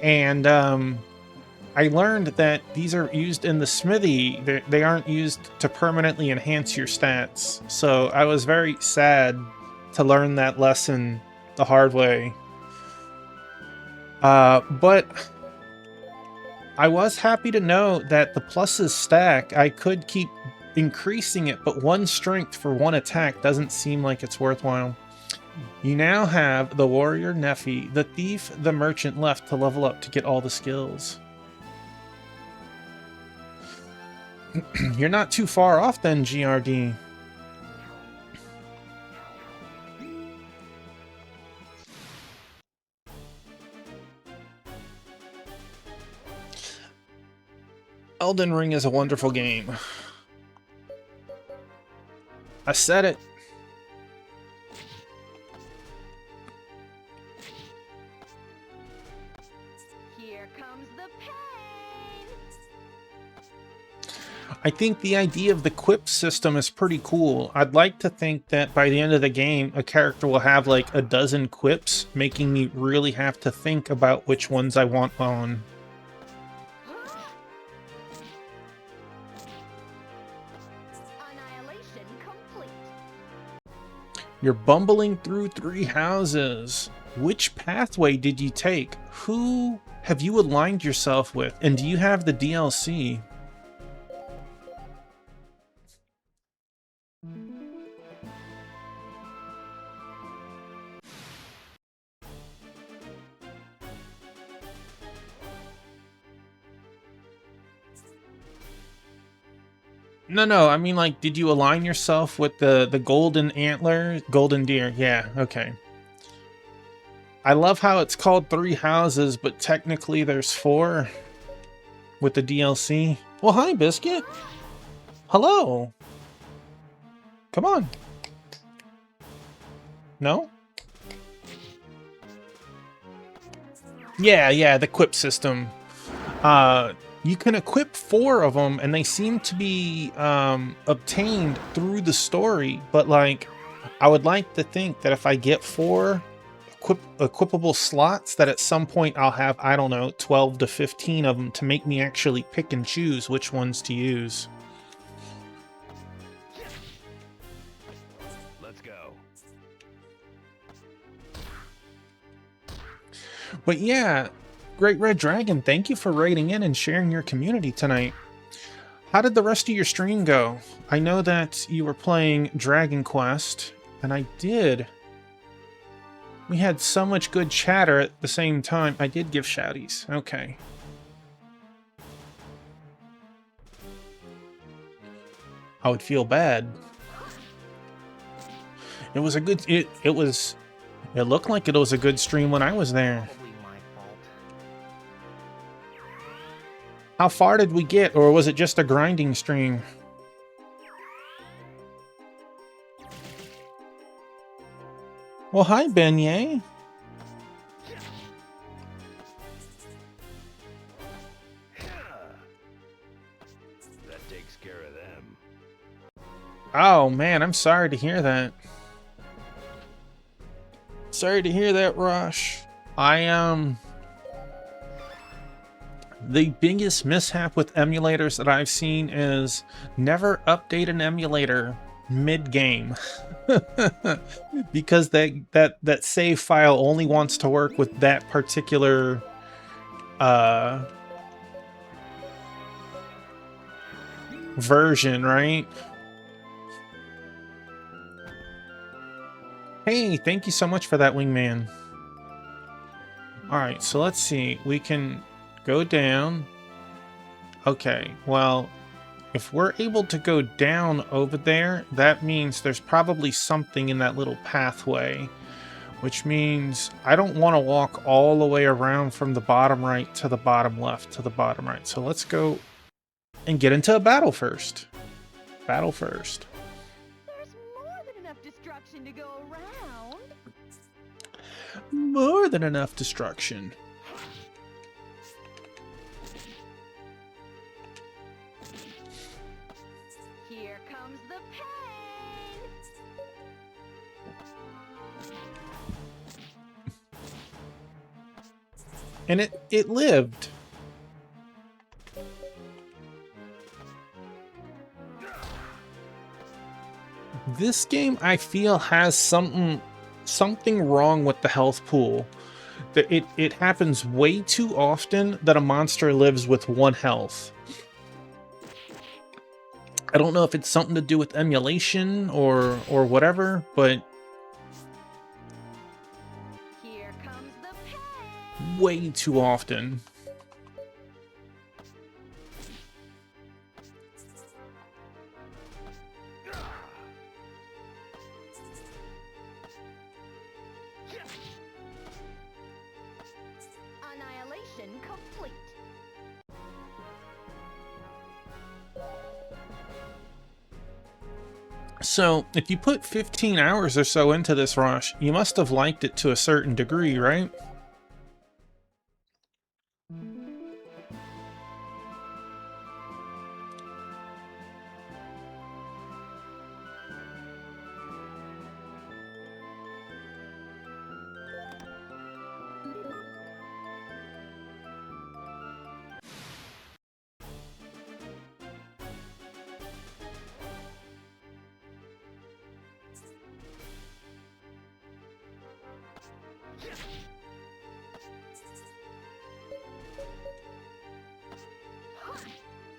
and I learned that these are used in the smithy. They aren't used to permanently enhance your stats. So I was very sad to learn that lesson the hard way. But I was happy to know that the pluses stack. I could keep increasing it, but 1 strength for 1 attack doesn't seem like it's worthwhile. You now have the warrior Nephi, the thief, the merchant left to level up to get all the skills. You're not too far off then, GRD. Elden Ring is a wonderful game. I said it. Here comes the pain. I think the idea of the quip system is pretty cool. I'd like to think that by the end of the game, a character will have like a dozen quips, making me really have to think about which ones I want on. Annihilation complete. You're bumbling through 3 houses. Which pathway did you take? Who have you aligned yourself with? And do you have the DLC? No, I mean, like, did you align yourself with the golden antler? Golden deer, yeah, okay. I love how it's called 3 houses, but technically there's 4 with the DLC. Well, hi, Biscuit. Hello. Come on. No? Yeah, the quip system. You can equip 4 of them, and they seem to be obtained through the story, but like, I would like to think that if I get 4 equipable slots, that at some point I'll have, I don't know, 12 to 15 of them to make me actually pick and choose which ones to use. But yeah, Great Red Dragon, thank you for writing in and sharing your community tonight. How did the rest of your stream go? I know that you were playing Dragon Quest, and I did. We had so much good chatter at the same time. I did give shouties. Okay. I would feel bad. It was a good... It looked like it was a good stream when I was there. Probably my fault. How far did we get, or was it just a grinding stream? Well, hi, Beignet. That takes care of them. Oh, man, I'm sorry to hear that. Sorry to hear that, Rush. The biggest mishap with emulators that I've seen is never update an emulator mid-game. Because that save file only wants to work with that particular version, right? Hey, thank you so much for that, Wingman. Alright, so let's see. We can go down. Okay, well, if we're able to go down over there, that means there's probably something in that little pathway. Which means I don't want to walk all the way around from the bottom right to the bottom left to the bottom right. So let's go and get into a battle first. Battle first. There's more than enough destruction to go around. More than enough destruction. Here comes the pain. And it lived. This game, I feel, has something wrong with the health pool. That it happens way too often that a monster lives with 1 health. I don't know if it's something to do with emulation or whatever, but Here comes the pain. way too often. Annihilation complete. So, if you put 15 hours or so into this, Rush, you must have liked it to a certain degree, right?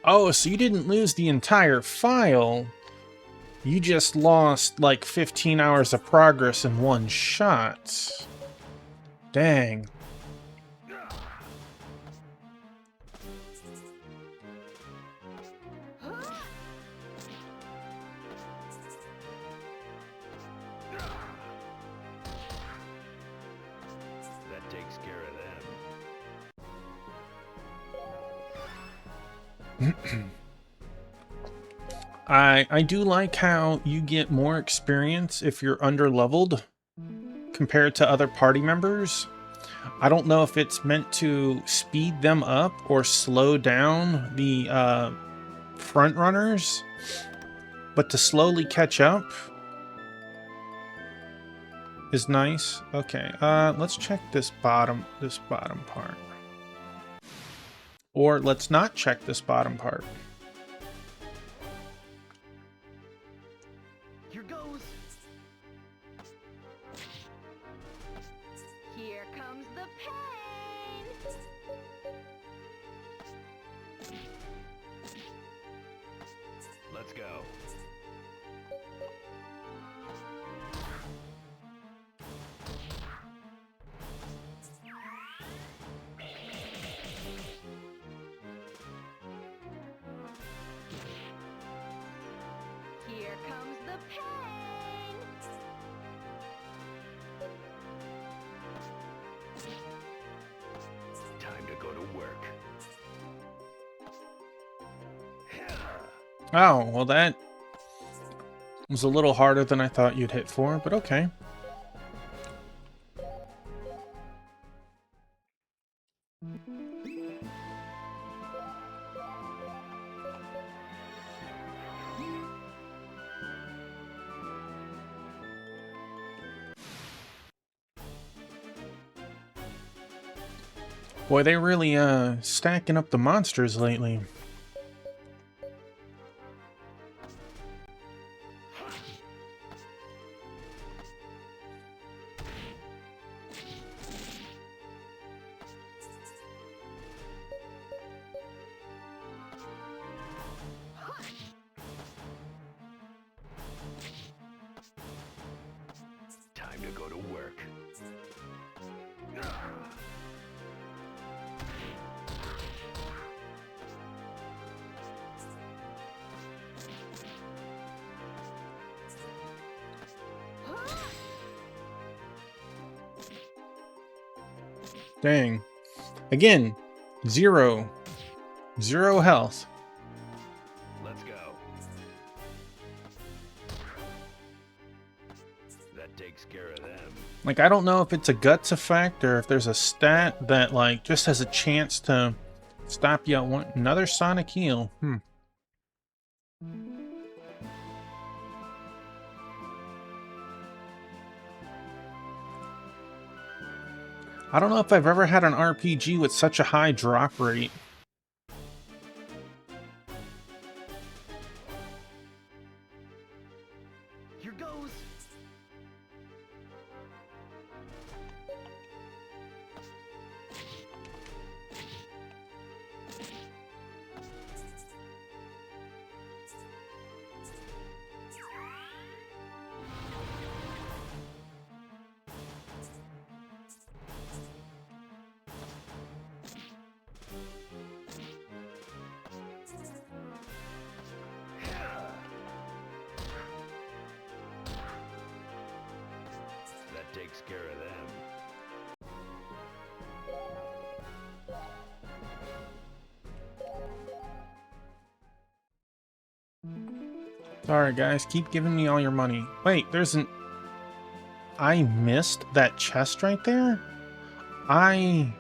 Oh, so you didn't lose the entire file. You just lost like 15 hours of progress in one shot. Dang. That takes care of them. I do like how you get more experience if you're under-leveled compared to other party members. I don't know if it's meant to speed them up or slow down the front runners, but to slowly catch up is nice. Okay, let's check this bottom part. Or let's not check this bottom part. Here goes. Here comes the pain. Let's go. Here comes the pain. Time to go to work. Oh, well that was a little harder than I thought you'd hit for, but okay. Boy, they really stacking up the monsters lately. Time to go to work. Dang. Again, zero health. Let's go. That takes care of them. Like, I don't know if it's a guts effect or if there's a stat that, like, just has a chance to stop you at another sonic heal. I don't know if I've ever had an RPG with such a high drop rate. Here goes. That takes care of them. Sorry, guys. Keep giving me all your money. Wait, there's an... I missed that chest right there? I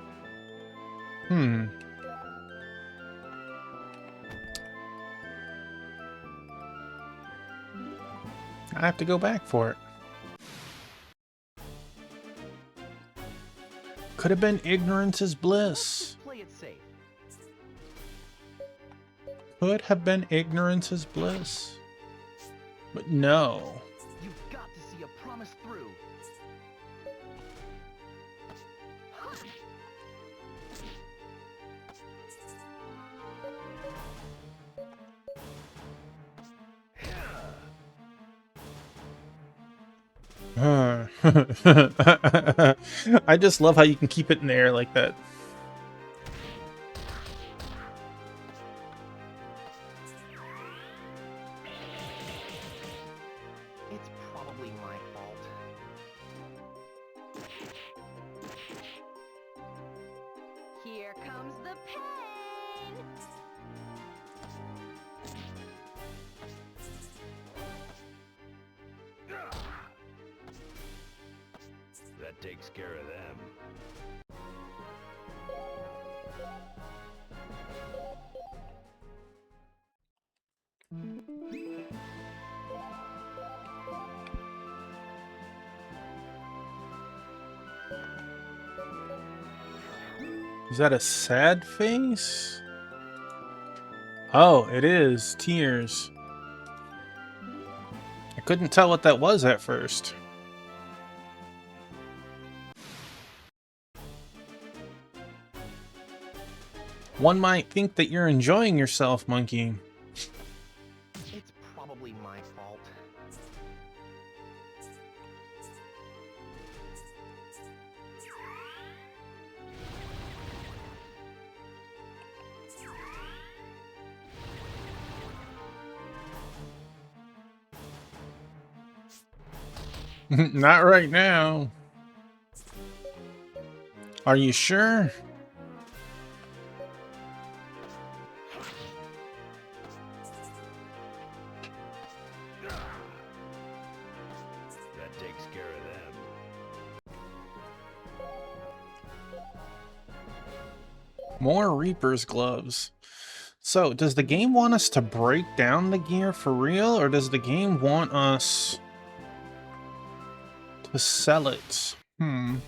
have to go back for it. Could have been ignorance is bliss. Play it safe. Could have been ignorance is bliss. But no. You've got to see a promise through. I just love how you can keep it in the air like that. It's probably my fault. Here comes the pain. That takes care of them. Is that a sad face? Oh, it is. Tears. I couldn't tell what that was at first. One might think that you're enjoying yourself, Monkey. It's Not right now. Are you sure? That takes care of them. More Reaper's gloves. So, does the game want us to break down the gear for real, or does the game want us to sell it? Here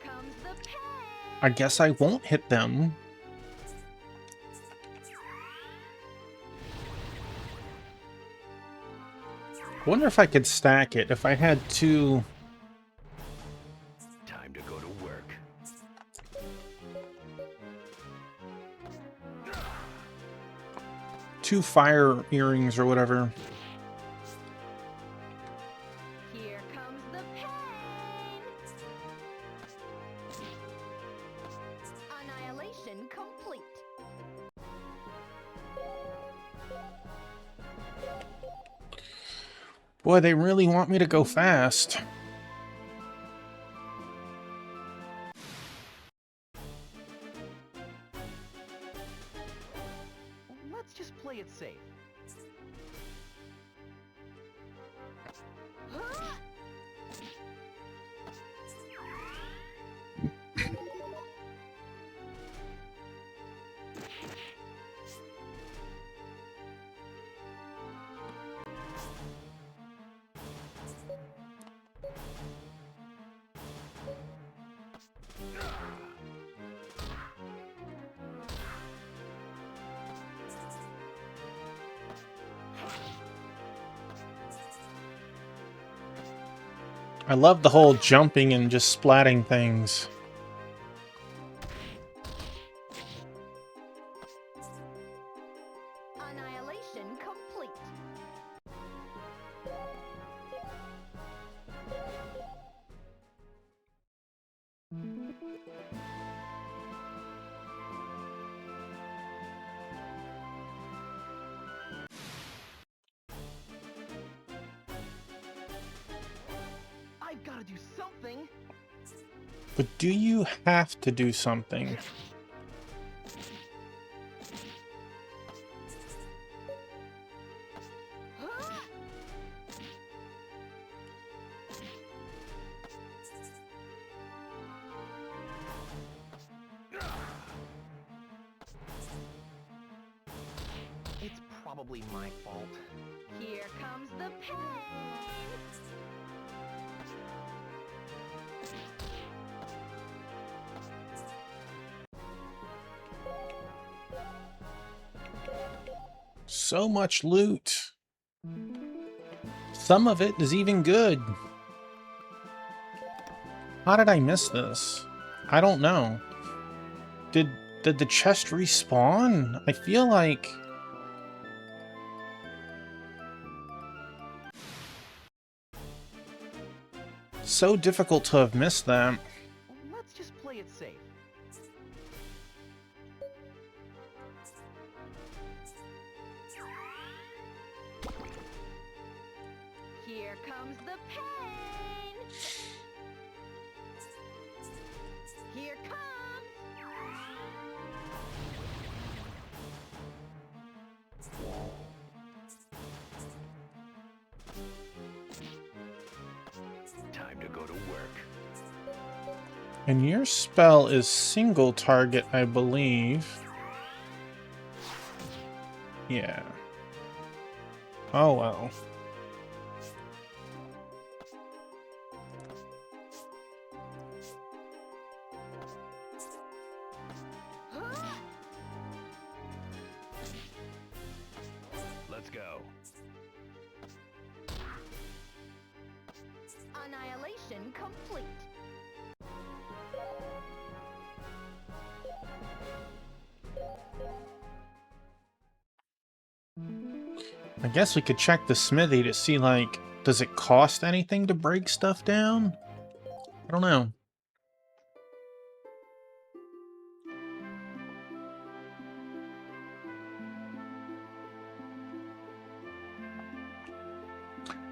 comes the pain. I guess I won't hit them. I wonder if I could stack it if I had two. Time to go to work. Two fire earrings or whatever. Here comes the pain. Annihilation complete. Boy, they really want me to go fast. Let's just play it safe. Huh? I love the whole jumping and just splatting things. Annihilation complete. I've got to do something. But do you have to do something? Huh? It's probably my fault. Here comes the pain. So much loot. Some of it is even good. How did I miss this? I don't know. Did the chest respawn? I feel like... So difficult to have missed that. Let's just play it safe. Here comes the pain. Here comes. Time to go to work. And your spell is single target, I believe. Yeah. Oh well. Huh? Let's go. Annihilation complete. I guess we could check the smithy to see, like, does it cost anything to break stuff down? I don't know.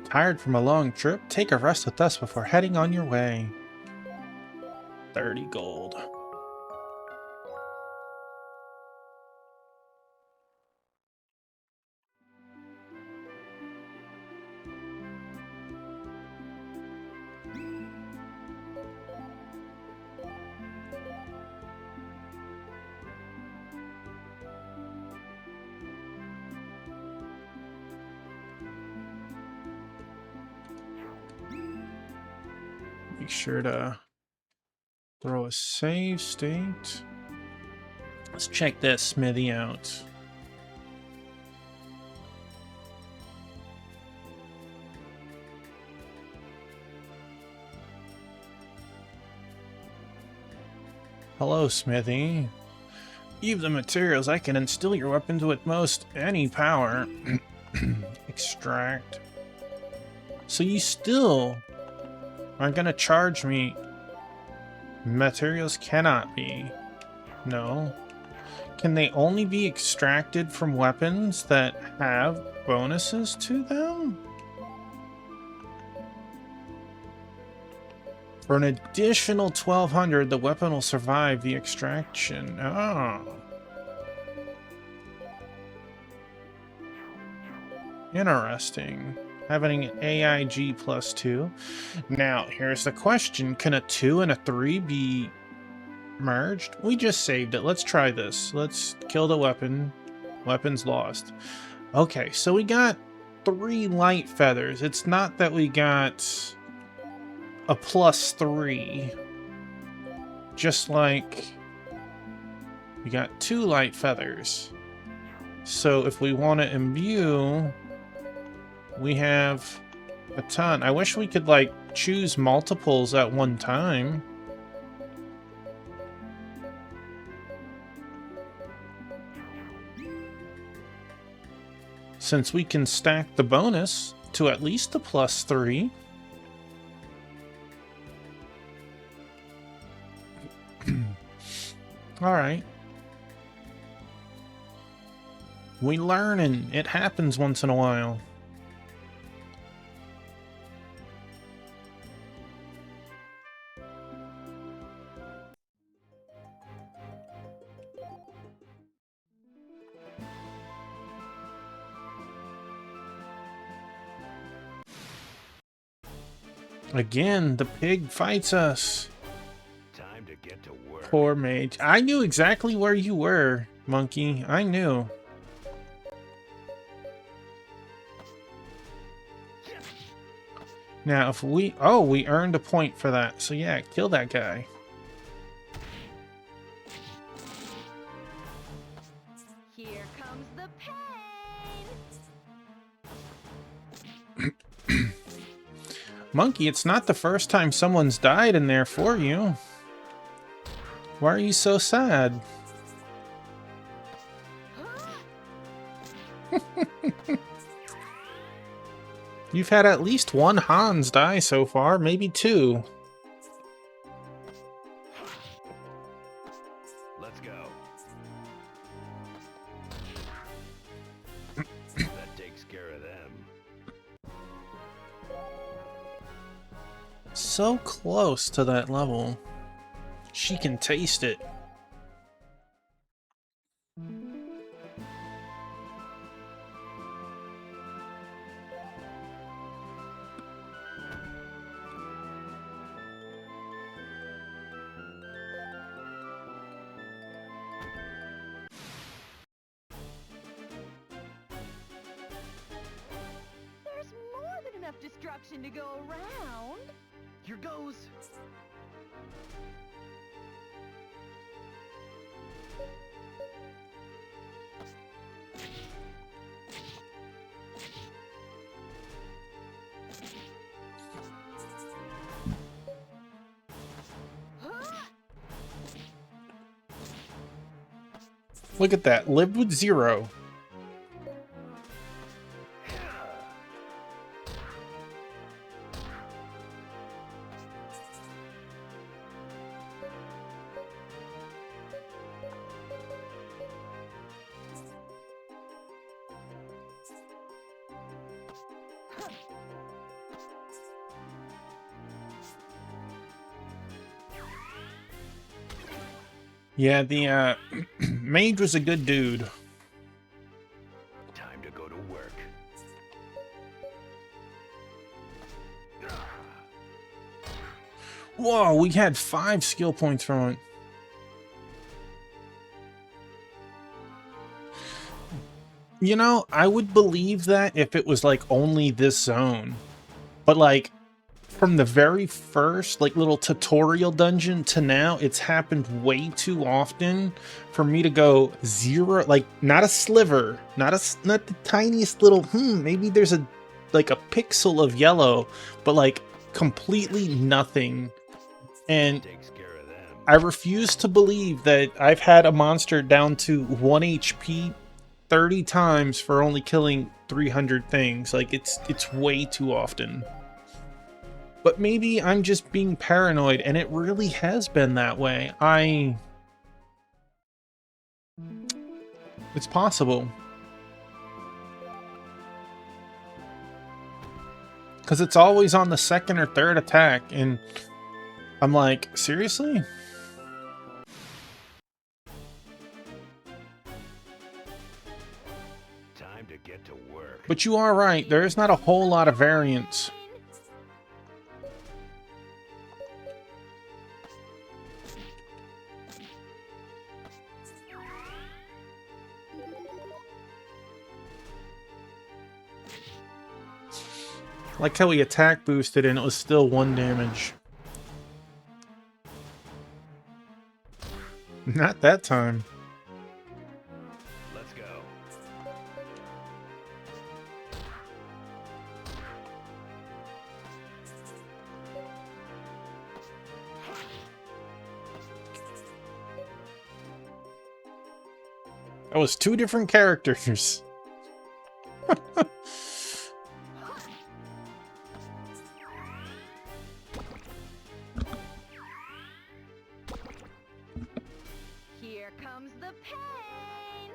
Tired from a long trip? Take a rest with us before heading on your way. 30 gold. Make sure to throw a save state. Let's check that smithy out. Hello, smithy. Eve the materials, I can instill your weapons with most any power. Extract. So you still aren't gonna charge me. Materials cannot be. No. Can they only be extracted from weapons that have bonuses to them? For an additional 1200, the weapon will survive the extraction. Oh. Interesting. Having an AIG +2. Now, here's the question. Can a 2 and a 3 be merged? We just saved it. Let's try this. Let's kill the weapon. Weapon's lost. Okay, so we got 3 light feathers. It's not that we got a +3. Just like we got 2 light feathers. So if we want to imbue, we have a ton. I wish we could, like, choose multiples at one time. Since we can stack the bonus to at least a +3. Alright. We learning. It happens once in a while. Again, the pig fights us. Time to get to work. Poor mage. I knew exactly where you were, monkey. I knew. Now, if we... Oh, we earned a point for that. So yeah, kill that guy. Here comes the pain. Monkey, it's not the first time someone's died in there for you. Why are you so sad? You've had at least one Hans die so far, maybe 2. Let's go. That takes care of them. So close to that level. She can taste it. There's more than enough destruction to go around. Here goes. Look at that. Lived with 0. Yeah, the mage was a good dude. Time to go to work. Whoa, we had 5 skill points from it. You know, I would believe that if it was like only this zone. But like from the very first like little tutorial dungeon to now, it's happened way too often for me to go 0, like not a sliver, not the tiniest little maybe there's a like a pixel of yellow, but like completely nothing. And Takes care of them. I refuse to believe that I've had a monster down to 1 HP 30 times for only killing 300 things. Like it's way too often. But maybe I'm just being paranoid, and it really has been that way. It's possible. Because it's always on the 2nd or 3rd attack, and I'm like, seriously? Time to get to work. But you are right, there's not a whole lot of variance. Like how he attack boosted and it was still 1 damage. Not that time. Let's go. That was 2 different characters. Here comes the pain.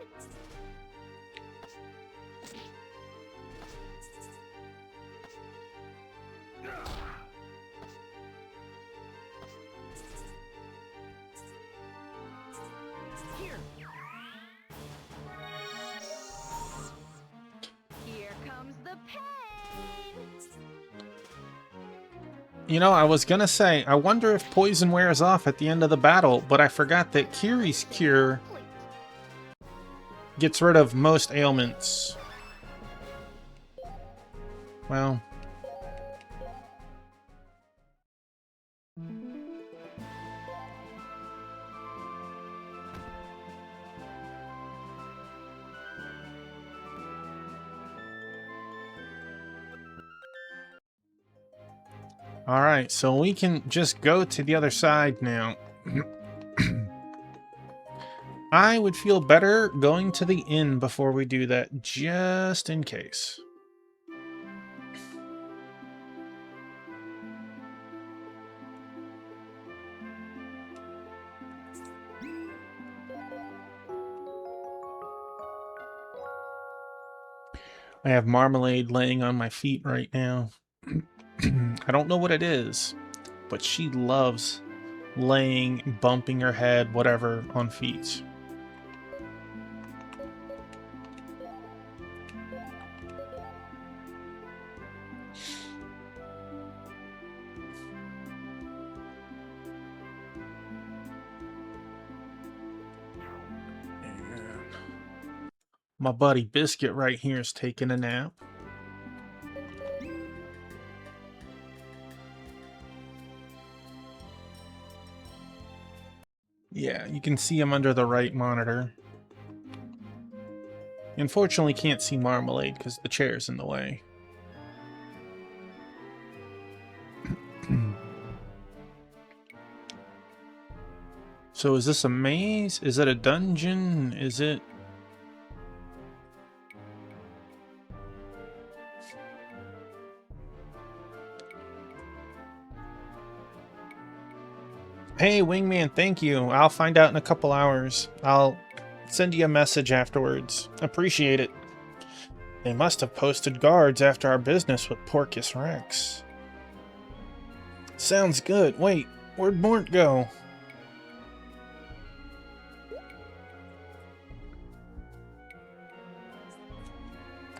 Here. Here comes the pain. You know, I was gonna say, I wonder if poison wears off at the end of the battle, but I forgot that Kiri's cure gets rid of most ailments. Well. Alright, so we can just go to the other side now. I would feel better going to the inn before we do that, just in case. I have Marmalade laying on my feet right now. I don't know what it is, but she loves laying, bumping her head, whatever, on feet. My buddy Biscuit right here is taking a nap. Yeah, you can see him under the right monitor. Unfortunately, can't see Marmalade because the chair's in the way. So is this a maze? Is it a dungeon? Is it... Hey, Wingman, thank you. I'll find out in a couple hours. I'll send you a message afterwards. Appreciate it. They must have posted guards after our business with Porcus Rex. Sounds good. Wait, where'd Mort go?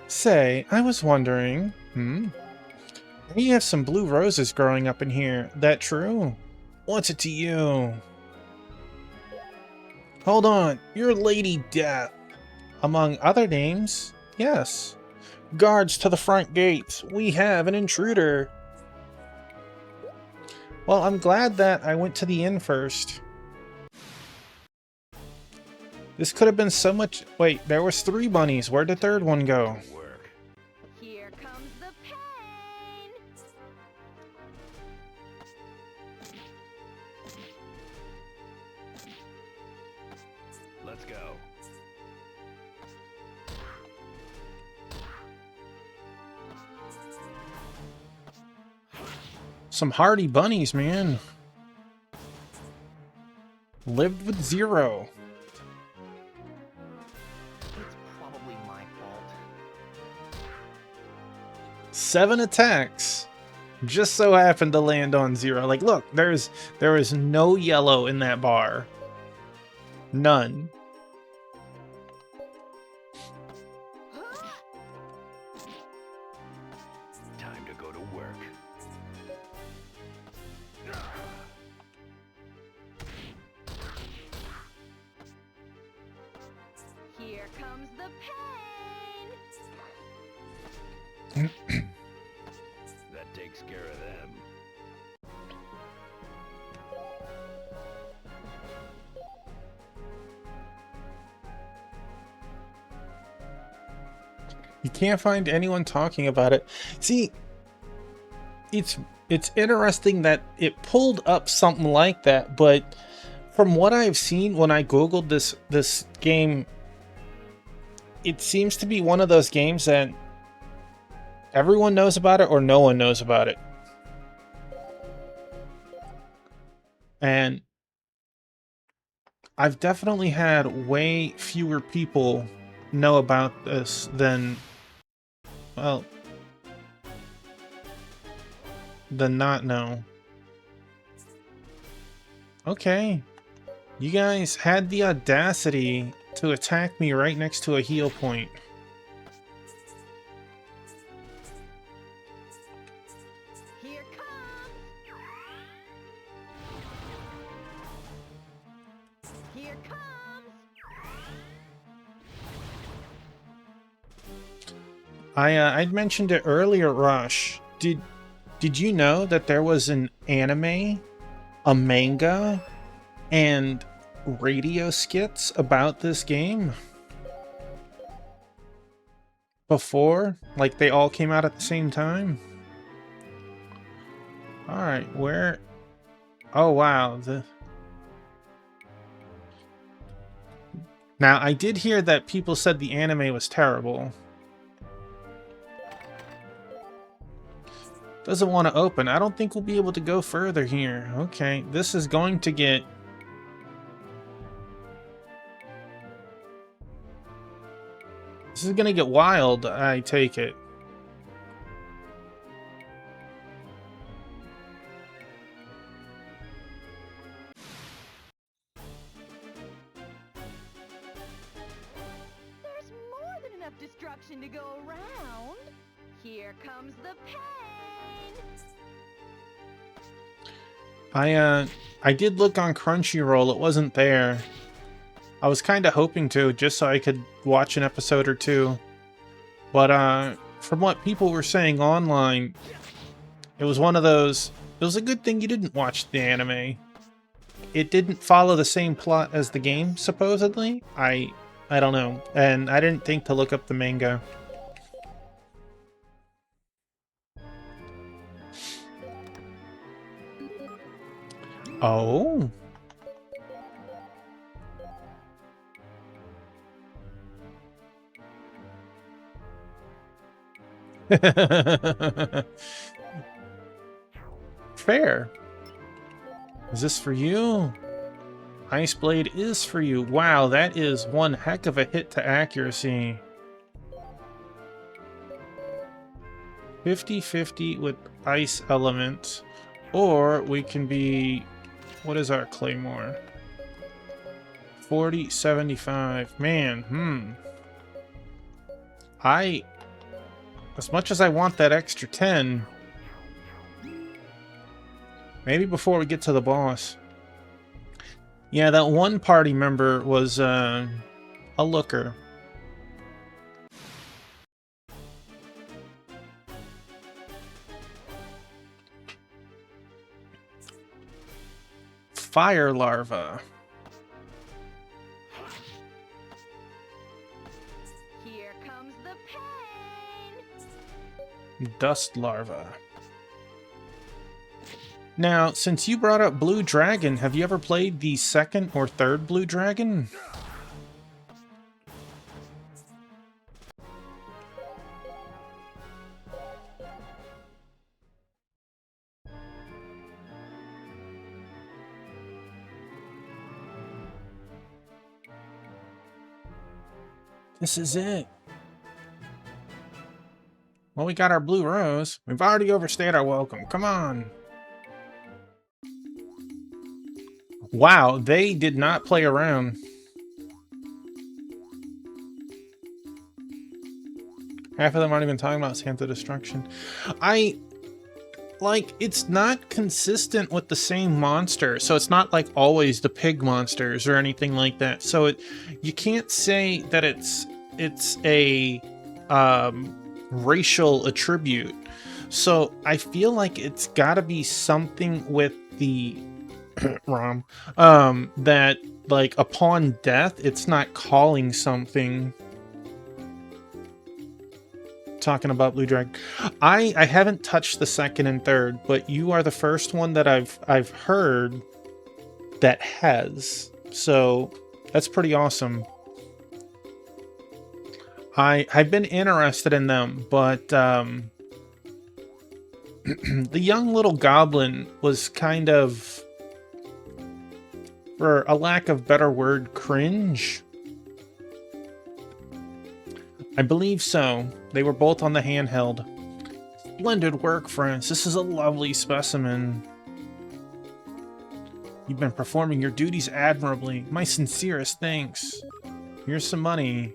Say, I was wondering, you have some blue roses growing up in here. That true? What's it to you? Hold on, you're Lady Death. Among other names, yes. Guards to the front gates. We have an intruder. Well, I'm glad that I went to the inn first. This could have been so much... Wait, there was 3 bunnies. Where'd the 3rd one go? Work. Here comes the pain. Let's go. Some hardy bunnies, man. Lived with 0. It's probably my fault. 7 attacks. Just so happened to land on 0. Like, look, there is no yellow in that bar. None. Time to go to work. Here comes the pain. That takes care of them. You can't find anyone talking about it. See, it's interesting that it pulled up something like that, but from what I've seen when I googled this game, it seems to be one of those games that everyone knows about it or no one knows about it. And I've definitely had way fewer people know about this than, well, than not know. Okay. You guys had the audacity to attack me right next to a heal point. Here comes. Here comes. I'd mentioned it earlier, Rush. Did you know that there was an anime, a manga, and radio skits about this game? Before? Like, they all came out at the same time? Alright, where... Oh, wow. Now, I did hear that people said the anime was terrible. Doesn't want to open. I don't think we'll be able to go further here. Okay, this is going to get... This is going to get wild, I take it. There's more than enough destruction to go around. Here comes the pain. I did look on Crunchyroll. It wasn't there. I was kind of hoping to, just so I could watch an episode or 2. But from what people were saying online, it was one of those... It was a good thing you didn't watch the anime. It didn't follow the same plot as the game, supposedly. I don't know. And I didn't think to look up the manga. Oh. Fair. Is this for you? Ice Blade is for you. Wow, that is one heck of a hit to accuracy. 50-50 with Ice Element. Or we can be... What is our Claymore? 40-75. Man, As much as I want that extra 10, maybe before we get to the boss. Yeah, that one party member was a looker. Fire larva. Here comes the pain. Dust larva. Now, since you brought up Blue Dragon, have you ever played the second or third Blue Dragon? This is it. Well, we got our blue rose. We've already overstayed our welcome. Come on. Wow, they did not play around. Half of them aren't even talking about Santa Destruction. It's not consistent with the same monster, so it's not like always the pig monsters or anything like that. So you can't say that it's a racial attribute. So I feel like it's got to be something with the ROM that, like, upon death, it's not calling something. Talking about Blue Dragon, I haven't touched the second and third, but you are the first one that I've heard that has. So that's pretty awesome. I've been interested in them, but the young little goblin was kind of, for a lack of better word, cringe. I believe so. They were both on the handheld. Splendid work, friends. This is a lovely specimen. You've been performing your duties admirably. My sincerest thanks. Here's some money.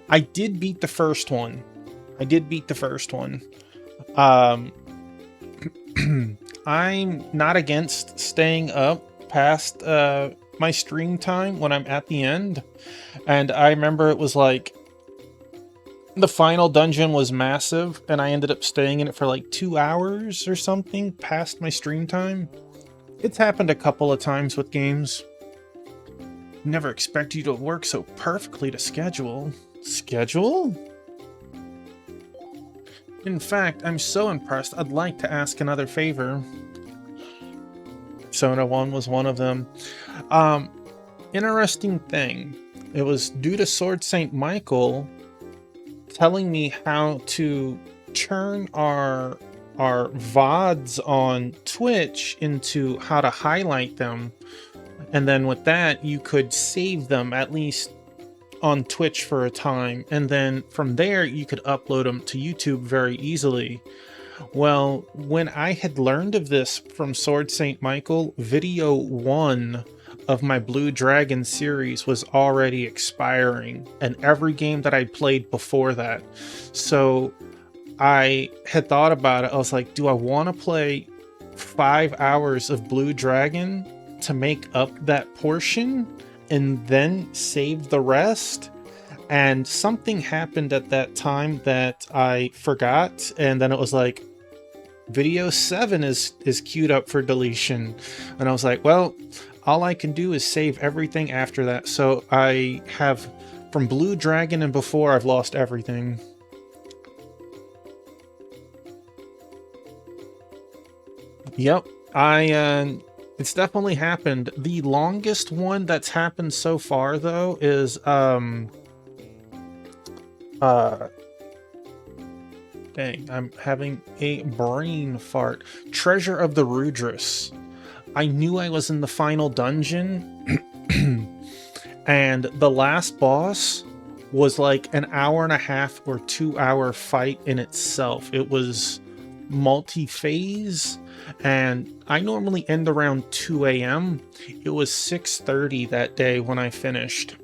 I did beat the first one. I'm not against staying up past my stream time when I'm at the end. And I remember it was like the final dungeon was massive and I ended up staying in it for like 2 hours or something past my stream time. It's happened a couple of times with games. Never expect you to work so perfectly to schedule. Schedule? In fact, I'm so impressed I'd like to ask another favor. Sona 1 was one of them. Interesting thing. It was due to Sword St. Michael telling me how to turn our VODs on Twitch into how to highlight them. And then with that, you could save them at least on Twitch for a time. And then from there, you could upload them to YouTube very easily. Well, when I had learned of this from Sword St. Michael, video 1 of my Blue Dragon series was already expiring, and every game that I played before that. So I had thought about it. I was like, do I want to play 5 hours of Blue Dragon to make up that portion and then save the rest? And something happened at that time that I forgot, and then it was like, video 7 is queued up for deletion. And I was like, well, all I can do is save everything after that. So I have, from Blue Dragon and before, I've lost everything. Yep, it's definitely happened. The longest one that's happened so far, though, is dang, I'm having a brain fart. Treasure of the Rudras. I knew I was in the final dungeon, and the last boss was like an 1.5 or 2 hour fight in itself. It was multi-phase, and I normally end around 2 a.m. It was 6:30 that day when I finished.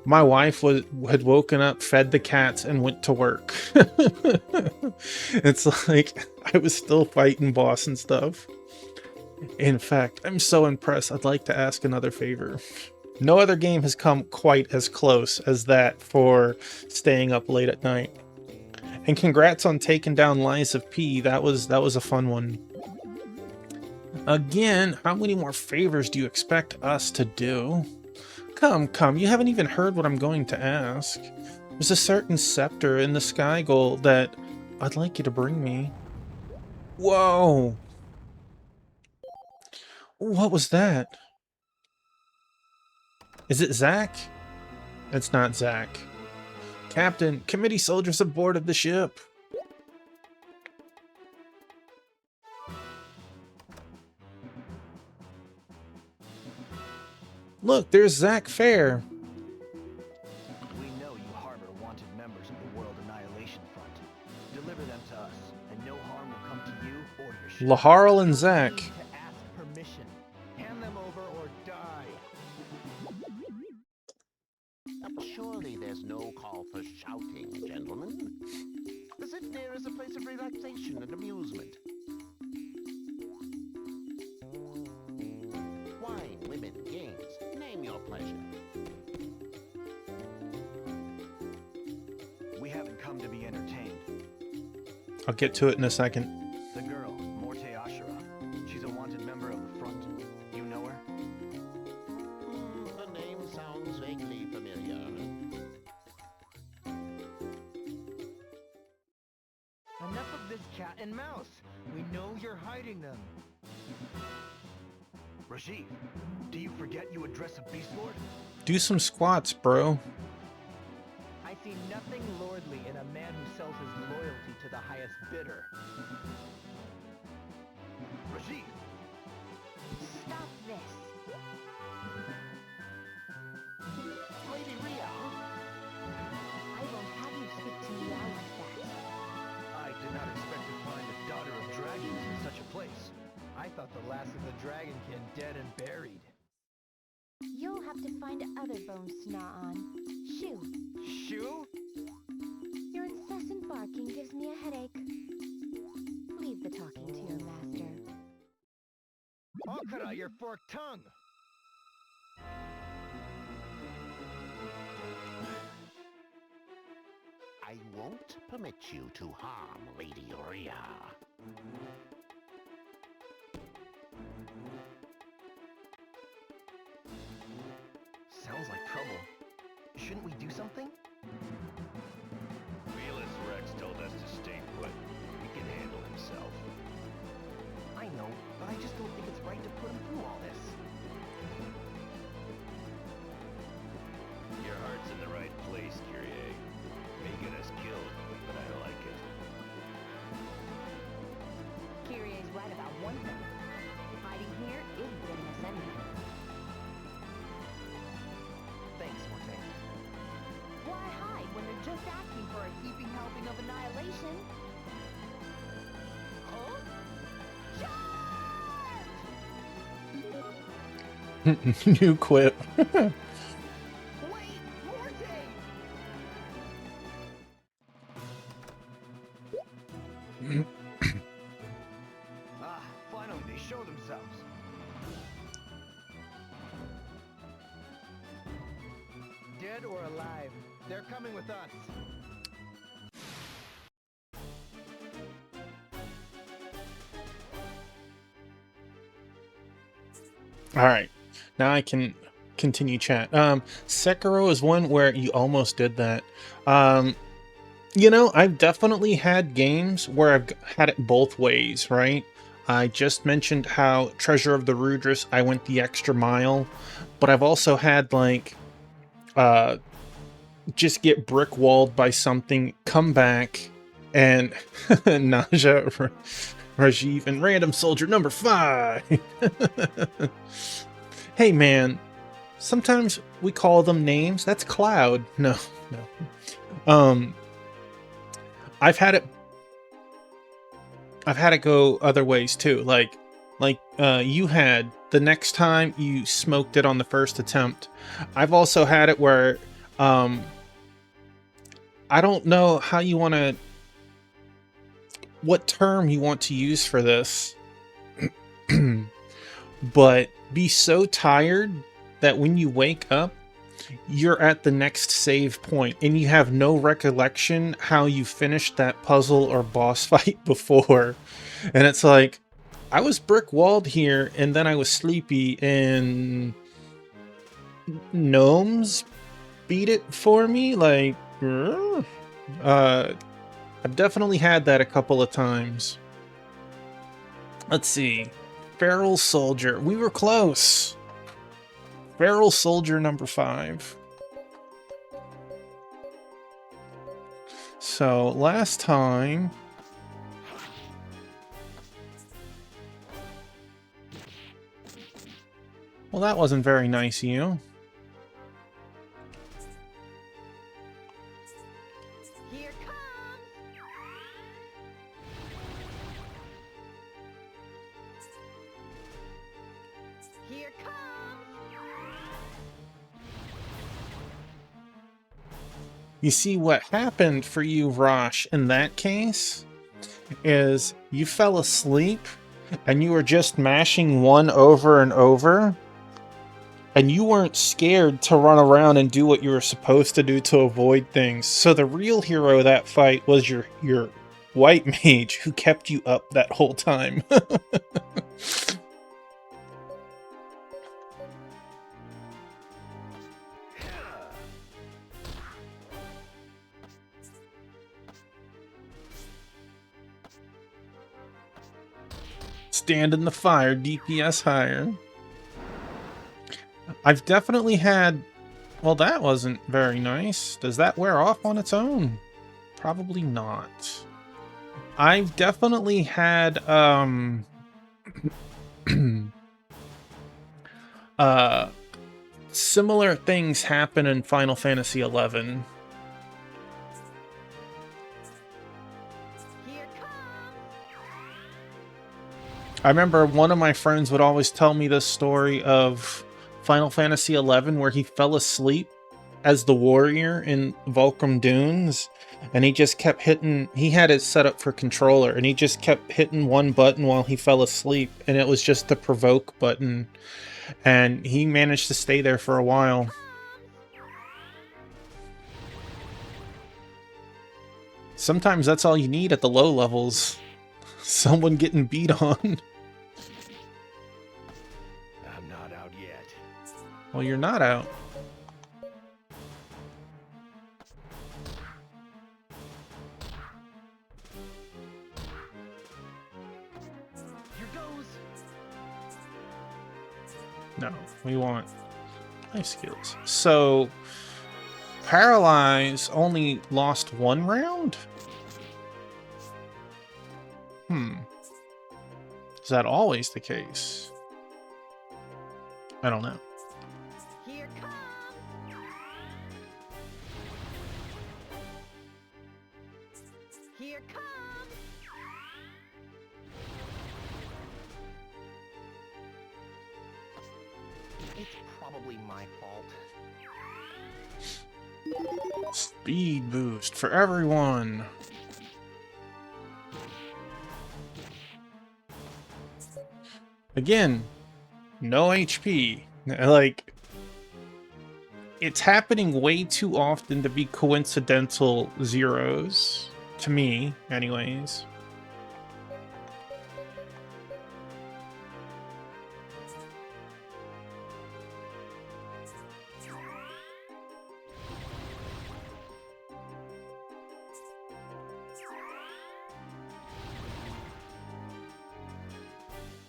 My wife had woken up, fed the cats, and went to work. It's like I was still fighting boss and stuff. In fact, I'm so impressed, I'd like to ask another favor. No other game has come quite as close as that for staying up late at night. And congrats on taking down Lies of P. That was a fun one. Again, how many more favors do you expect us to do? Come, you haven't even heard what I'm going to ask. There's a certain scepter in the Sky Gold that I'd like you to bring me. Whoa! What was that? Is it Zack? It's not Zack. Captain, committee soldiers aboard of the ship. Look, there's Zack Fair. We know you harbor wanted members of the World Annihilation Front. Deliver them to us, and no harm will come to you or your ship. Laharl and Zack. To ask permission. Hand them over or die. Surely there's no call for shouting, gentlemen. The Zitnir is a place of relaxation and amusement. Wine, women, games. Name your pleasure. We haven't come to be entertained. I'll get to it in a second. The girl, Morte Ashura. She's a wanted member of the Front. You know her? The name sounds vaguely familiar. Enough of this cat and mouse. We know you're hiding them. Rajiv, do you forget you address a Beast Lord? Do some squats, bro. I see nothing lordly in a man who sells his loyalty to the highest bidder. Rajiv! Stop this. Lady Ria! I won't have you speak to me out like that. I did not expect to find a daughter of dragons in such a place. I thought the last of the dragonkin dead and buried. You'll have to find other bones to gnaw on. Shoo! Shoo? Your incessant barking gives me a headache. Leave the talking to your master. I'll cut out your forked tongue! I won't permit you to harm Lady Ria. Sounds like trouble. Shouldn't we do something? Velus Rex told us to stay put. He can handle himself. I know, but I just don't think it's right to put him through all this. Your heart's in the right place, Kyrie. May get us killed, but I like it. Kyrie's right about one thing. Hiding here is getting us anywhere. Thanks, Morte. Why hide when they're just asking for a heaping helping of annihilation? Huh? New quip. Wait! Morte! Finally they show themselves. Dead or alive, they're coming with us. All right, now I can continue chat. Sekiro is one where you almost did that. You know, I've definitely had games where I've had it both ways, right? I just mentioned how Treasure of the Rudras, I went the extra mile, but I've also had like, just get brick walled by something, come back, and Naja, Rajiv, and Random Soldier number 5. Hey man, sometimes we call them names. That's Cloud. No. I've had it go other ways too. Like you had the next time you smoked it on the first attempt. I've also had it where I don't know how you want to, what term you want to use for this, but be so tired that when you wake up, you're at the next save point and you have no recollection how you finished that puzzle or boss fight before. And it's like, I was brick walled here and then I was sleepy and gnomes beat it for me. Like, I've definitely had that a couple of times. Let's see. Feral Soldier. We were close. Feral Soldier number 5. So last time, well, that wasn't very nice of you. Here comes. Here comes. You see, what happened for you, Rosh, in that case, is you fell asleep and you were just mashing 1 over and over, and you weren't scared to run around and do what you were supposed to do to avoid things. So the real hero of that fight was your white mage who kept you up that whole time. Stand in the fire, DPS higher. I've definitely had... Well, that wasn't very nice. Does that wear off on its own? Probably not. I've definitely had, similar things happen in Final Fantasy XI. Here comes. I remember one of my friends would always tell me this story of Final Fantasy XI where he fell asleep as the warrior in Volcrum Dunes, and he just kept hitting, he had it set up for controller, and he just kept hitting one button while he fell asleep, and it was just the provoke button, and he managed to stay there for a while. Sometimes that's all you need at the low levels. Someone getting beat on. I'm not out yet. Well, you're not out. Here goes. No, we want life skills. So, Paralyze only lost 1 round? Is that always the case? I don't know. Here comes. Here comes. It's probably my fault. Speed boost for everyone. Again, no HP. Like, it's happening way too often to be coincidental zeros. To me, anyways.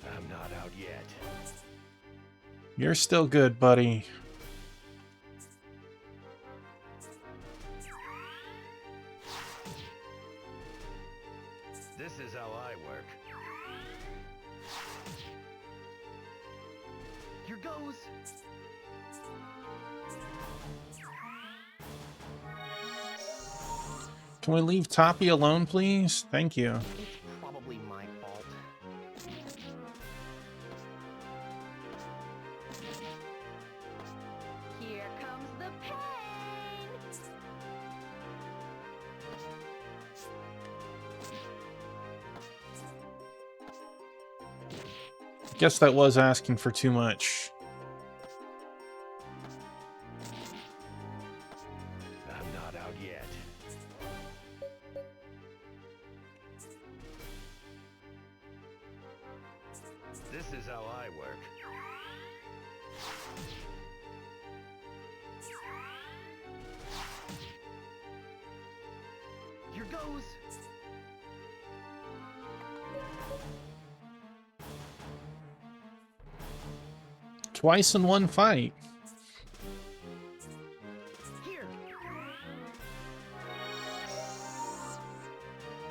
I'm not out yet. You're still good, buddy. This is how I work. Here goes. Can we leave Toppy alone, please? Thank you. It's probably my fault. Here comes the pain. Guess that was asking for too much. I'm not out yet. This is how I work. Here goes. Twice in one fight. Here.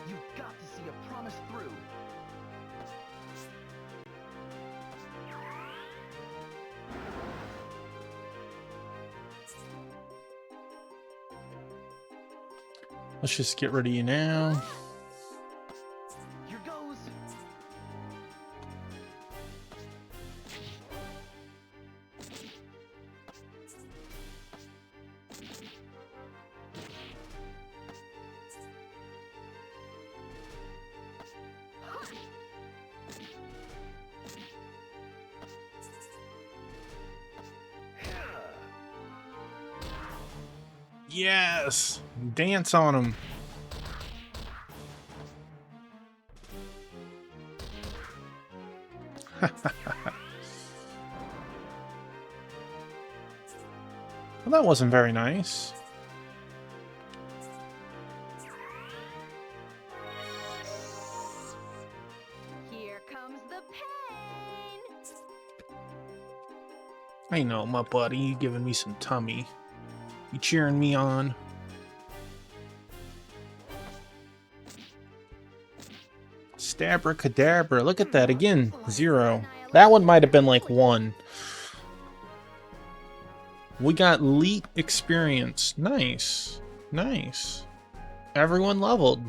You've got to see a promise through. Let's just get rid of you now. Here goes. Yes! Dance on him. Well, that wasn't very nice. Here comes the pain. I know, my buddy, you giving me some tummy. You cheering me on. Stabracadabra. Look at that again. 0. That one might have been like 1. We got Leap experience. Nice. Nice. Everyone leveled.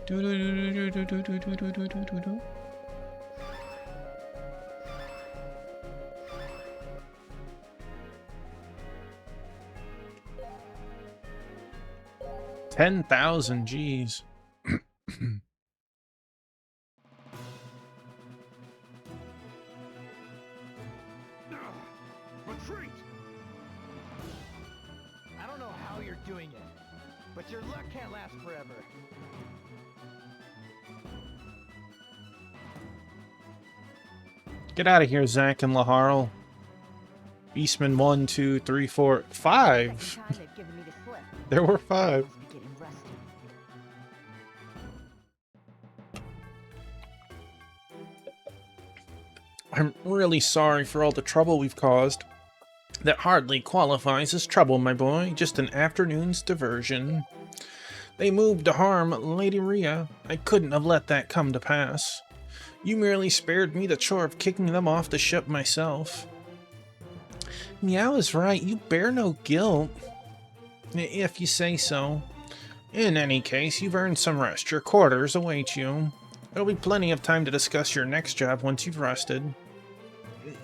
Do-do-do-do-do-do-do-do-do-do-do-do. 10,000, geez. Retreat! I don't know how you're doing it, but your luck can't last forever. Get out of here, Zack and Laharl. Beastman 1, 2, 3, 4, 5. Second time they've given me the slip. There were 5. Must be getting rusty. I'm really sorry for all the trouble we've caused. That hardly qualifies as trouble, my boy. Just an afternoon's diversion. They moved to harm Lady Rhea. I couldn't have let that come to pass. You merely spared me the chore of kicking them off the ship myself. Meow is right. You bear no guilt. If you say so. In any case, you've earned some rest. Your quarters await you. There'll be plenty of time to discuss your next job once you've rested.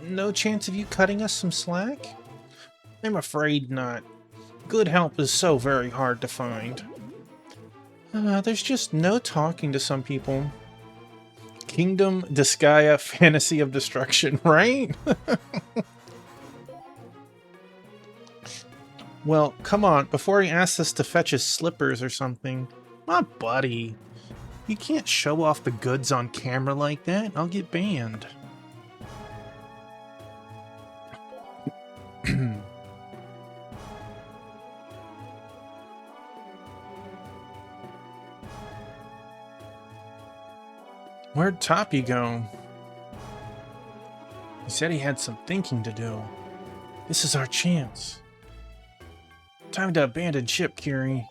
No chance of you cutting us some slack? I'm afraid not. Good help is so very hard to find. There's just no talking to some people. Kingdom Disgaea Fantasy of Destruction, right? Well, come on, before he asks us to fetch his slippers or something. My buddy. You can't show off the goods on camera like that. I'll get banned. Where'd Toppy go? He said he had some thinking to do. This is our chance. Time to abandon ship, Curie.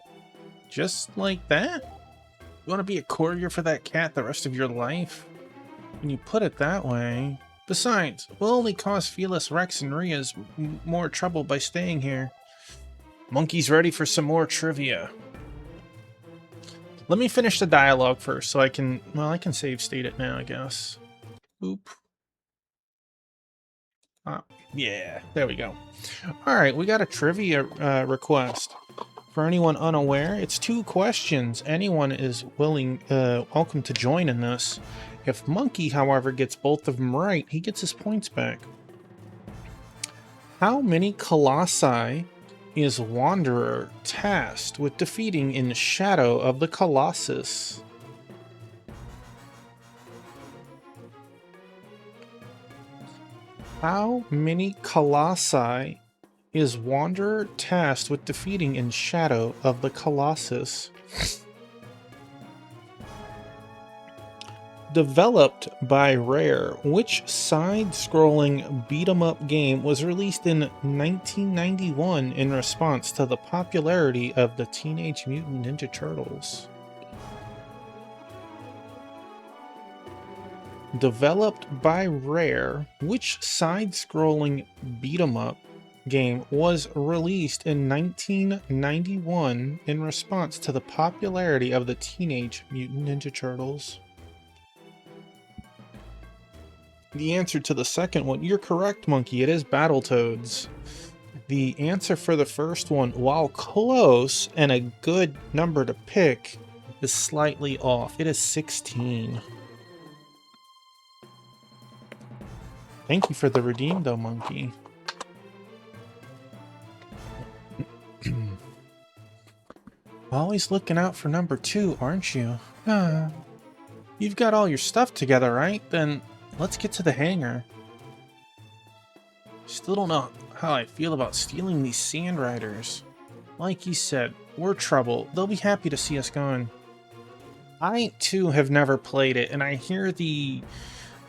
Just like that? You want to be a courier for that cat the rest of your life? When you put it that way... Besides, we'll only cause Felis, Rex, and Rhea's more trouble by staying here. Monkey's ready for some more trivia. Let me finish the dialogue first so I can... Well, I can save state it now, I guess. Oop. Yeah, there we go. Alright, we got a trivia request For anyone unaware, it's 2 questions. Anyone is welcome to join in this. If Monkey, however, gets both of them right, he gets his points back. How many Colossi is Wanderer tasked with defeating in Shadow of the Colossus? How many Colossi is Wanderer tasked with defeating in Shadow of the Colossus? Developed by Rare, which side-scrolling beat-em-up game was released in 1991 in response to the popularity of the Teenage Mutant Ninja Turtles? Developed by Rare, which side-scrolling beat-em-up game was released in 1991 in response to the popularity of the Teenage Mutant Ninja Turtles? The answer to the second one, you're correct, Monkey. It is Battletoads. The answer for the first one, while close and a good number to pick, is slightly off. It is 16. Thank you for the redeem, though, Monkey. Always looking out for number 2, aren't you? You've got all your stuff together, right? Then let's get to the hangar. Still don't know how I feel about stealing these Sand Riders. Like you said, we're trouble. They'll be happy to see us gone. I, too, have never played it, and I hear the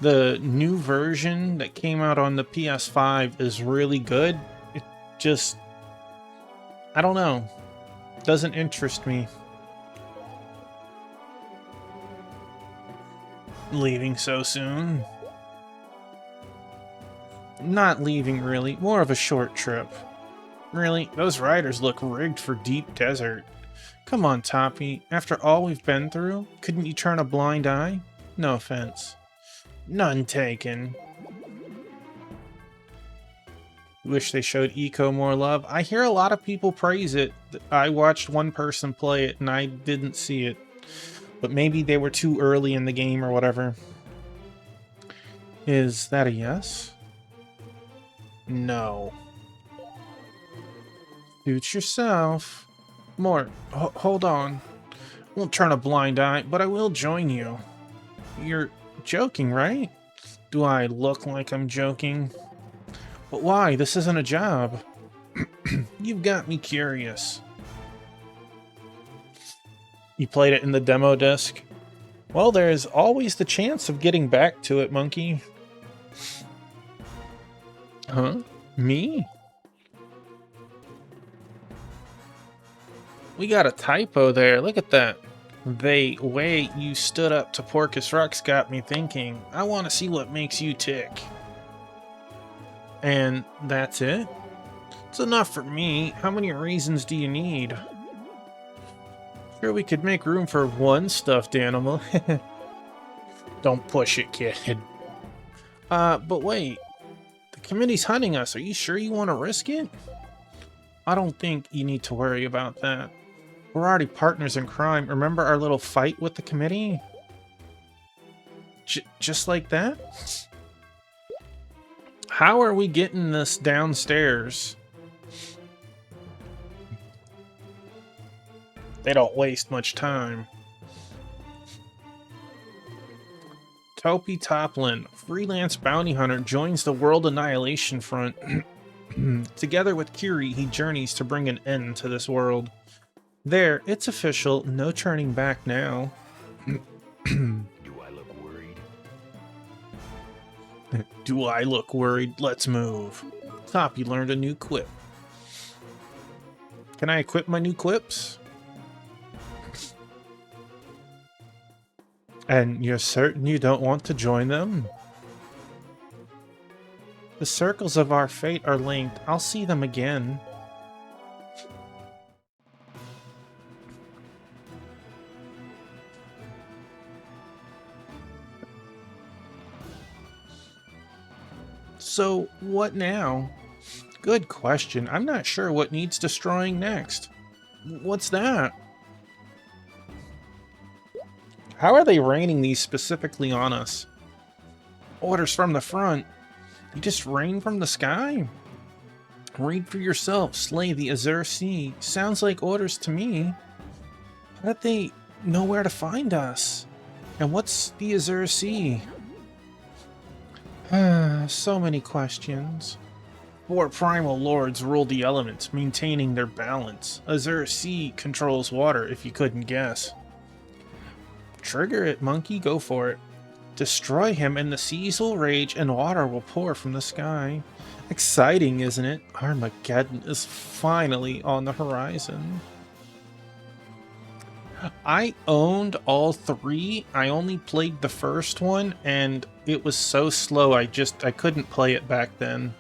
new version that came out on the PS5 is really good. It just, I don't know. Doesn't interest me. Leaving so soon? Not leaving, really. More of a short trip. Really, those riders look rigged for deep desert. Come on, Toppy. After all we've been through, couldn't you turn a blind eye? No offense. None taken. Wish they showed Eco more love. I hear a lot of people praise it. I watched one person play it and I didn't see it. But maybe they were too early in the game or whatever. Is that a yes? No. Suit yourself. Mort, hold on. Won't turn a blind eye, but I will join you. You're joking, right? Do I look like I'm joking? But why? This isn't a job. You've got me curious. You played it in the demo disc? Well, there's always the chance of getting back to it, Monkey. Huh? Me? We got a typo there. Look at that. The way you stood up to Porcus Rex got me thinking. I want to see what makes you tick. And that's it? It's enough for me. How many reasons do you need? Sure, we could make room for one stuffed animal. Don't push it, kid. But wait. The committee's hunting us. Are you sure you want to risk it? I don't think you need to worry about that. We're already partners in crime. Remember our little fight with the committee? Just like that? How are we getting this downstairs? They don't waste much time. Topi Toplin, freelance bounty hunter, joins the World Annihilation Front. Together with Curie, he journeys to bring an end to this world. There, it's official, no turning back now. Do I look worried? Do I look worried? Let's move. Toppy learned a new quip. Can I equip my new quips? And you're certain you don't want to join them? The circles of our fate are linked. I'll see them again. So, what now? Good question. I'm not sure what needs destroying next. What's that? How are they raining these specifically on us? Orders from the front. You just rain from the sky? Read for yourself. Slay the Azure Sea. Sounds like orders to me. How did they know where to find us? And what's the Azure Sea? So many questions. 4 primal lords rule the elements, maintaining their balance. Azure Sea controls water, if you couldn't guess. Trigger it, monkey. Go for it. Destroy him and the seas will rage and water will pour from the sky. Exciting, isn't it? Armageddon is finally on the horizon. I owned all 3. I only played the first one and it was so slow I couldn't play it back then.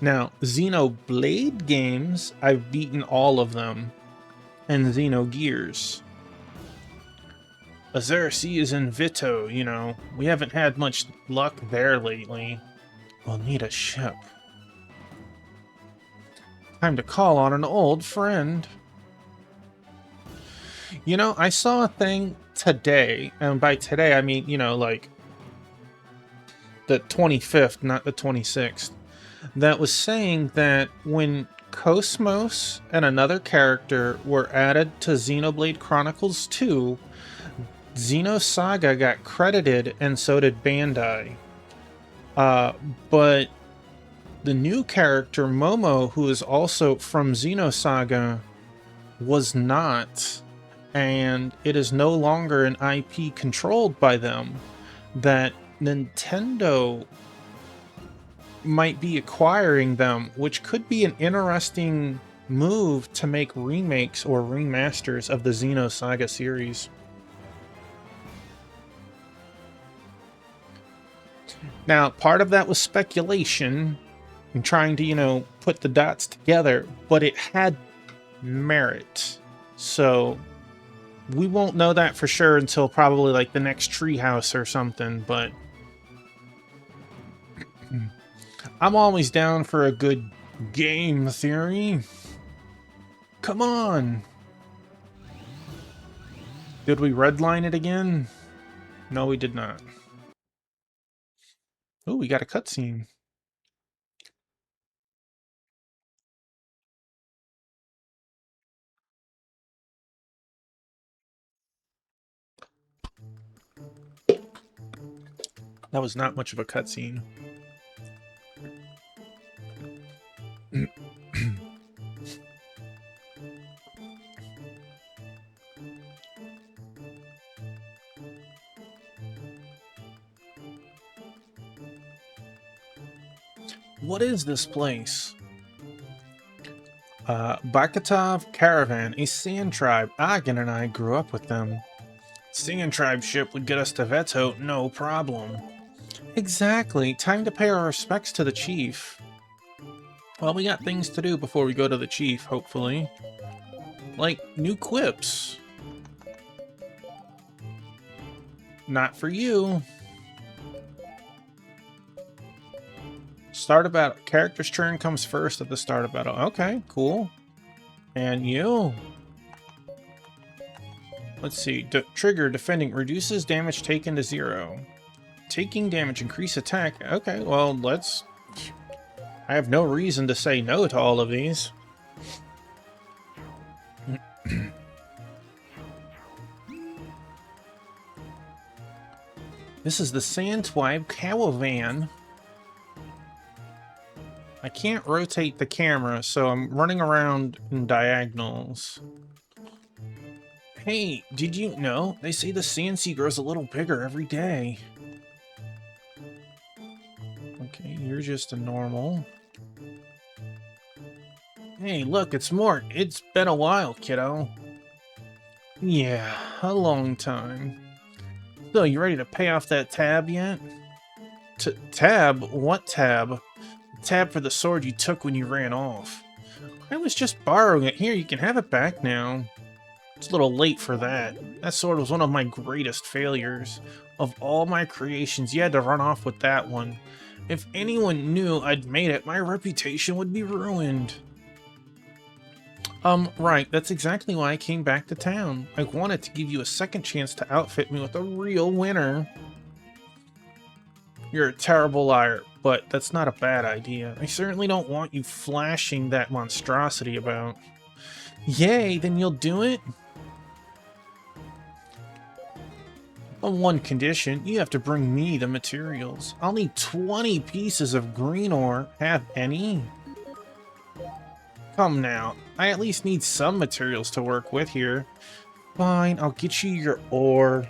Now, Xenoblade games, I've beaten all of them. And Xenogears. Azure Sea is in Vito, you know. We haven't had much luck there lately. We'll need a ship. Time to call on an old friend. You know, I saw a thing today, and by today I mean, you know, like the 25th, not the 26th, that was saying that when Cosmos and another character were added to Xenoblade Chronicles 2, Xenosaga got credited and so did Bandai. But the new character, Momo, who is also from Xenosaga, was not. And it is no longer an IP controlled by them. That Nintendo might be acquiring them, which could be an interesting move to make remakes or remasters of the Xenosaga series. Now, part of that was speculation and trying to, you know, put the dots together, but it had merit. So we won't know that for sure until probably like the next Treehouse or something, but I'm always down for a good game theory. Come on. Did we redline it again? No, we did not. Oh, we got a cutscene. That was not much of a cutscene. What is this place? Bakatov Caravan, a sand tribe. Agen and I grew up with them. Sand tribe ship would get us to Veto, no problem. Exactly. Time to pay our respects to the chief. Well, we got things to do before we go to the chief, hopefully. Like, new quips. Not for you. Start of battle. Character's turn comes first at the start of battle. Okay, cool. And you. Let's see. Trigger defending reduces damage taken to 0. Taking damage, increase attack. Okay, well, let's... I have no reason to say no to all of these. This is the Sandtwibe Caravan. I can't rotate the camera, so I'm running around in diagonals. Hey, did you know? They say the sand sea grows a little bigger every day. Okay, you're just a normal. Hey, look, it's Mort. It's been a while, kiddo. Yeah, a long time. So, you ready to pay off that tab yet? Tab? What tab? Tab for the sword you took when you ran off. I was just borrowing it. Here, you can have it back now. It's a little late for that. That sword was one of my greatest failures. Of all my creations, you had to run off with that one. If anyone knew I'd made it, my reputation would be ruined. Right, that's exactly why I came back to town. I wanted to give you a second chance to outfit me with a real winner. You're a terrible liar, but that's not a bad idea. I certainly don't want you flashing that monstrosity about. Yay, then you'll do it? On one condition, you have to bring me the materials. I'll need 20 pieces of green ore. Have any? Come now, I at least need some materials to work with here. Fine, I'll get you your ore.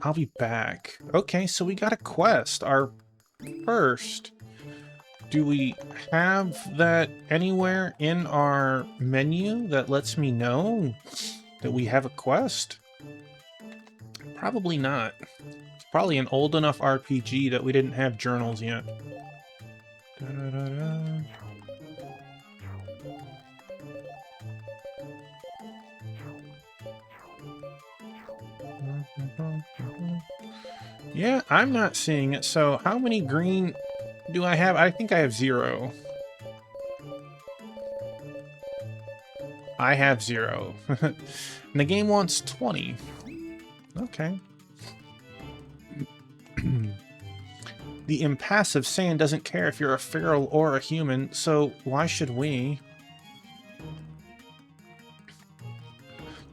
I'll be back. Okay, so we got a quest. Our first. Do we have that anywhere in our menu that lets me know that we have a quest? Probably not. It's probably an old enough RPG that we didn't have journals yet. Da-da-da-da. Yeah, I'm not seeing it. So how many green do I have? I think I have 0. I have 0. And the game wants 20. Okay. The impassive sand doesn't care if you're a feral or a human, so why should we?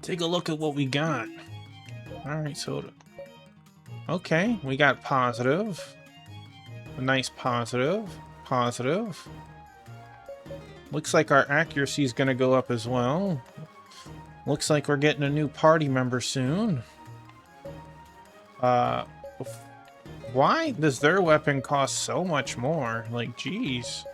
Take a look at what we got. Alright, so... Okay, we got positive. A nice positive. Positive. Looks like our accuracy is going to go up as well. Looks like we're getting a new party member soon. Why does their weapon cost so much more? Like, geez.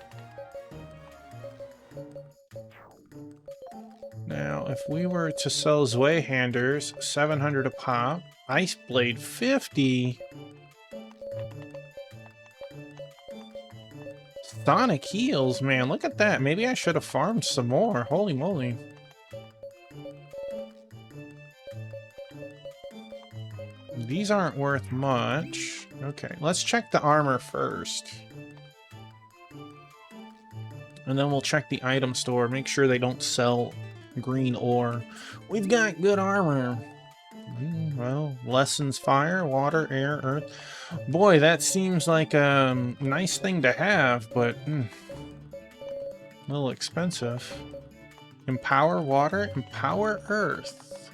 Now, if we were to sell Zweihanders, 700 a pop. Ice Blade, 50. Sonic heals, man, look at that. Maybe I should have farmed some more. Holy moly. These aren't worth much. Okay, let's check the armor first. And then we'll check the item store, make sure they don't sell green ore. We've got good armor. Well, lessons fire, water, air, earth. Boy, that seems like a nice thing to have, but a little expensive. Empower water, empower earth.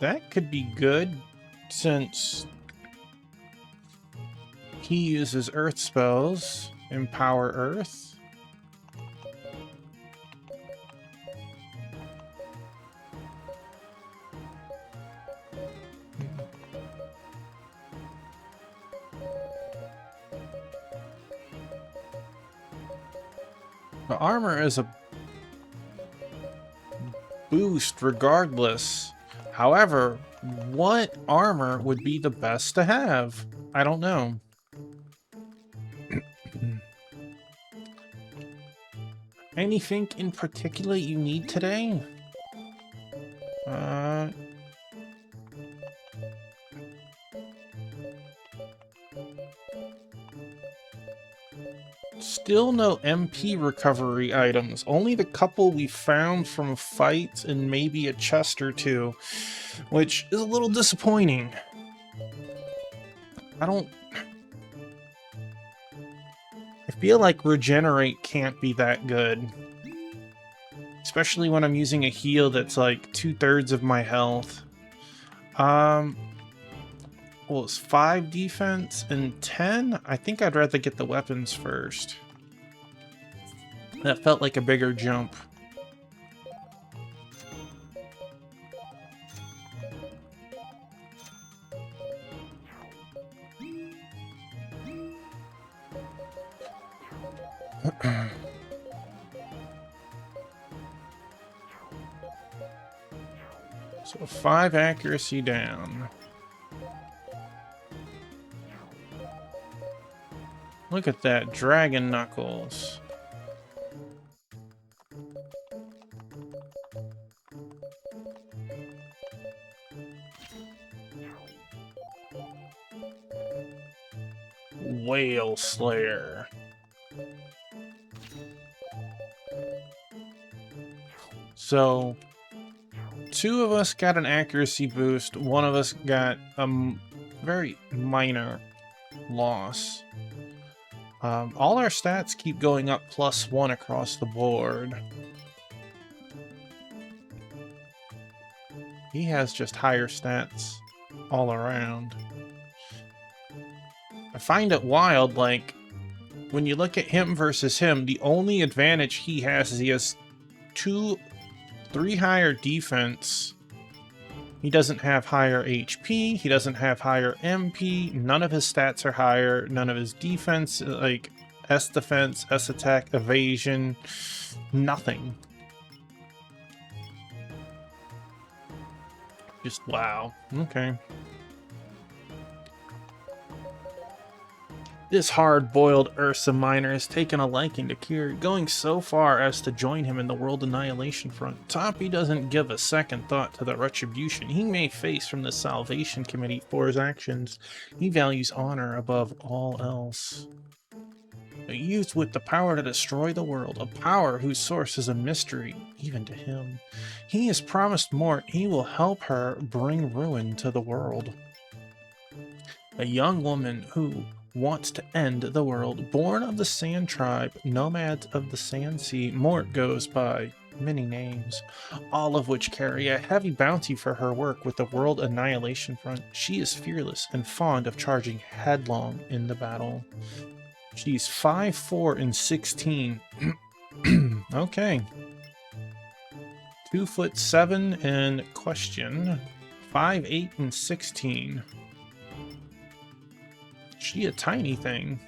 That could be good, since he uses earth spells. Empower earth. The armor is a boost regardless. However, what armor would be the best to have? I don't know. Anything in particular you need today? Still no MP recovery items. Only the couple we found from fights and maybe a chest or two, which is a little disappointing. I feel like regenerate can't be that good. Especially when I'm using a heal that's like 2/3 of my health. Well, it's 5 defense and 10? I think I'd rather get the weapons first. That felt like a bigger jump. So 5 accuracy down. Look at that, Dragon Knuckles. Whale Slayer. So, 2 of us got an accuracy boost, 1 of us got a very minor loss. All our stats keep going up +1 across the board. He has just higher stats all around. I find it wild, like, when you look at him versus him, the only advantage he has is he has 3 higher defense. He doesn't have higher HP, he doesn't have higher MP, none of his stats are higher, none of his defense, like S defense, S attack, evasion, nothing. Just wow. Okay. This hard-boiled Ursa miner has taken a liking to Kiri, going so far as to join him in the World Annihilation Front. Toppy doesn't give a second thought to the retribution he may face from the Salvation Committee for his actions. He values honor above all else. A youth with the power to destroy the world, a power whose source is a mystery, even to him. He has promised Mort he will help her bring ruin to the world. A young woman who wants to end the world, born of the Sand Tribe, nomads of the Sand Sea. Mort goes by many names, all of which carry a heavy bounty for her work with the World Annihilation Front. She is fearless and fond of charging headlong in the battle. She's 5'4" and 16. Okay. 2'7" and question. 5'8" and 16. She a tiny thing.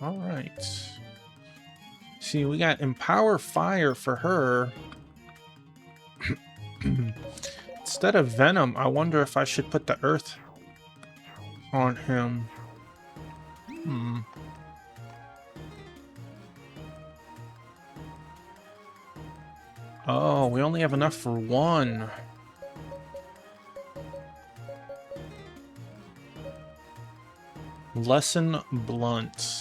Alright. See, we got Empower Fire for her. Instead of Venom, I wonder if I should put the Earth on him. Oh, we only have enough for 1. Lesson Blunt.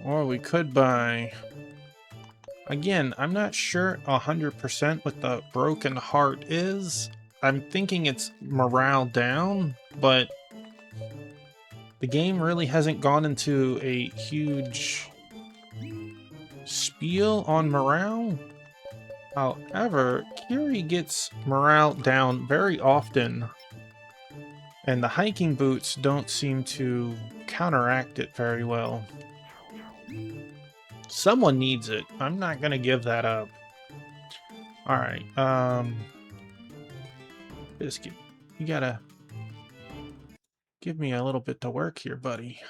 Or we could buy... Again, I'm not sure 100% what the Broken Heart is. I'm thinking it's morale down, but the game really hasn't gone into a huge spiel on morale. However, Kiri gets morale down very often, and the hiking boots don't seem to counteract it very well. Someone needs it. I'm not gonna give that up. Alright, Biscuit, you gotta give me a little bit to work here, buddy.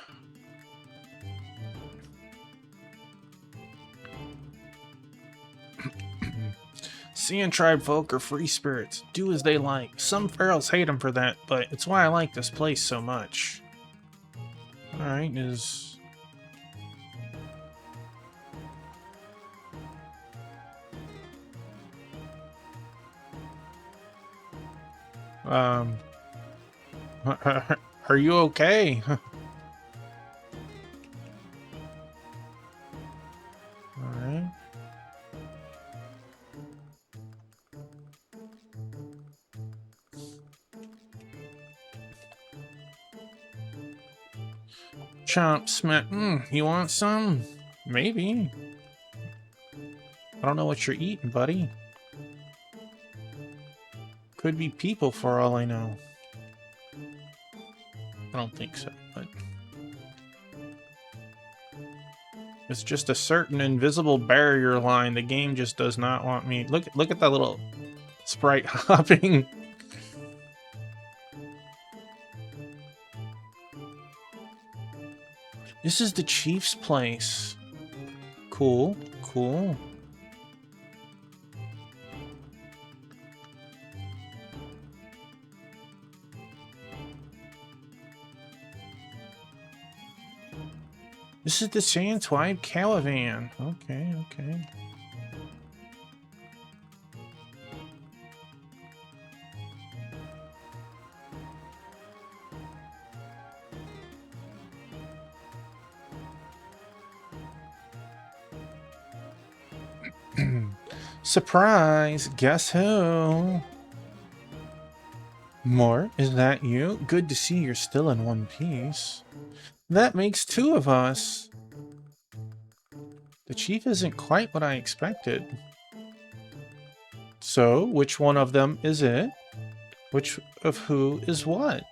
Sand Tribe folk are free spirits, do as they like. Some ferals hate them for that, but it's why I like this place so much. Alright, are you okay? Alright. Chomp smack. You want some? Maybe. I don't know what you're eating, buddy. Could be people for all I know. I don't think so, but... It's just a certain invisible barrier line. The game just does not want me... Look at that little sprite hopping. This is the chief's place. Cool, cool. This is the Sand Tribe Caravan. Okay, okay. Surprise! Guess who? Mort, is that you? Good to see you're still in one piece. That makes two of us. The chief isn't quite what I expected. So, which one of them is it? Which of who is what?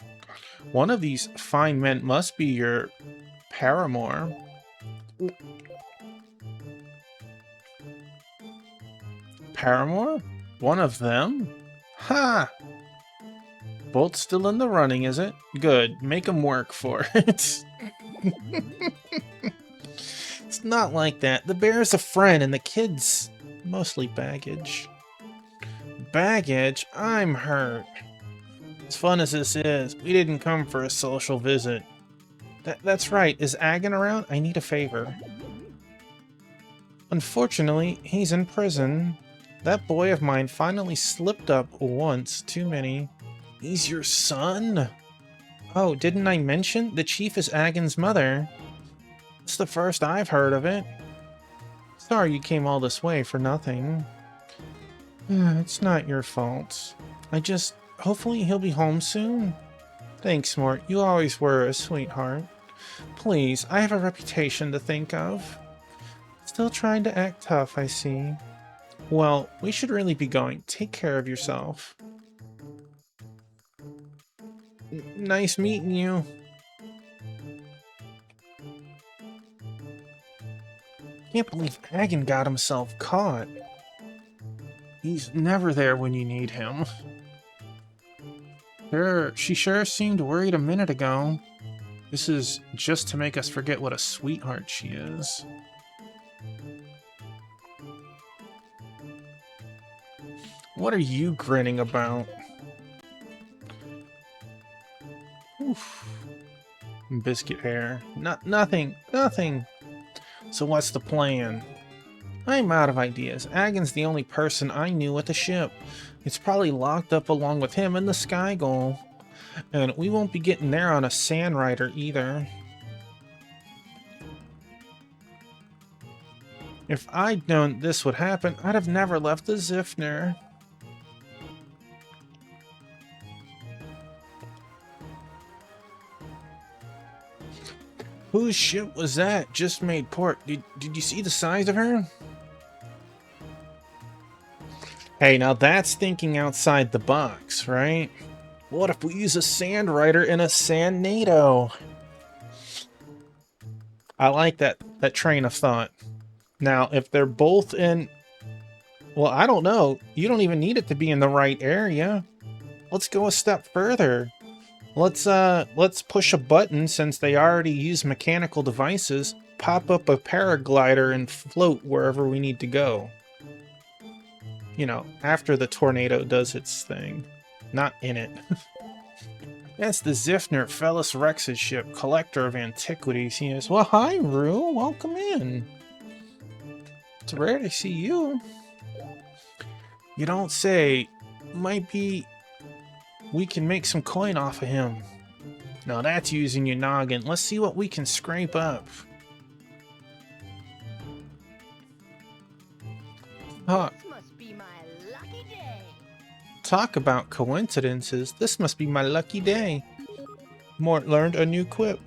One of these fine men must be your paramour. Paramour? One of them? Ha! Both still in the running, is it? Good. Make 'em work for it. It's not like that. The bear's a friend and the kid's mostly baggage. Baggage? I'm hurt. As fun as this is, we didn't come for a social visit. That's right. Is Agan around? I need a favor. Unfortunately, he's in prison. That boy of mine finally slipped up once too many. He's your son? Oh, didn't I mention? The chief is Agan's mother. It's the first I've heard of it. Sorry you came all this way for nothing. It's not your fault. Hopefully he'll be home soon. Thanks, Mort. You always were a sweetheart. Please, I have a reputation to think of. Still trying to act tough, I see. Well, we should really be going. Take care of yourself. Nice meeting you. Can't believe Agan got himself caught. He's never there when you need him. She sure seemed worried a minute ago. This is just to make us forget what a sweetheart she is. What are you grinning about? Oof. Biscuit hair. Nothing. So what's the plan? I'm out of ideas. Agan's the only person I knew at the ship. It's probably locked up along with him and the Skygull. And we won't be getting there on a Sandrider either. If I'd known this would happen, I'd have never left the Zifner. Whose ship was that? Just made port. Did you see the size of her? Hey, now that's thinking outside the box, right? What if we use a Sandrider and a Sandnado? I like that train of thought. Now, if they're both in... Well, I don't know. You don't even need it to be in the right area. Let's go a step further. Let's push a button since they already use mechanical devices, pop up a paraglider and float wherever we need to go. You know, after the tornado does its thing. Not in it. That's the Zifner, Felus Rex's ship, collector of antiquities. He is. Well, hi, Rue. Welcome in. It's rare to see you. You don't say. Might be we can make some coin off of him. Now that's using your noggin. Let's see what we can scrape up. Huh. This must be my lucky day. Talk about coincidences. This must be my lucky day. Mort learned a new quip.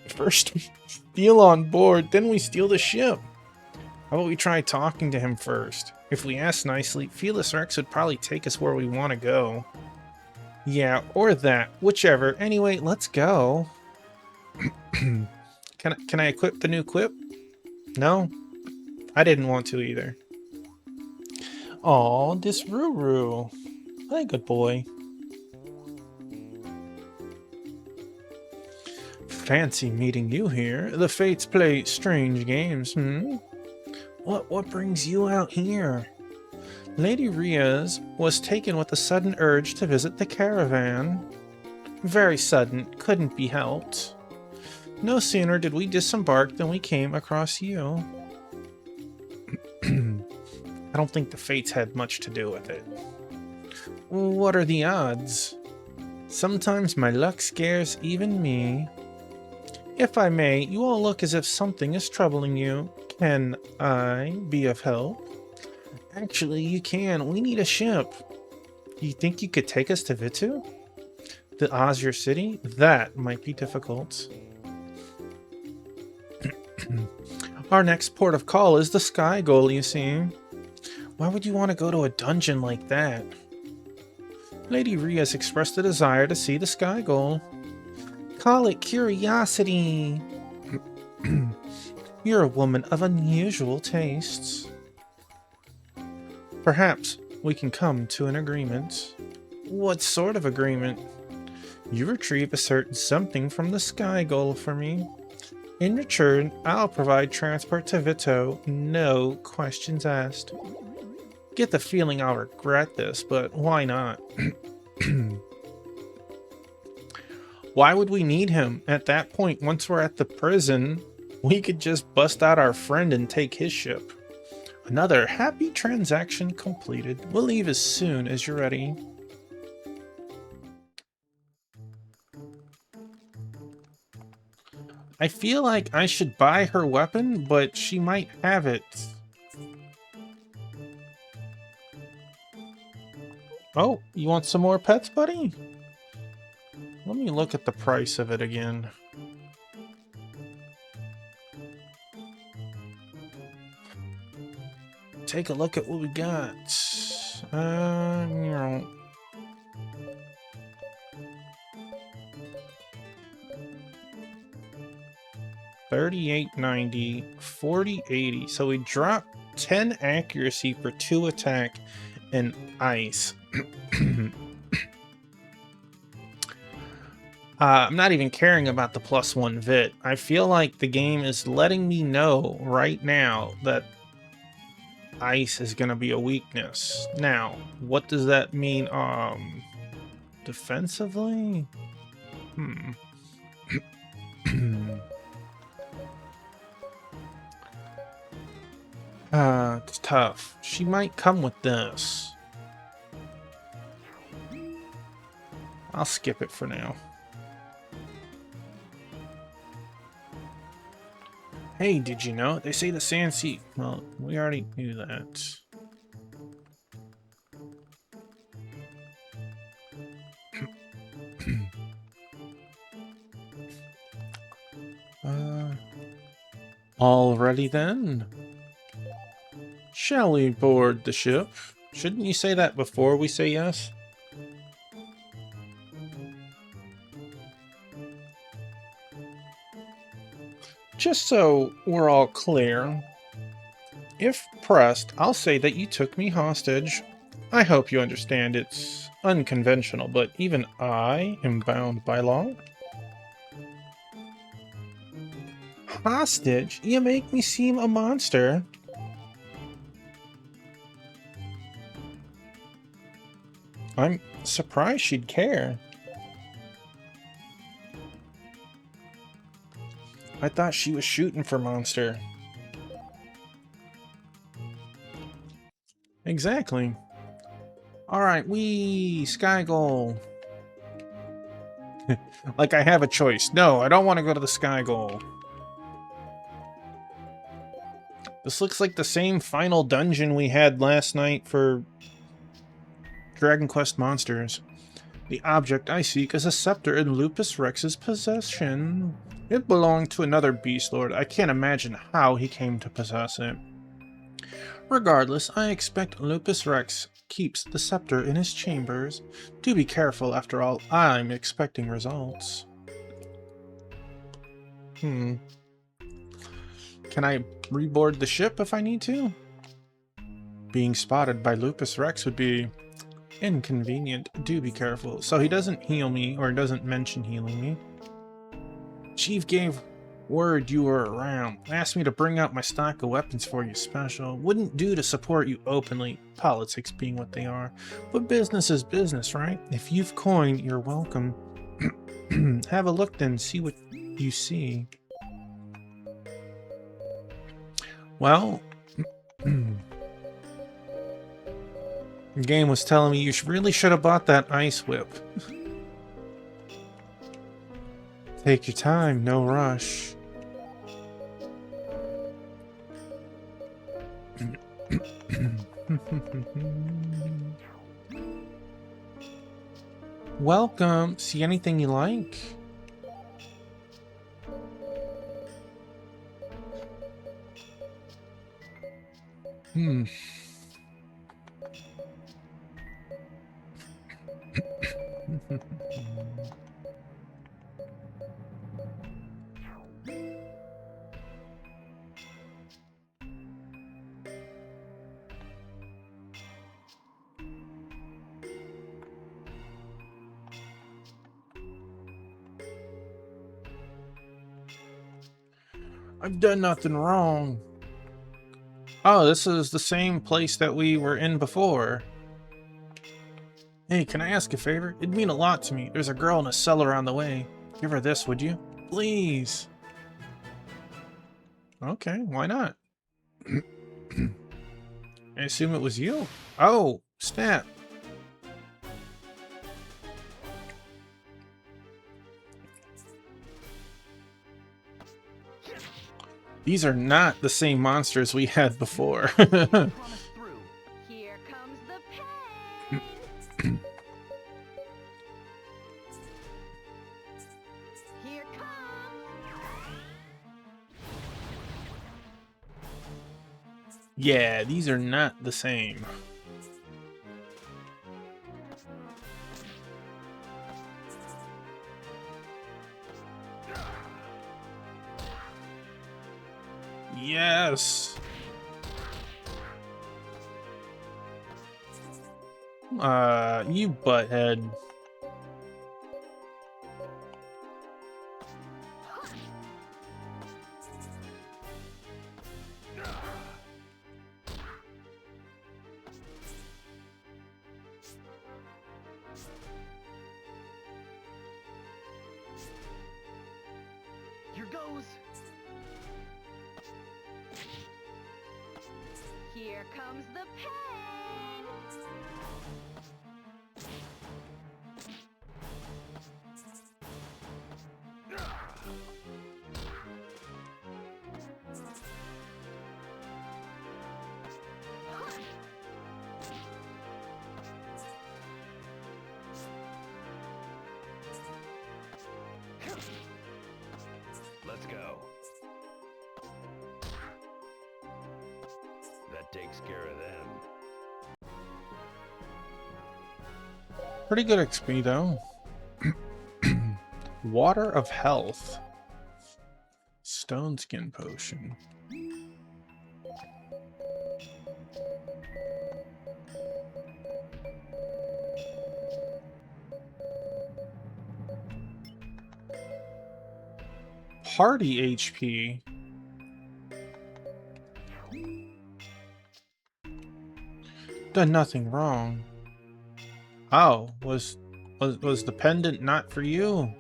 First we steal on board, then we steal the ship. How about we try talking to him first? If we ask nicely, Felus Rex would probably take us where we want to go. Yeah, or that. Whichever. Anyway, let's go. Can I equip the new quip? No? I didn't want to either. Aw, this Ruru. Hi, good boy. Fancy meeting you here. The Fates play strange games, hmm? What brings you out here? Lady Riaz was taken with a sudden urge to visit the caravan. Very sudden, couldn't be helped. No sooner did we disembark than we came across you. I don't think the Fates had much to do with it. What are the odds? Sometimes my luck scares even me. If I may, you all look as if something is troubling you. Can I be of help? Actually, you can. We need a ship. You think you could take us to Vitu? The Ozure City? That might be difficult. Our next port of call is the Sky Goal, you see. Why would you want to go to a dungeon like that? Lady Ria's expressed a desire to see the Sky Goal. Call it curiosity. You're a woman of unusual tastes. Perhaps we can come to an agreement. What sort of agreement? You retrieve a certain something from the Sky Goal for me. In return, I'll provide transport to Vito, no questions asked. Get the feeling I'll regret this, but why not? Why would we need him? At that point, once we're at the prison, we could just bust out our friend and take his ship. Another happy transaction completed. We'll leave as soon as you're ready. I feel like I should buy her weapon, but she might have it. Oh, you want some more pets, buddy? Let me look at the price of it again. Take a look at what we got. You know. $38.90, $40.80. So we dropped 10 accuracy for 2 attack and ice. I'm not even caring about the +1 vit. I feel like the game is letting me know right now that ice is going to be a weakness. Now, what does that mean defensively? It's tough. She might come with this. I'll skip it for now. Hey, did you know? They say the Sand Sea... Well, we already knew that. Already then? Shall we board the ship? Shouldn't you say that before we say yes? Just so we're all clear, if pressed, I'll say that you took me hostage. I hope you understand it's unconventional, but even I am bound by law. Hostage? You make me seem a monster. I'm surprised she'd care. I thought she was shooting for Monster. Exactly. Alright, Sky Goal. Like I have a choice. No, I don't want to go to the Sky Goal. This looks like the same final dungeon we had last night for Dragon Quest Monsters. The object I seek is a scepter in Lupus Rex's possession. It belonged to another Beast Lord. I can't imagine how he came to possess it. Regardless, I expect Lupus Rex keeps the scepter in his chambers. Do be careful, after all, I'm expecting results. Can I reboard the ship if I need to? Being spotted by Lupus Rex would be inconvenient. Do be careful. So he doesn't heal me, or doesn't mention healing me. Chief gave word you were around. Asked me to bring out my stock of weapons for you special. Wouldn't do to support you openly, politics being what they are. But business is business, right? If you've coin, you're welcome. Have a look then, see what you see. Well, the game was telling me you really should have bought that ice whip. Take your time, no rush. Welcome. See anything you like? Hmm. I've done nothing wrong. Oh, this is the same place that we were in before. Hey, can I ask a favor? It'd mean a lot to me. There's a girl in a cellar on the way. Give her this, would you? Please. Okay, why not? I assume it was you. Oh, snap. These are not the same monsters we had before. Promise through. Here comes the pain. Here comes. Yeah, these are not the same. Yes. You butthead. Here goes. Here comes the pain. Let's go. That takes care of them. Pretty good XP though. Water of Health. Stone Skin Potion. Party HP. Done nothing wrong. Oh, was the pendant not for you?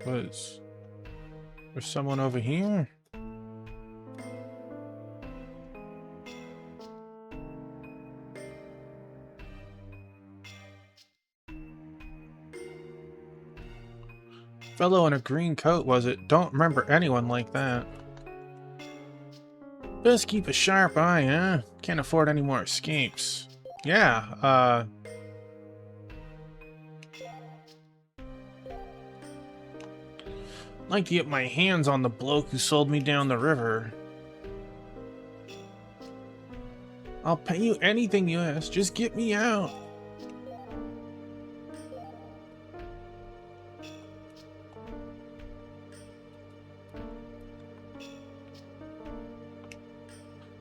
There's someone over here? Fellow in a green coat, was it? Don't remember anyone like that. Just keep a sharp eye, huh? Can't afford any more escapes. Yeah, like to get my hands on the bloke who sold me down the river. I'll pay you anything you ask, just get me out.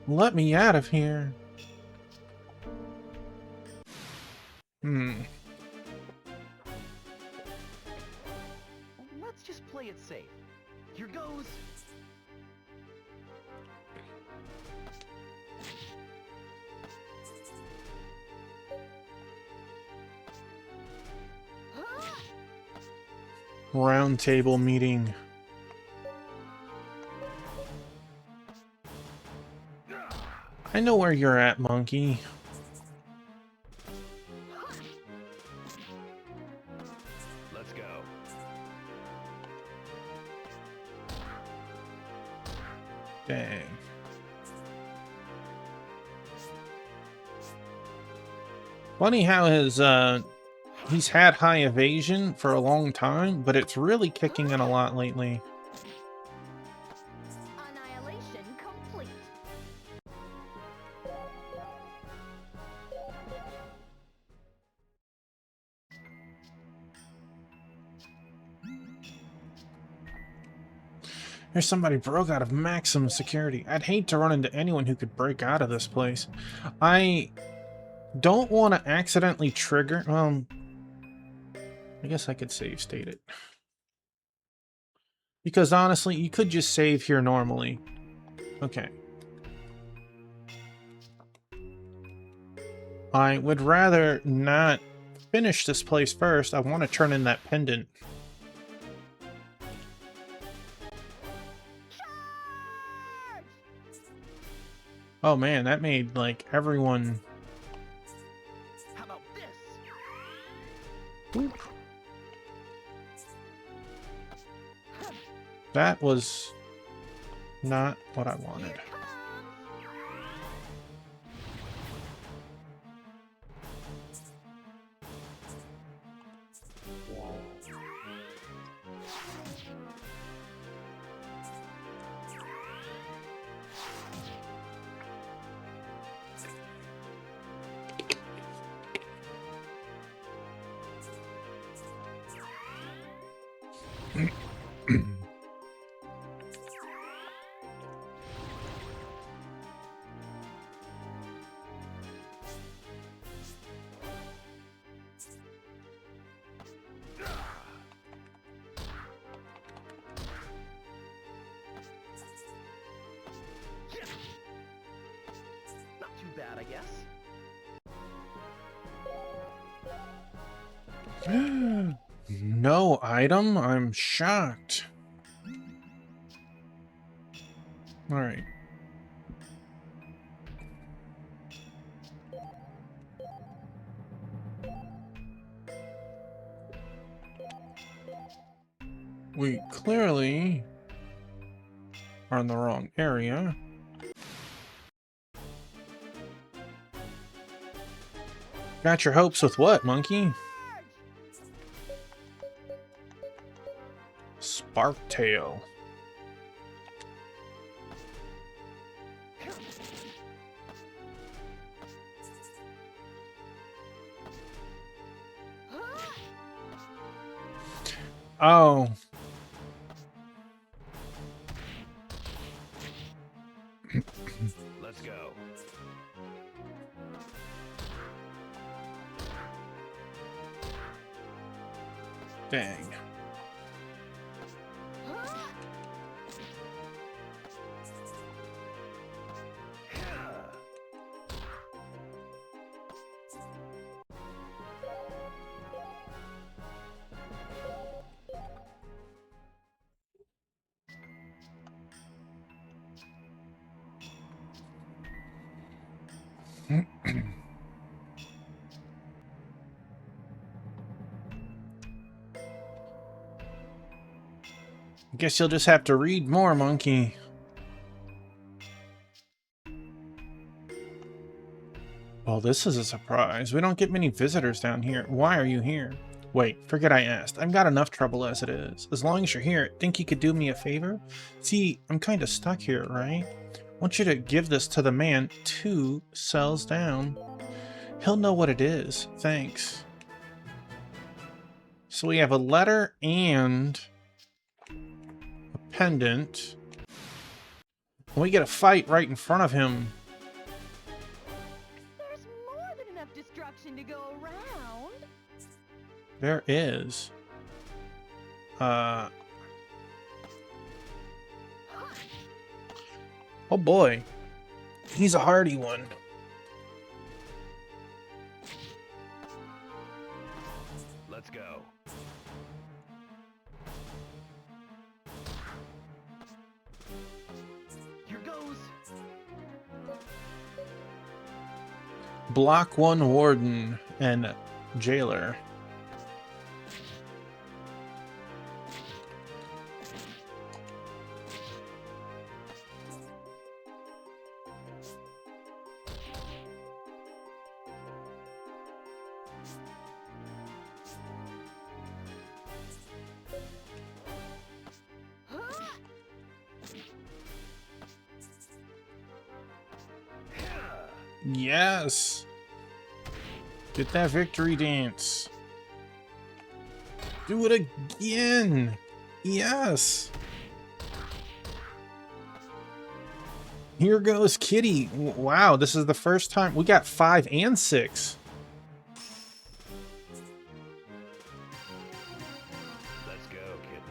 Let me out of here. Let's just play it safe. Here goes. Round table meeting. I know where you're at, monkey. Let's go. Dang. Funny how he's had high evasion for a long time, but it's really kicking in a lot lately. Annihilation complete. There's somebody broke out of maximum security. I'd hate to run into anyone who could break out of this place. I don't want to accidentally trigger... I guess I could save state it. Because honestly, you could just save here normally. Okay. I would rather not finish this place first. I want to turn in that pendant. Oh man, that made, like, everyone... How about this? Oop. That was not what I wanted. Not too bad, I guess. No item? I'm shocked. Alright. We clearly are in the wrong area. Got your hopes with what, monkey? Sparktail. Oh. Let's go. Dang. Guess you'll just have to read more, monkey. Well, this is a surprise. We don't get many visitors down here. Why are you here? Wait, forget I asked. I've got enough trouble as it is. As long as you're here, think you could do me a favor? See, I'm kind of stuck here, right? I want you to give this to the man 2 cells down. He'll know what it is. Thanks. So we have a letter and a pendant. And we get a fight right in front of him. There's more than enough destruction to go around. There is. Oh boy. He's a hardy one. Let's go. Here goes. Block 1 warden and jailer. Yes! Get that victory dance. Do it again! Yes! Here goes Kitty. Wow, this is the first time we got 5 and 6. Let's go, kitten.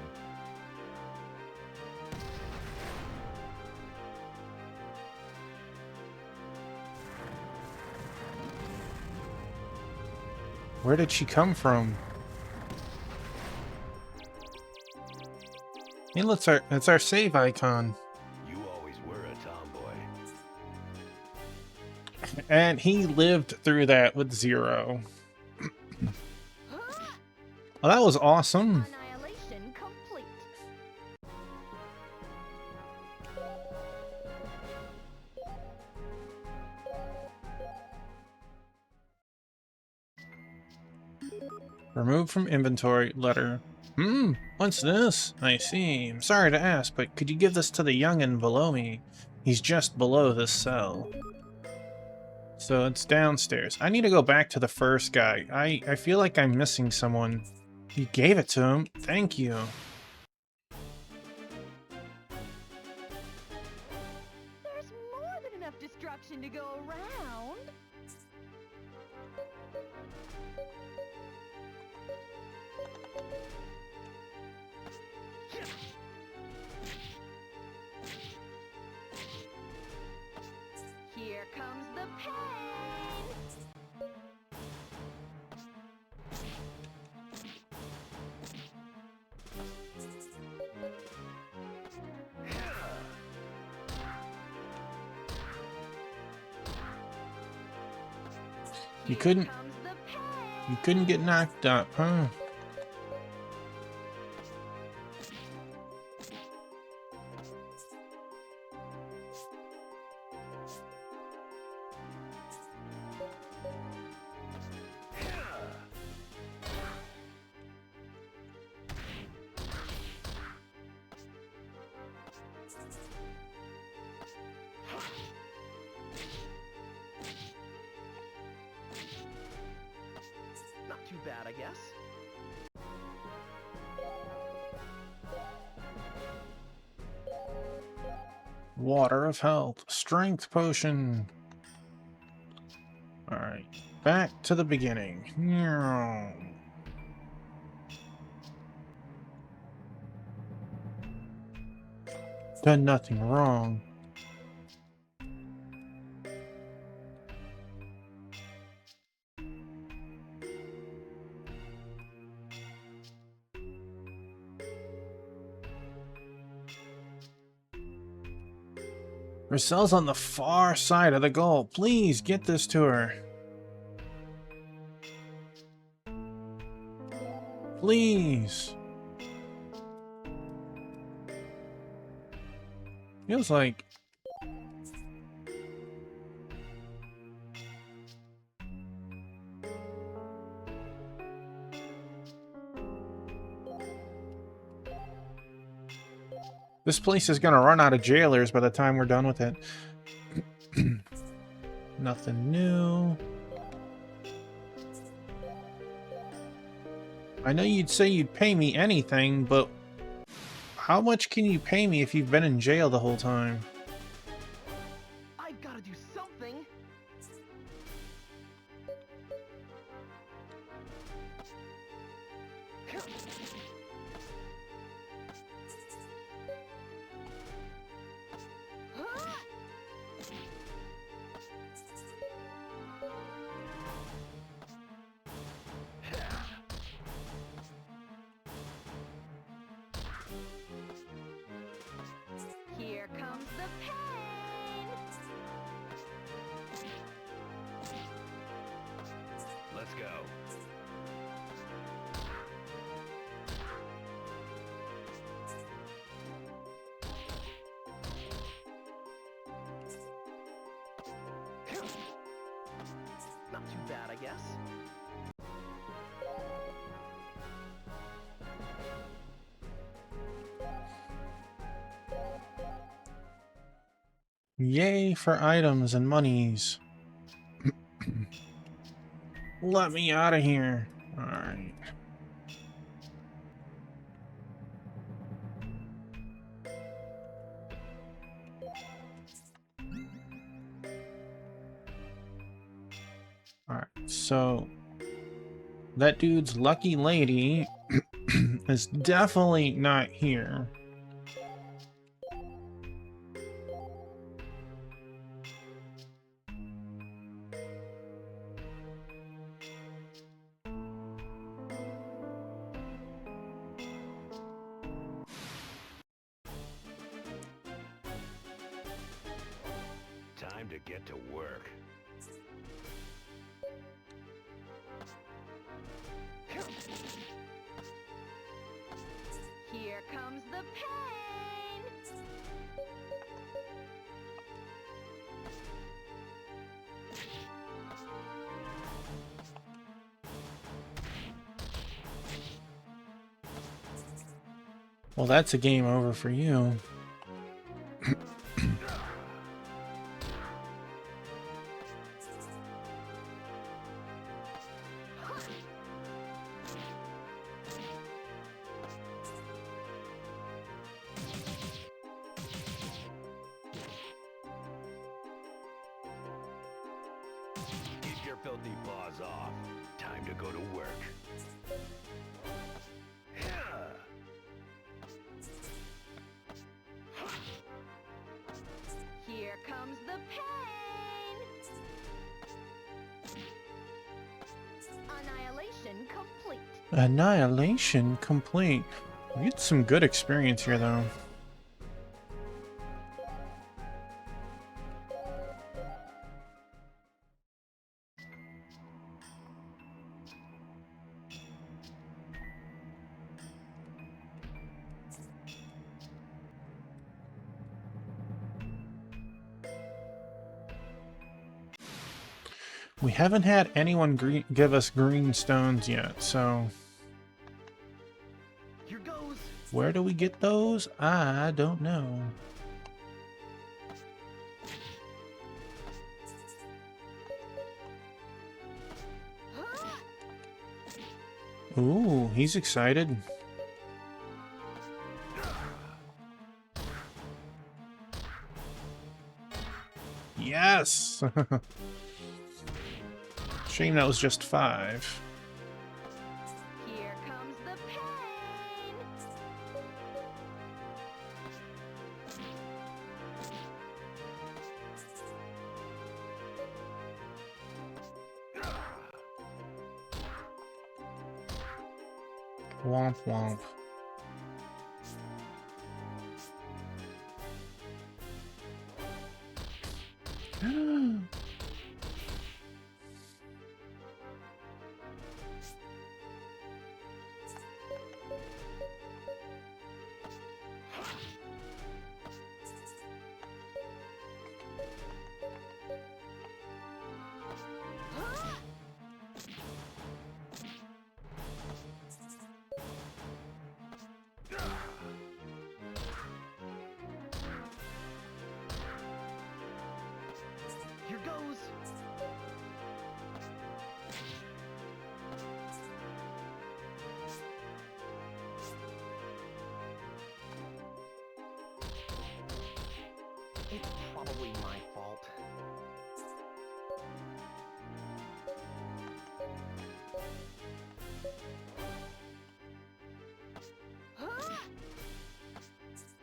Where did she come from? Hey, look, it's our save icon. You always were a tomboy. And he lived through that with 0. Well, that was awesome. Annihilation complete. Remove from inventory letter. What's this? I see. I'm sorry to ask, but could you give this to the youngin' below me? He's just below this cell. So it's downstairs. I need to go back to the first guy. I feel like I'm missing someone. You gave it to him. Thank you. There's more than enough destruction to go around. Here comes the pain. You couldn't Comes the pain. you couldn't get knocked up, huh? Not too bad, I guess. Water of health. Strength potion. Alright. Back to the beginning. Done nothing wrong. Roselle's on the far side of the goal. Please get this to her. Please. Feels like... this place is gonna run out of jailers by the time we're done with it. Nothing new. I know you'd say you'd pay me anything, but how much can you pay me if you've been in jail the whole time? I've got to do something. Here comes the pain. Let's go. Not too bad, I guess. Yay for items and monies. Let me out of here. Alright. Alright, so that dude's lucky lady is definitely not here. Time to get to work. Here comes the pain! Well, that's a game over for you. Keep your filthy paws off. Time to go to work. Here comes the pain! Annihilation complete. Annihilation complete. We get some good experience here, though. We haven't had anyone give us green stones yet, so Here goes. where do we get those? I don't know. Ooh, he's excited. Yes! Shame that was just 5. Here comes the pain! Womp womp. Here goes. It's probably my fault.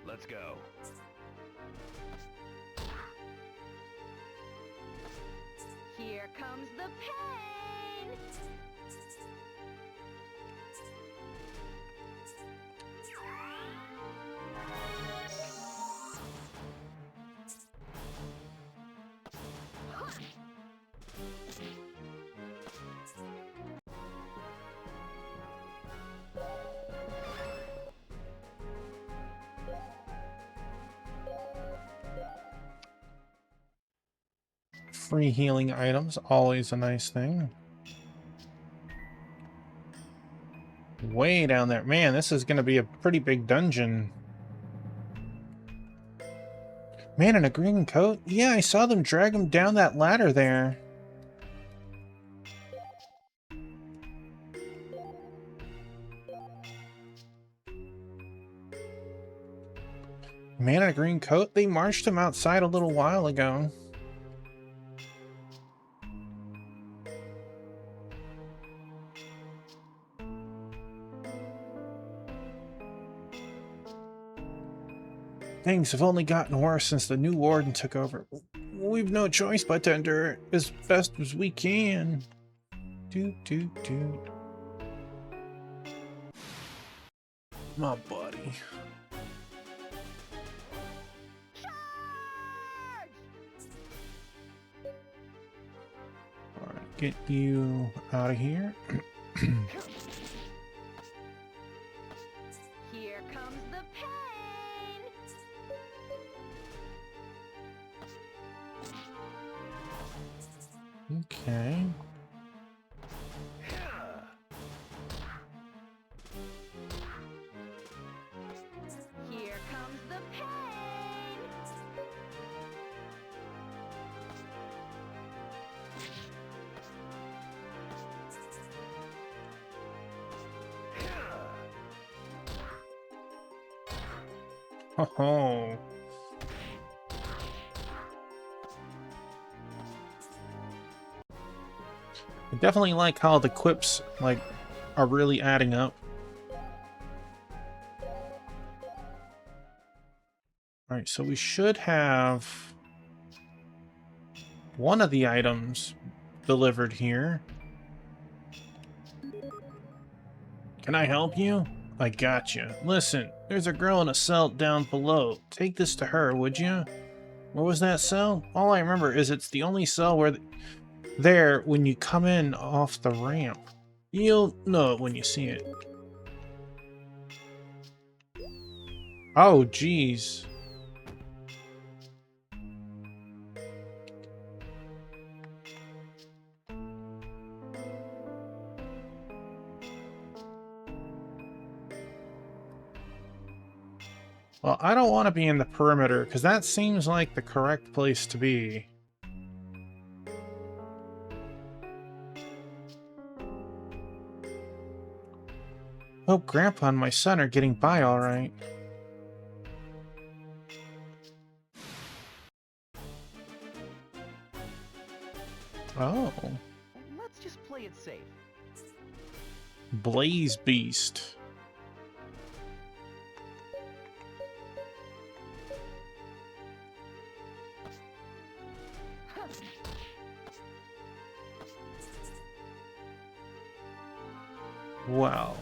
Let's go. Here comes the pain! Free healing items, always a nice thing. Way down there. Man, this is going to be a pretty big dungeon. Man in a green coat? Yeah, I saw them drag him down that ladder there. Man in a green coat? They marched him outside a little while ago. Things have only gotten worse since the new warden took over. We've no choice but to endure as best as we can. Doot, doot, doot. My buddy. Alright, get you out of here. Here comes the pain. Okay. Here comes the pain. Oh. I definitely like how the quips like are really adding up. Alright, so we should have one of the items delivered here. Can I help you? I gotcha. Listen, there's a girl in a cell down below. Take this to her, would you? Where was that cell? All I remember is it's the only cell where there when you come in off the ramp. You'll know it when you see it. Oh, geez. Well, I don't want to be in the perimeter, because that seems like the correct place to be. Hope Grandpa and my son are getting by all right. Oh. Let's just play it safe. Blaze Beast. Wow.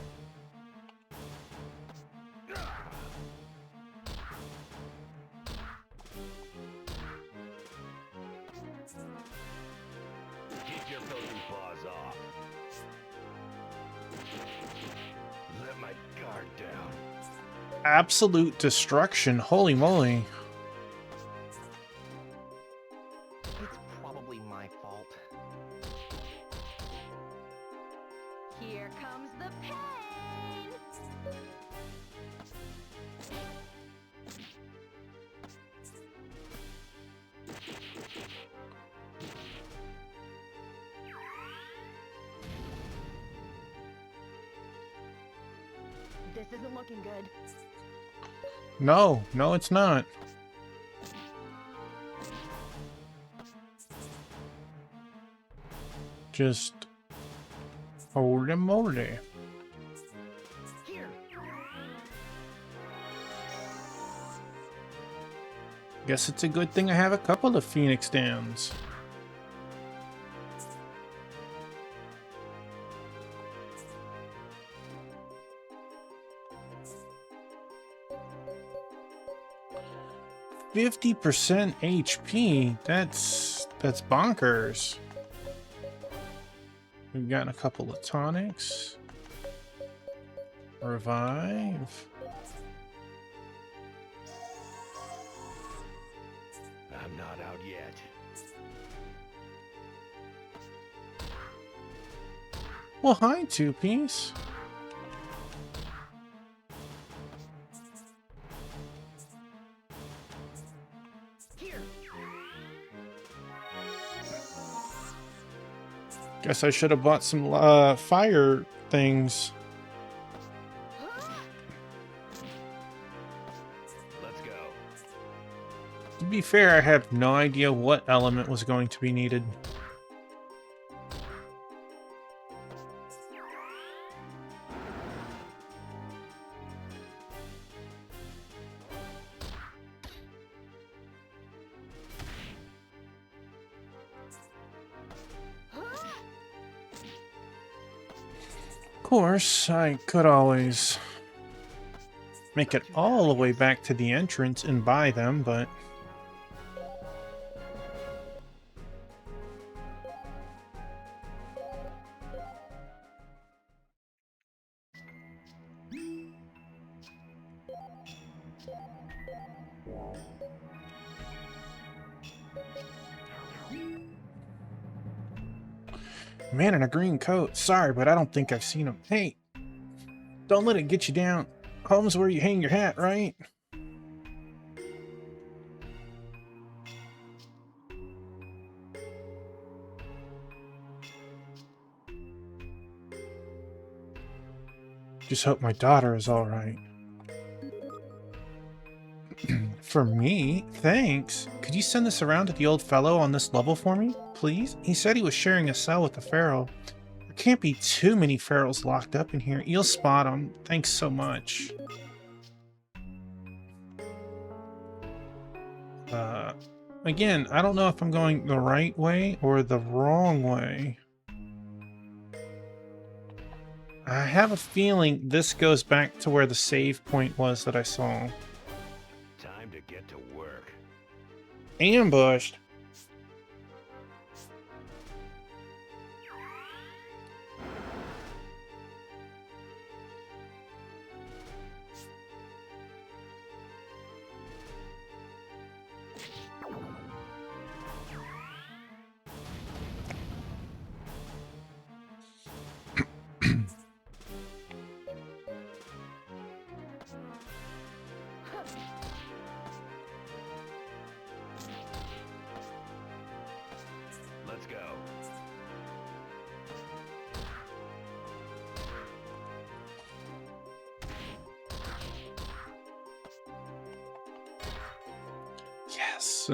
Keep your poking paws off. Let my guard down. Absolute destruction. Holy moly. It's probably my fault. Here comes the pain. This isn't looking good. No, no, it's not. Just holy moly. Here. Guess it's a good thing I have a couple of Phoenix Downs. %50 HP. That's bonkers. We've gotten a couple of tonics. Revive. I'm not out yet. Well, hi, Two-Piece. Here. Guess I should have bought some fire things. Let's go. be fair, I have no idea what element was going to be needed. Of course, I could always make it all the way back to the entrance and buy them, but man in a green coat. Sorry, but I don't think I've seen him. Hey, don't let it get you down. Home's where you hang your hat, right? Just hope my daughter is all right. For me? Thanks. Could you send this around to the old fellow on this level for me, please? He said he was sharing a cell with the feral. There can't be too many ferals locked up in here. You'll spot them. Thanks so much. Again, I don't know if I'm going the right way or the wrong way. I have a feeling this goes back to where the save point was that I saw. Time to get to work. Ambushed. Let's go. Yes.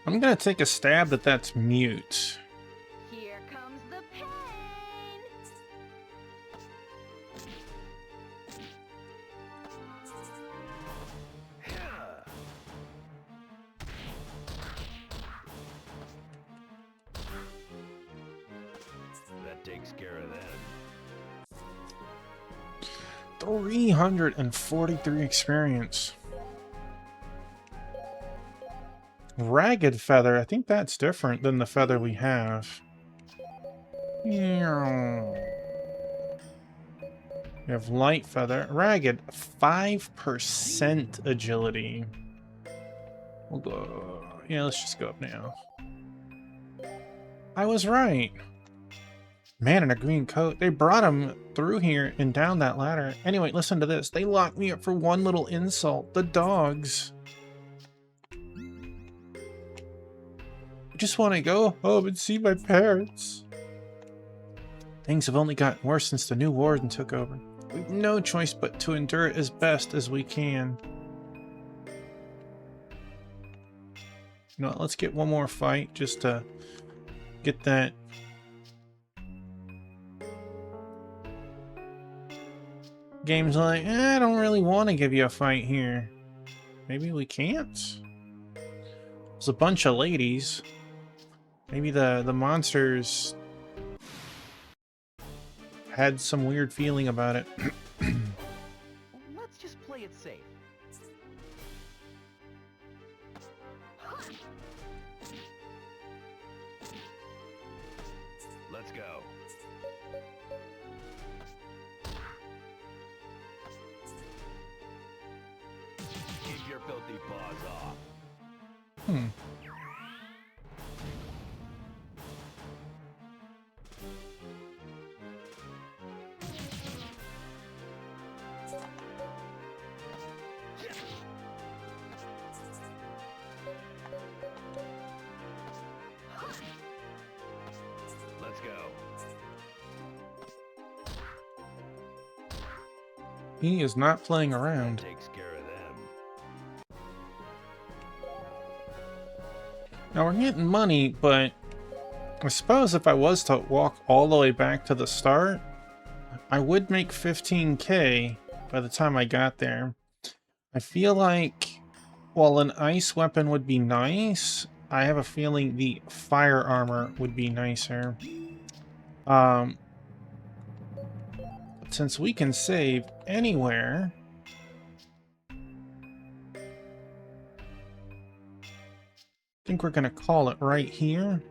I'm gonna take a stab that that's mute. Here comes the pain. That takes care of that. 343 experience. Ragged feather. I think that's different than the feather we have. We have light feather. Ragged. 5% agility. We'll go. Yeah, let's just go up now. I was right. Man in a green coat. They brought him through here and down that ladder. Anyway, listen to this. They locked me up for one little insult. The dogs. I just want to go home and see my parents. Things have only gotten worse since the new warden took over. We've no choice but to endure it as best as we can. You know what, let's get one more fight just to get that. Game's like, I don't really want to give you a fight here. Maybe we can't? There's a bunch of ladies. Maybe the monsters had some weird feeling about it. Let's just play it safe. Let's go. Keep your filthy paws off. Hmm. He is not playing around. Takes care of them. Now we're getting money, but I suppose if I was to walk all the way back to the start, I would make 15k by the time I got there. I feel like while an ice weapon would be nice, I have a feeling the fire armor would be nicer. Since we can save anywhere, I think we're gonna call it right here.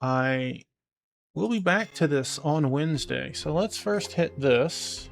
I will be back to this on Wednesday, so let's first hit this.